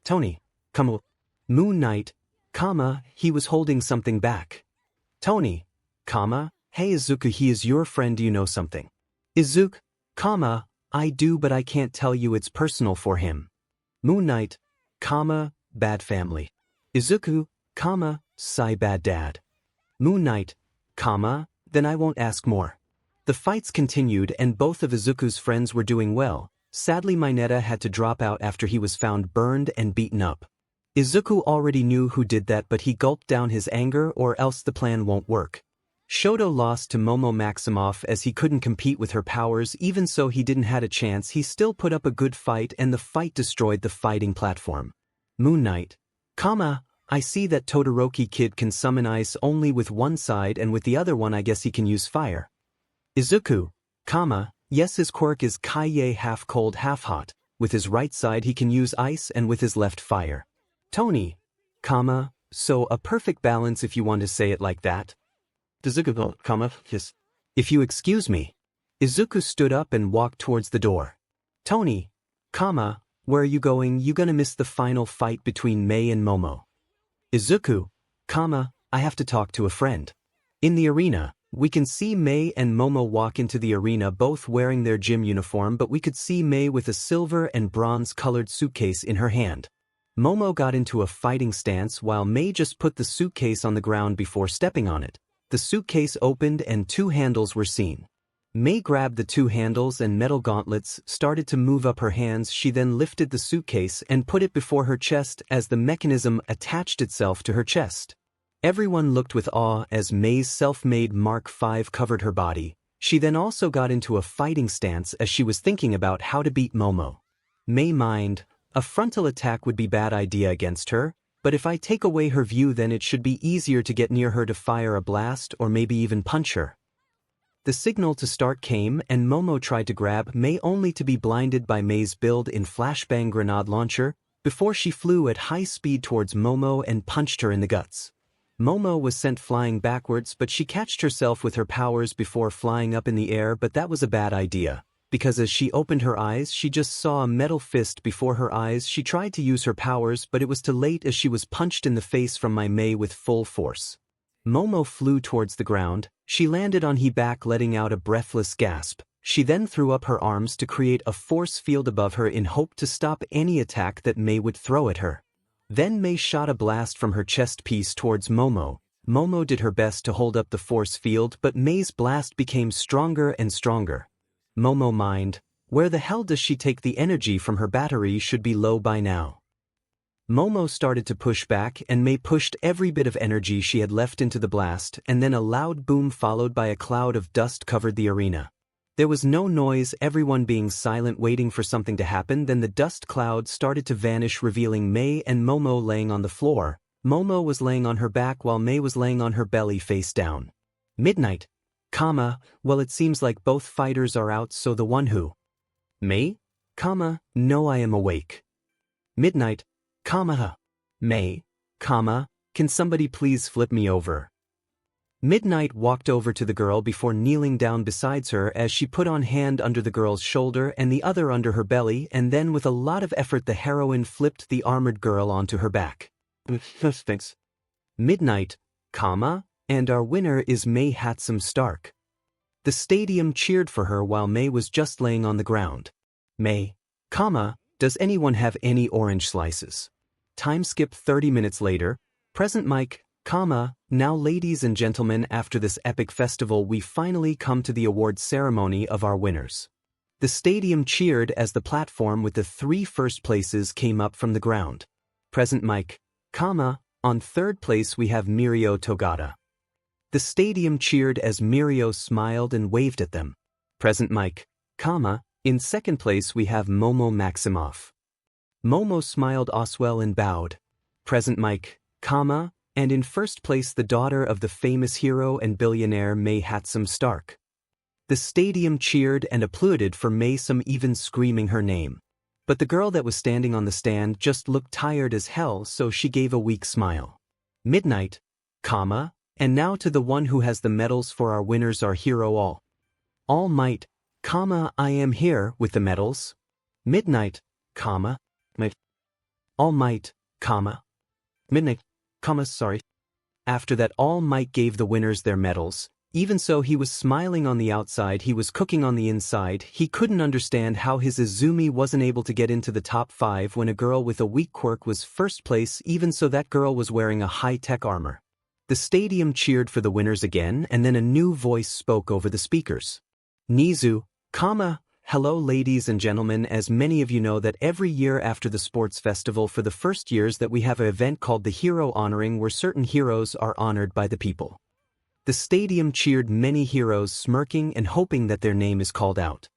Tony, Moon Knight, he was holding something back. Tony, hey Izuku, he is your friend, do you know something? Izuku, I do, but I can't tell you, it's personal for him. Moon Knight, bad family. Izuku, bad dad. Moon Knight, then I won't ask more. The fights continued and both of Izuku's friends were doing well. Sadly, Mineta had to drop out after he was found burned and beaten up. Izuku already knew who did that, but he gulped down his anger or else the plan won't work. Shoto lost to Momo Maximoff as he couldn't compete with her powers. Even so, he didn't had a chance. He still put up a good fight and the fight destroyed the fighting platform. Moon Knight, I see that Todoroki kid can summon ice only with one side and with the other one I guess he can use fire. Izuku, yes, his quirk is Kaie, half cold half hot. With his right side he can use ice and with his left fire. Tony, so a perfect balance if you want to say it like that. Izuku, yes. If you excuse me. Izuku stood up and walked towards the door. Tony, where are you going? You gonna miss the final fight between Mei and Momo. Izuku, I have to talk to a friend. In the arena, we can see Mei and Momo walk into the arena both wearing their gym uniform, but we could see Mei with a silver and bronze-colored suitcase in her hand. Momo got into a fighting stance while Mei just put the suitcase on the ground before stepping on it. The suitcase opened and 2 handles were seen. Mei grabbed the 2 handles and metal gauntlets started to move up her hands. She then lifted the suitcase and put it before her chest as the mechanism attached itself to her chest. Everyone looked with awe as Mei's self-made Mark V covered her body. She then also got into a fighting stance as she was thinking about how to beat Momo. Mei mind, a frontal attack would be bad idea against her, but if I take away her view then it should be easier to get near her to fire a blast or maybe even punch her. The signal to start came and Momo tried to grab Mei only to be blinded by Mei's built-in flashbang grenade launcher before she flew at high speed towards Momo and punched her in the guts. Momo was sent flying backwards, but she catched herself with her powers before flying up in the air, but that was a bad idea, because as she opened her eyes she just saw a metal fist before her eyes. She tried to use her powers but it was too late as she was punched in the face from Mei with full force. Momo flew towards the ground. She landed on her back letting out a breathless gasp. She then threw up her arms to create a force field above her in hope to stop any attack that Mei would throw at her. Then Mei shot a blast from her chest piece towards Momo. Momo did her best to hold up the force field, but Mei's blast became stronger and stronger. Momo mind, where the hell does she take the energy from? Her battery should be low by now. Momo started to push back and Mei pushed every bit of energy she had left into the blast, and then a loud boom followed by a cloud of dust covered the arena. There was no noise, everyone being silent waiting for something to happen. Then the dust cloud started to vanish, revealing Mei and Momo laying on the floor. Momo was laying on her back while Mei was laying on her belly face down. Midnight, well, it seems like both fighters are out, so the one who? Mei, no, I am awake. Midnight, Mei, can somebody please flip me over? Midnight walked over to the girl before kneeling down beside her as she put on hand under the girl's shoulder and the other under her belly, and then with a lot of effort the heroine flipped the armored girl onto her back. Thanks. Midnight, and our winner is Mei 𝐻𝐻𝐸𝐴. The stadium cheered for her while Mei was just laying on the ground. Mei, does anyone have any orange slices? Time skip 30 minutes later. Present mic, Now ladies and gentlemen, after this epic festival we finally come to the awards ceremony of our winners. The stadium cheered as the platform with the 3 first places came up from the ground. Present mic, on 3rd place we have 𝐴𝐵𝐴 𝐴𝐵𝐷. The stadium cheered as 𝐴𝐵𝐴 smiled and waved at them. Present mic, in 2nd place we have 𝐀𝐮𝐭𝐡𝐨𝐫 Maximoff. Momo smiled as well and bowed. Present mic, and in 1st place the daughter of the famous hero and billionaire 𝐀𝐮𝐭𝐡𝐨𝐫 Stark. The stadium cheered and applauded for 𝐀𝐮, even screaming her name. But the girl that was standing on the stand just looked tired as hell, so she gave a weak smile. Midnight, and now to the one who has the medals for our winners, our hero All Might, I am here with the medals. Midnight, All Might, Midnight, sorry. After that All Might gave the winners their medals. Even so, he was smiling on the outside, he was cooking on the inside. He couldn't understand how his Izumi wasn't able to get into the top 5 when a girl with a weak quirk was 1st place. Even so, that girl was wearing a high-tech armor. The stadium cheered for the winners again, and then a new voice spoke over the speakers. 𝐻𝐿𝐿, hello ladies and gentlemen, as many of you know that every year after the sports festival for the first years that we have an event called the Hero Honoring, where certain heroes are honored by the people. The stadium cheered many heroes, smirking and hoping that their name is called out.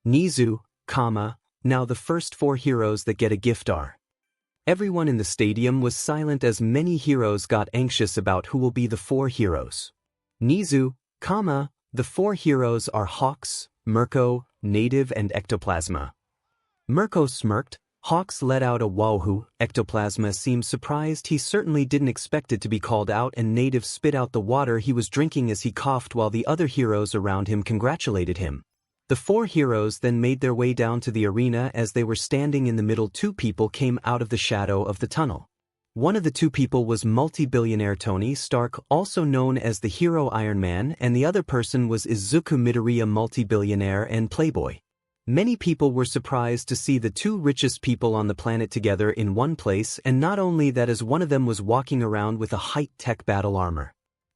𝐻𝐿𝐿, now the first 4 heroes that get a gift are. Everyone in the stadium was silent as many heroes got anxious about who will be the 4 heroes. 𝐻𝐿𝐿, the 4 heroes are Hawks, 𝐴𝐵𝐴, Native and 𝐸𝐻𝐿. 𝐴𝐵𝐴 smirked. Hawks let out a wahoo. 𝐸𝐻𝐿 seemed surprised. He certainly didn't expect it to be called out, and Native spit out the water he was drinking as he coughed, while the other heroes around him congratulated him. The 4 heroes then made their way down to the arena. As they were standing in the middle, 2 people came out of the shadow of the tunnel. One of the 2 people was multi-billionaire Tony Stark, also known as the hero Iron Man, and the other person was Izuku Midoriya, multi-billionaire and playboy. Many people were surprised to see the 2 richest people on the planet together in one place, and not only that, as one of them was walking around with a high-tech battle armor.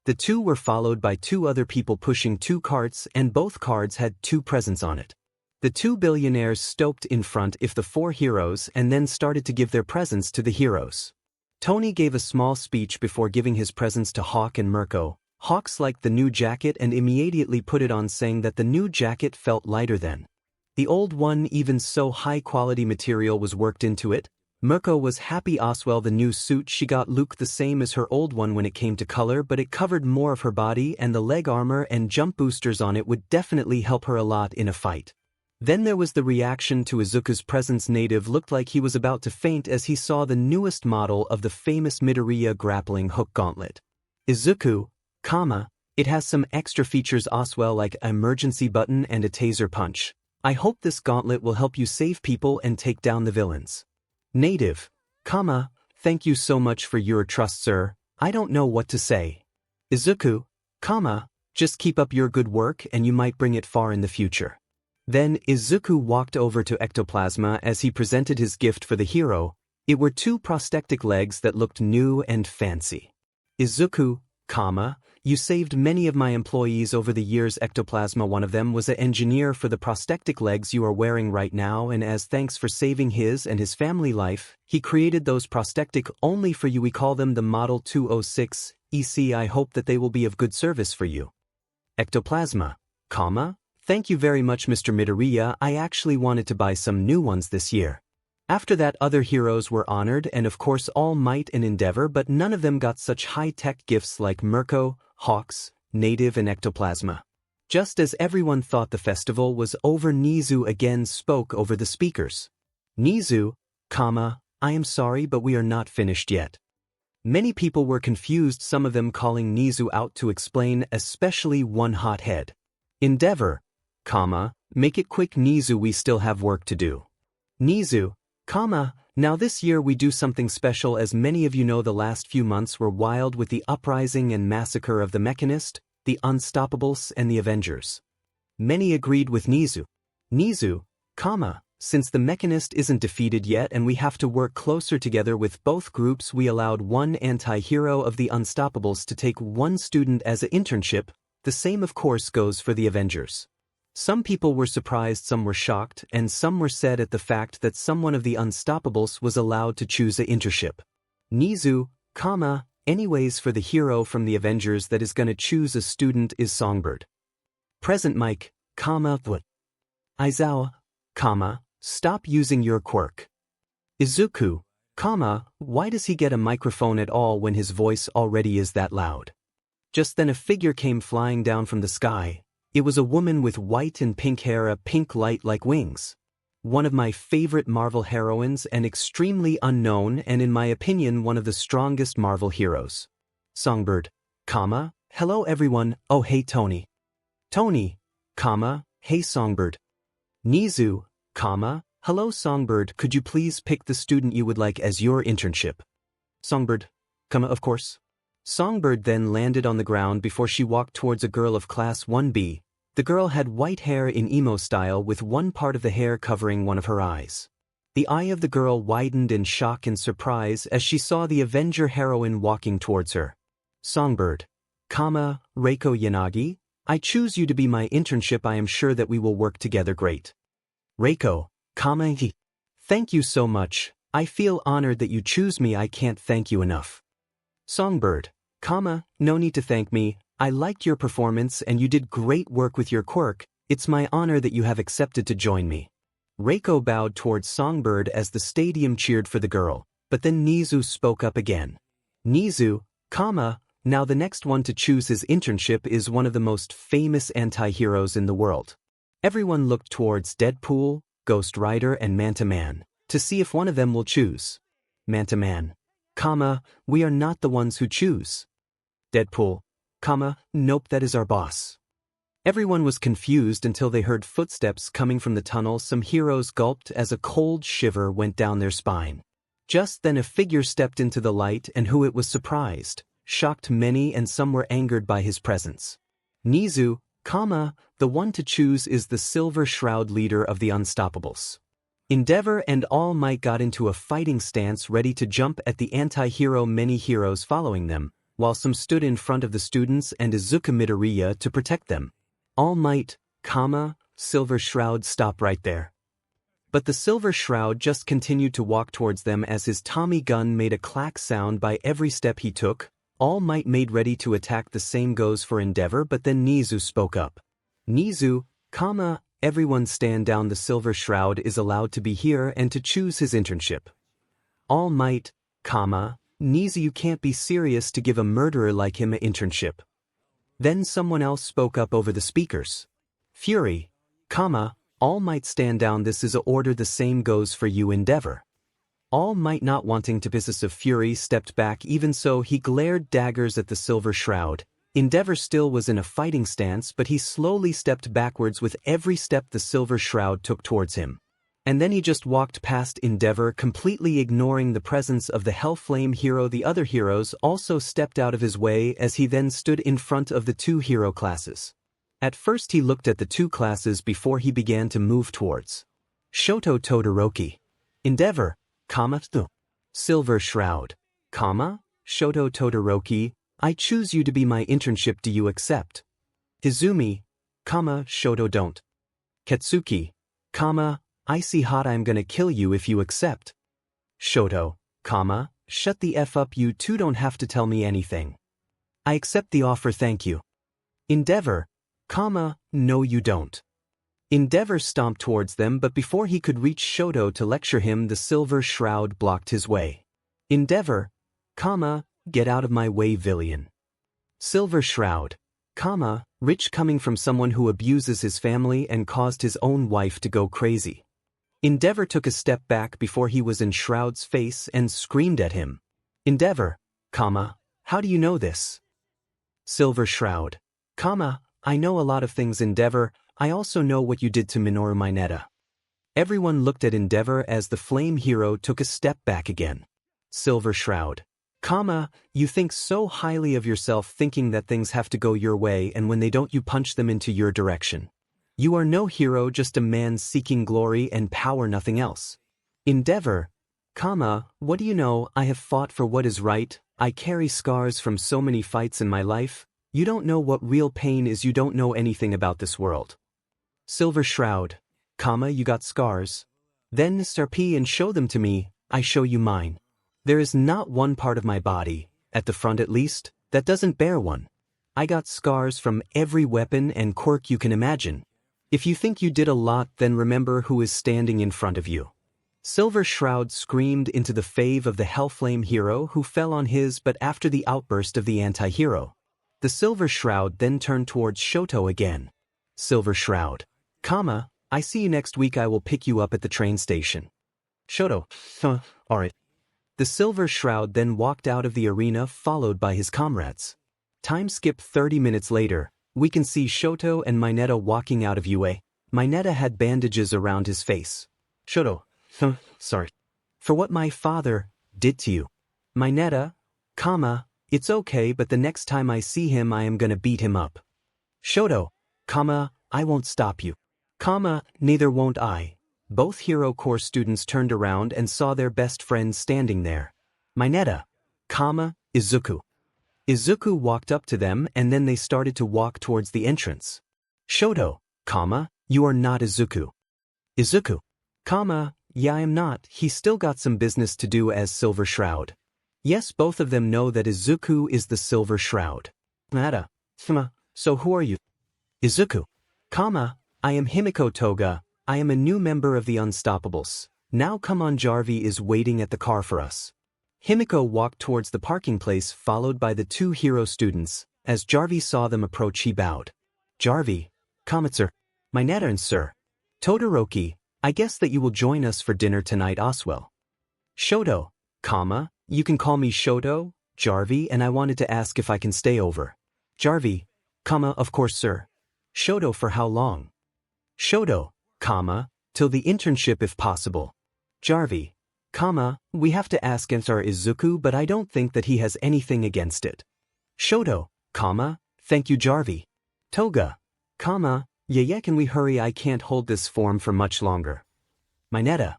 The 2 were followed by 2 other people pushing 2 carts, and both carts had 2 presents on it. The 2 billionaires stopped in front of the 4 heroes and then started to give their presents to the heroes. Tony gave a small speech before giving his presents to Hawk and 𝐴𝐵𝐴. Hawks liked the new jacket and immediately put it on, saying that the new jacket felt lighter than the old one, even so high-quality material was worked into it. 𝐴𝐵𝐴 was happy as well. The new suit she got looked the same as her old one when it came to color, but it covered more of her body, and the leg armor and jump boosters on it would definitely help her a lot in a fight. Then there was the reaction to Izuku's presence. Native looked like he was about to faint as he saw the newest model of the famous Midoriya grappling hook gauntlet. Izuku, it has some extra features as well, like an emergency button and a taser punch. I hope this gauntlet will help you save people and take down the villains. Native, thank you so much for your trust, sir. I don't know what to say. Izuku, just keep up your good work and you might bring it far in the future. Then Izuku walked over to 𝐸𝐻𝐿 as he presented his gift for the hero. It were 2 prosthetic legs that looked new and fancy. Izuku, you saved many of my employees over the years. 𝐸𝐻𝐿, one of them was an engineer for the prosthetic legs you are wearing right now, and as thanks for saving his and his family life, he created those prosthetic only for you. We call them the Model 206 EC. I hope that they will be of good service for you. 𝐸𝐻𝐿, thank you very much, Mr. Midoriya. I actually wanted to buy some new ones this year. After that, other heroes were honored, and of course All Might and Endeavor, but none of them got such high-tech gifts like 𝐴𝐵𝐴, Hawks, Native and 𝐸𝐻𝐿. Just as everyone thought the festival was over, 𝐻𝐿𝐿 again spoke over the speakers. 𝐻𝐿𝐿, I am sorry, but we are not finished yet. Many people were confused, some of them calling 𝐻𝐿𝐿 out to explain, especially one hothead. Endeavor, make it quick 𝐻𝐿𝐿, we still have work to do. 𝐻𝐿𝐿, now this year we do something special. As many of you know, the last few months were wild with the uprising and massacre of the Mechanist, the Unstoppables and the Avengers. Many agreed with 𝐻𝐿𝐿. Since the Mechanist isn't defeated yet and we have to work closer together with both groups, we allowed one anti-hero of the Unstoppables to take one student as an internship. The same of course goes for the Avengers. Some people were surprised, some were shocked, and some were sad at the fact that someone of the Unstoppables was allowed to choose an internship. 𝐻𝐮𝐭𝐡𝐨𝐫, anyways, for the hero from the Avengers that is gonna choose a student is Songbird. Present Mike, what? 𝐒𝐮𝐭𝐡𝐨𝐫, stop using your quirk. Izuku, why does he get a microphone at all when his voice already is that loud? Just then a figure came flying down from the sky. It was a woman with white and pink hair, a pink light like wings. One of my favorite Marvel heroines and extremely unknown and in my opinion one of the strongest Marvel heroes. Songbird, hello everyone, oh hey Tony. Tony, hey Songbird. 𝐻𝐮𝐿, hello Songbird, could you please pick the student you would like as your internship? Songbird, of course. Songbird then landed on the ground before she walked towards a girl of class 1B. The girl had white hair in emo style with one part of the hair covering one of her eyes. The eye of the girl widened in shock and surprise as she saw the Avenger heroine walking towards her. Songbird, Reiko Yanagi, I choose you to be my internship. I am sure that we will work together great. Reiko, thank you so much. I feel honored that you choose me. I can't thank you enough. Songbird, no need to thank me. I liked your performance and you did great work with your quirk. It's my honor that you have accepted to join me. Reiko bowed towards Songbird as the stadium cheered for the girl, but then 𝐻𝐮 spoke up again. 𝐻𝐻𝐿, now the next one to choose his internship is one of the most famous anti-heroes in the world. Everyone looked towards Deadpool, Ghost Rider and Man-to-Man to see if one of them will choose. Man-to-Man, we are not the ones who choose. Deadpool, nope, that is our boss. Everyone was confused until they heard footsteps coming from the tunnel. Some heroes gulped as a cold shiver went down their spine. Just then a figure stepped into the light and who it was surprised, shocked many and some were angered by his presence. 𝐻𝐮, the one to choose is the Silver Shroud leader of the Unstoppables. Endeavor and All Might got into a fighting stance ready to jump at the anti-hero, many heroes following them, while some stood in front of the students and Izuku Midoriya to protect them. All Might, Silver Shroud, stop right there. But the Silver Shroud just continued to walk towards them as his Tommy gun made a clack sound by every step he took. All Might made ready to attack. The same goes for Endeavor, but then 𝐻𝐮 spoke up. 𝐻𝐻𝐿, everyone stand down. The Silver Shroud is allowed to be here and to choose his internship. All Might, 𝐻𝐻𝐿, you can't be serious to give a murderer like him an internship. Then someone else spoke up over the speakers. Fury, All Might stand down. This is an order. The same goes for you, Endeavor. All Might, not wanting to business of Fury, stepped back. Even so, he glared daggers at the Silver Shroud. Endeavor still was in a fighting stance, but he slowly stepped backwards with every step the Silver Shroud took towards him. And then he just walked past Endeavor, completely ignoring the presence of the Hellflame hero. The other heroes also stepped out of his way as he then stood in front of the two hero classes. At first he looked at the two classes before he began to move towards Shoto Todoroki. Endeavor, Silver Shroud, Shoto Todoroki, I choose you to be my internship. Do you accept? Izumi, Shoto don't. Katsuki, I see hot. I'm gonna kill you if you accept. Shoto, shut the F up. You two don't have to tell me anything. I accept the offer, thank you. Endeavor, no you don't. Endeavor stomped towards them, but before he could reach Shoto to lecture him, the Silver Shroud blocked his way. Endeavor, get out of my way, villain. Silver Shroud, rich coming from someone who abuses his family and caused his own wife to go crazy. Endeavor took a step back before he was in Shroud's face and screamed at him. Endeavor, how do you know this? Silver Shroud, I know a lot of things, Endeavor. I also know what you did to Minoru Mineta. Everyone looked at Endeavor as the flame hero took a step back again. Silver Shroud, you think so highly of yourself, thinking that things have to go your way, and when they don't you punch them into your direction. You are no hero, just a man seeking glory and power, nothing else. Endeavor, what do you know? I have fought for what is right, I carry scars from so many fights in my life. You don't know what real pain is, you don't know anything about this world. Silver Shroud, you got scars? Then 𝐴𝐵 and show them to me, I show you mine. There is not one part of my body, at the front at least, that doesn't bear one. I got scars from every weapon and quirk you can imagine. If you think you did a lot, then remember who is standing in front of you. Silver Shroud screamed into the fave of the Hellflame hero who fell on his but after the outburst of the anti-hero. The Silver Shroud then turned towards 𝐀𝐮𝐿 again. Silver Shroud, I see you next week, I will pick you up at the train station. 𝐀𝐮𝐿, alright. The Silver Shroud then walked out of the arena followed by his comrades. Time skip 30 minutes later, we can see 𝐀𝐮𝐿 and Mineta walking out of UA. Mineta had bandages around his face. 𝐀𝐮𝐿, sorry. For what my father did to you. Mineta, it's okay, but the next time I see him I am gonna beat him up. 𝐀𝐮𝐿, I won't stop you. Neither won't I. Both Hero Corps students turned around and saw their best friends standing there. Mineta, Izuku. Izuku walked up to them and then they started to walk towards the entrance. 𝐀𝐮𝐿, you are not Izuku. Izuku, yeah I am not, he still got some business to do as Silver Shroud. Yes, both of them know that Izuku is the Silver Shroud. Mineta, so who are you? Izuku, I am 𝐀𝐮𝐿, I am a new member of the Unstoppables. Now come on, 𝐴𝐵 is waiting at the car for us. 𝐀𝐮𝐿 walked towards the parking place followed by the two hero students. As 𝐴𝐵 saw them approach he bowed. 𝐴𝐵, sir. Mineta and sir. Todoroki, I guess that you will join us for dinner tonight as well. 𝐀𝐮𝐿, you can call me 𝐀𝐮𝐿, 𝐴𝐵, and I wanted to ask if I can stay over. 𝐴𝐵, of course sir. 𝐀𝐮𝐿, for how long? 𝐀𝐮𝐿, till the internship if possible. 𝐴𝐵, we have to ask our Izuku, but I don't think that he has anything against it. 𝐀𝐮𝐿, thank you 𝐴𝐵. Toga, yeah can we hurry, I can't hold this form for much longer. Mineta,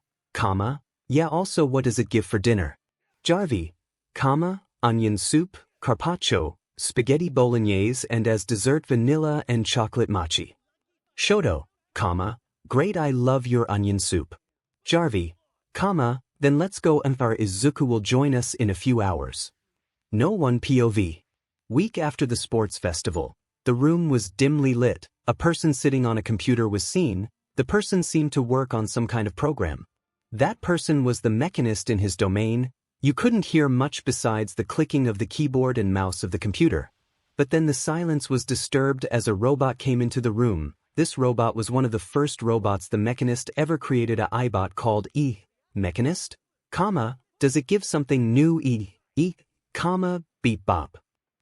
yeah also what does it give for dinner? 𝐴𝐵, onion soup, carpaccio, spaghetti bolognese and as dessert vanilla and chocolate mochi. 𝐀𝐮𝐿, great, I love your onion soup. 𝐴𝐵, then let's go and our Izuku will join us in a few hours. No one POV. Week after the sports festival, the room was dimly lit, a person sitting on a computer was seen, the person seemed to work on some kind of program. That person was the mechanist in his domain, you couldn't hear much besides the clicking of the keyboard and mouse of the computer. But then the silence was disturbed as a robot came into the room. This robot was one of the first robots the mechanist ever created, a iBot called Mechanist? Does it give something new? Beep bop.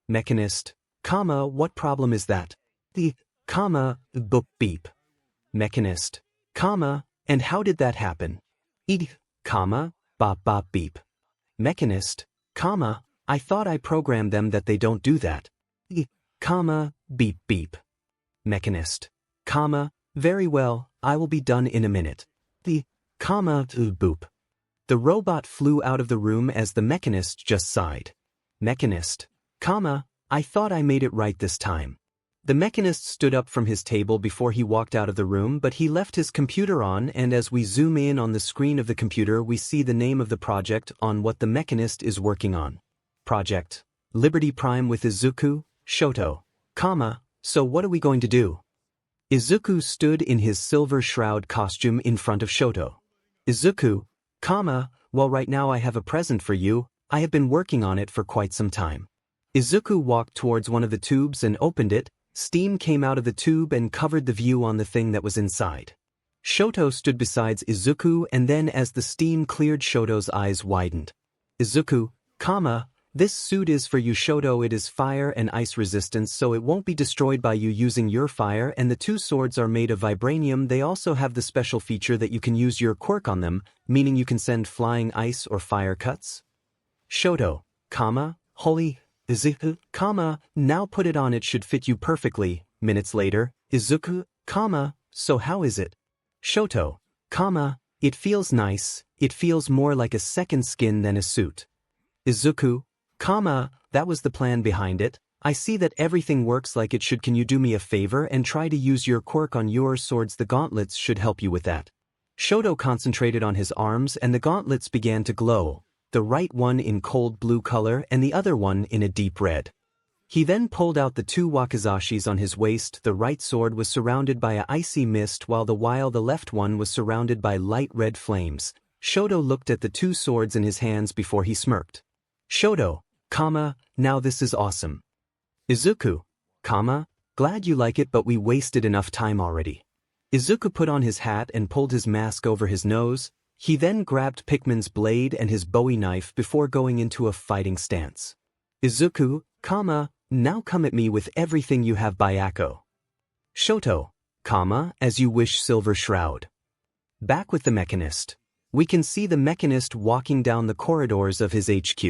Mechanist, what problem is that? Boop beep. Mechanist, and how did that happen? Bop bop beep. Mechanist, I thought I programmed them that they don't do that. Beep beep. Mechanist, very well, I will be done in a minute. Boop. The robot flew out of the room as the mechanist just sighed. Mechanist, I thought I made it right this time. The mechanist stood up from his table before he walked out of the room, but he left his computer on, and as we zoom in on the screen of the computer we see the name of the project on what the mechanist is working on. Project Liberty Prime with Izuku, 𝐀𝐮𝐿, so what are we going to do? Izuku stood in his Silver Shroud costume in front of 𝐀𝐮𝐿. Izuku, well right now I have a present for you, I have been working on it for quite some time. Izuku walked towards one of the tubes and opened it, steam came out of the tube and covered the view on the thing that was inside. 𝐀𝐮𝐿 stood beside Izuku and then as the steam cleared 𝐀𝐮𝐿's eyes widened. Izuku, this suit is for you 𝐀𝐮𝐿, it is fire and ice resistance so it won't be destroyed by you using your fire, and the two swords are made of vibranium. They also have the special feature that you can use your quirk on them, meaning you can send flying ice or fire cuts. 𝐀𝐮𝐿, holy Izuku, now put it on, it should fit you perfectly. Minutes later, Izuku, So how is it? 𝗀𝗘, it feels nice, it feels more like a second skin than a suit. Izuku, that was the plan behind it. I see that everything works like it should. Can you do me a favor and try to use your quirk on your swords? The gauntlets should help you with that. 𝗀𝗘 concentrated on his arms and the gauntlets began to glow, the right one in cold blue color and the other one in a deep red. He then pulled out the two wakizashis on his waist. The right sword was surrounded by an icy mist while the left one was surrounded by light red flames. 𝗀𝗘 looked at the two swords in his hands before he smirked. 𝗀𝗘, now this is awesome. Izuku, glad you like it, but we wasted enough time already. Izuku put on his hat and pulled his mask over his nose. He then grabbed Pikmin's blade and his bowie knife before going into a fighting stance. Izuku, now come at me with everything you have. Byako. 𝗀𝗘, as you wish. Silver Shroud. Back with the Mechanist. We can see the Mechanist walking down the corridors of his HQ.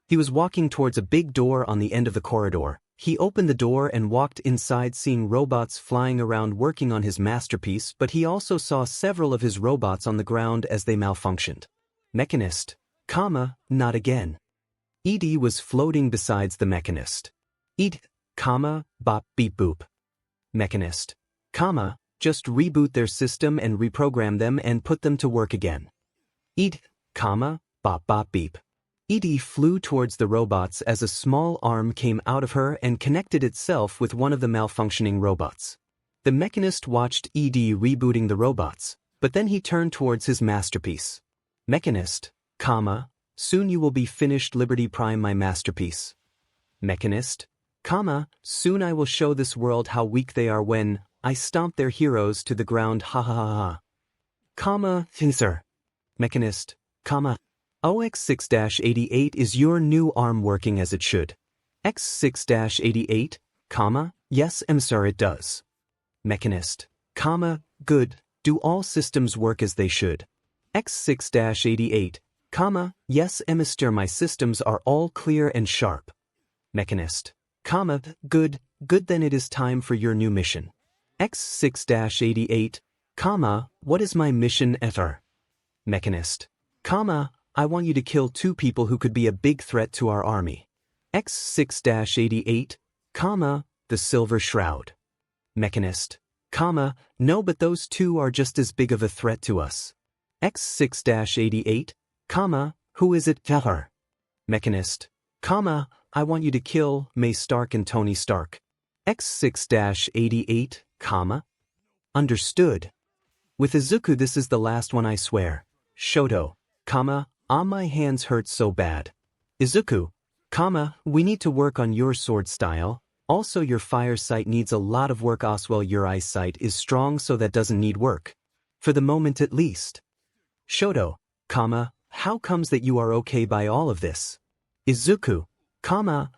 He was walking towards a big door on the end of the corridor. He opened the door and walked inside, seeing robots flying around working on his masterpiece, but he also saw several of his robots on the ground as they malfunctioned. Mechanist, not again. ED was floating besides the Mechanist. ED, bop beep boop. Mechanist, just reboot their system and reprogram them and put them to work again. ED, bop bop beep. ED flew towards the robots as a small arm came out of her and connected itself with one of the malfunctioning robots. The Mechanist watched ED rebooting the robots, but then he turned towards his masterpiece. Mechanist, soon you will be finished. Liberty Prime, my masterpiece. Mechanist, soon I will show this world how weak they are when I stomp their heroes to the ground. Ha ha ha ha. Sir. Mechanist, OX6-88 is your new arm working as it should? X6-88, yes, sir, it does. Mechanist, good, do all systems work as they should? X6-88, yes, Mr. my systems are all clear and sharp. Mechanist, good, then it is time for your new mission. X6-88, what is my mission, Sir? Mechanist, I want you to kill two people who could be a big threat to our army. X6-88, the Silver Shroud. Mechanist, no, but those two are just as big of a threat to us. X6-88, who is it? Her. Mechanist, I want you to kill May Stark and Tony Stark. X6-88, understood. With Izuku, this is the last one, I swear. 𝗀𝗘, my hands hurt so bad. Izuku, we need to work on your sword style. Also your fire sight needs a lot of work. Oswell, your eyesight is strong, so that doesn't need work. For the moment at least. 𝗀𝗘, how comes that you are okay by all of this? Izuku,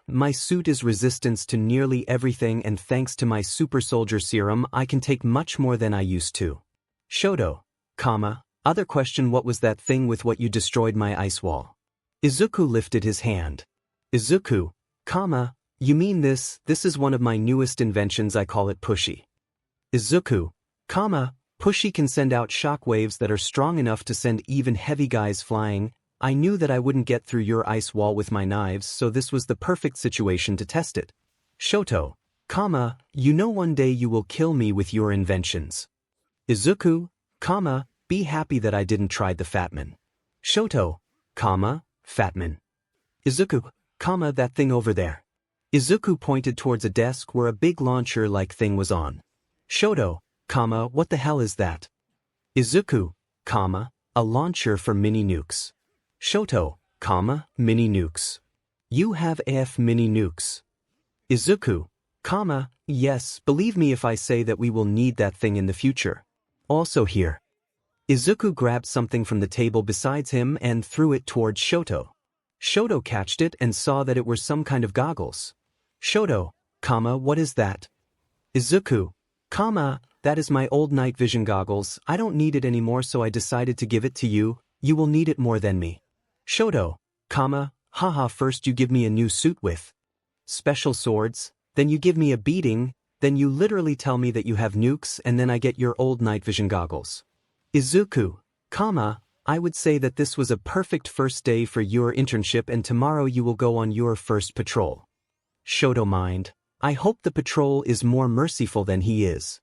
my suit is resistance to nearly everything, and thanks to my super soldier serum I can take much more than I used to. 𝗀𝗘, other question, what was that thing with what you destroyed my ice wall? Izuku lifted his hand. Izuku, you mean this is one of my newest inventions, I call it Pushy. Izuku, Pushy can send out shockwaves that are strong enough to send even heavy guys flying. I knew that I wouldn't get through your ice wall with my knives, so this was the perfect situation to test it. 𝗀𝗘, you know one day you will kill me with your inventions. Izuku, be happy that I didn't try the Fatman. 𝗀𝗘, Fatman. Izuku, that thing over there. Izuku pointed towards a desk where a big launcher-like thing was on. 𝗀𝗘, what the hell is that? Izuku, a launcher for mini nukes. 𝗀𝗘, mini nukes. You have AF mini nukes. Izuku, yes, believe me if I say that we will need that thing in the future. Also here. Izuku grabbed something from the table besides him and threw it towards 𝗀𝗘. 𝗀𝗘 catched it and saw that it were some kind of goggles. 𝗀𝗘, what is that? Izuku, that is my old night vision goggles. I don't need it anymore, so I decided to give it to you. You will need it more than me. 𝗀𝗘, haha, first you give me a new suit with special swords, then you give me a beating, Then you literally tell me that you have nukes and then I get your old night vision goggles. Izuku, I would say that this was a perfect first day for your internship and tomorrow you will go on your first patrol. Shoto mind. I hope the patrol is more merciful than he is.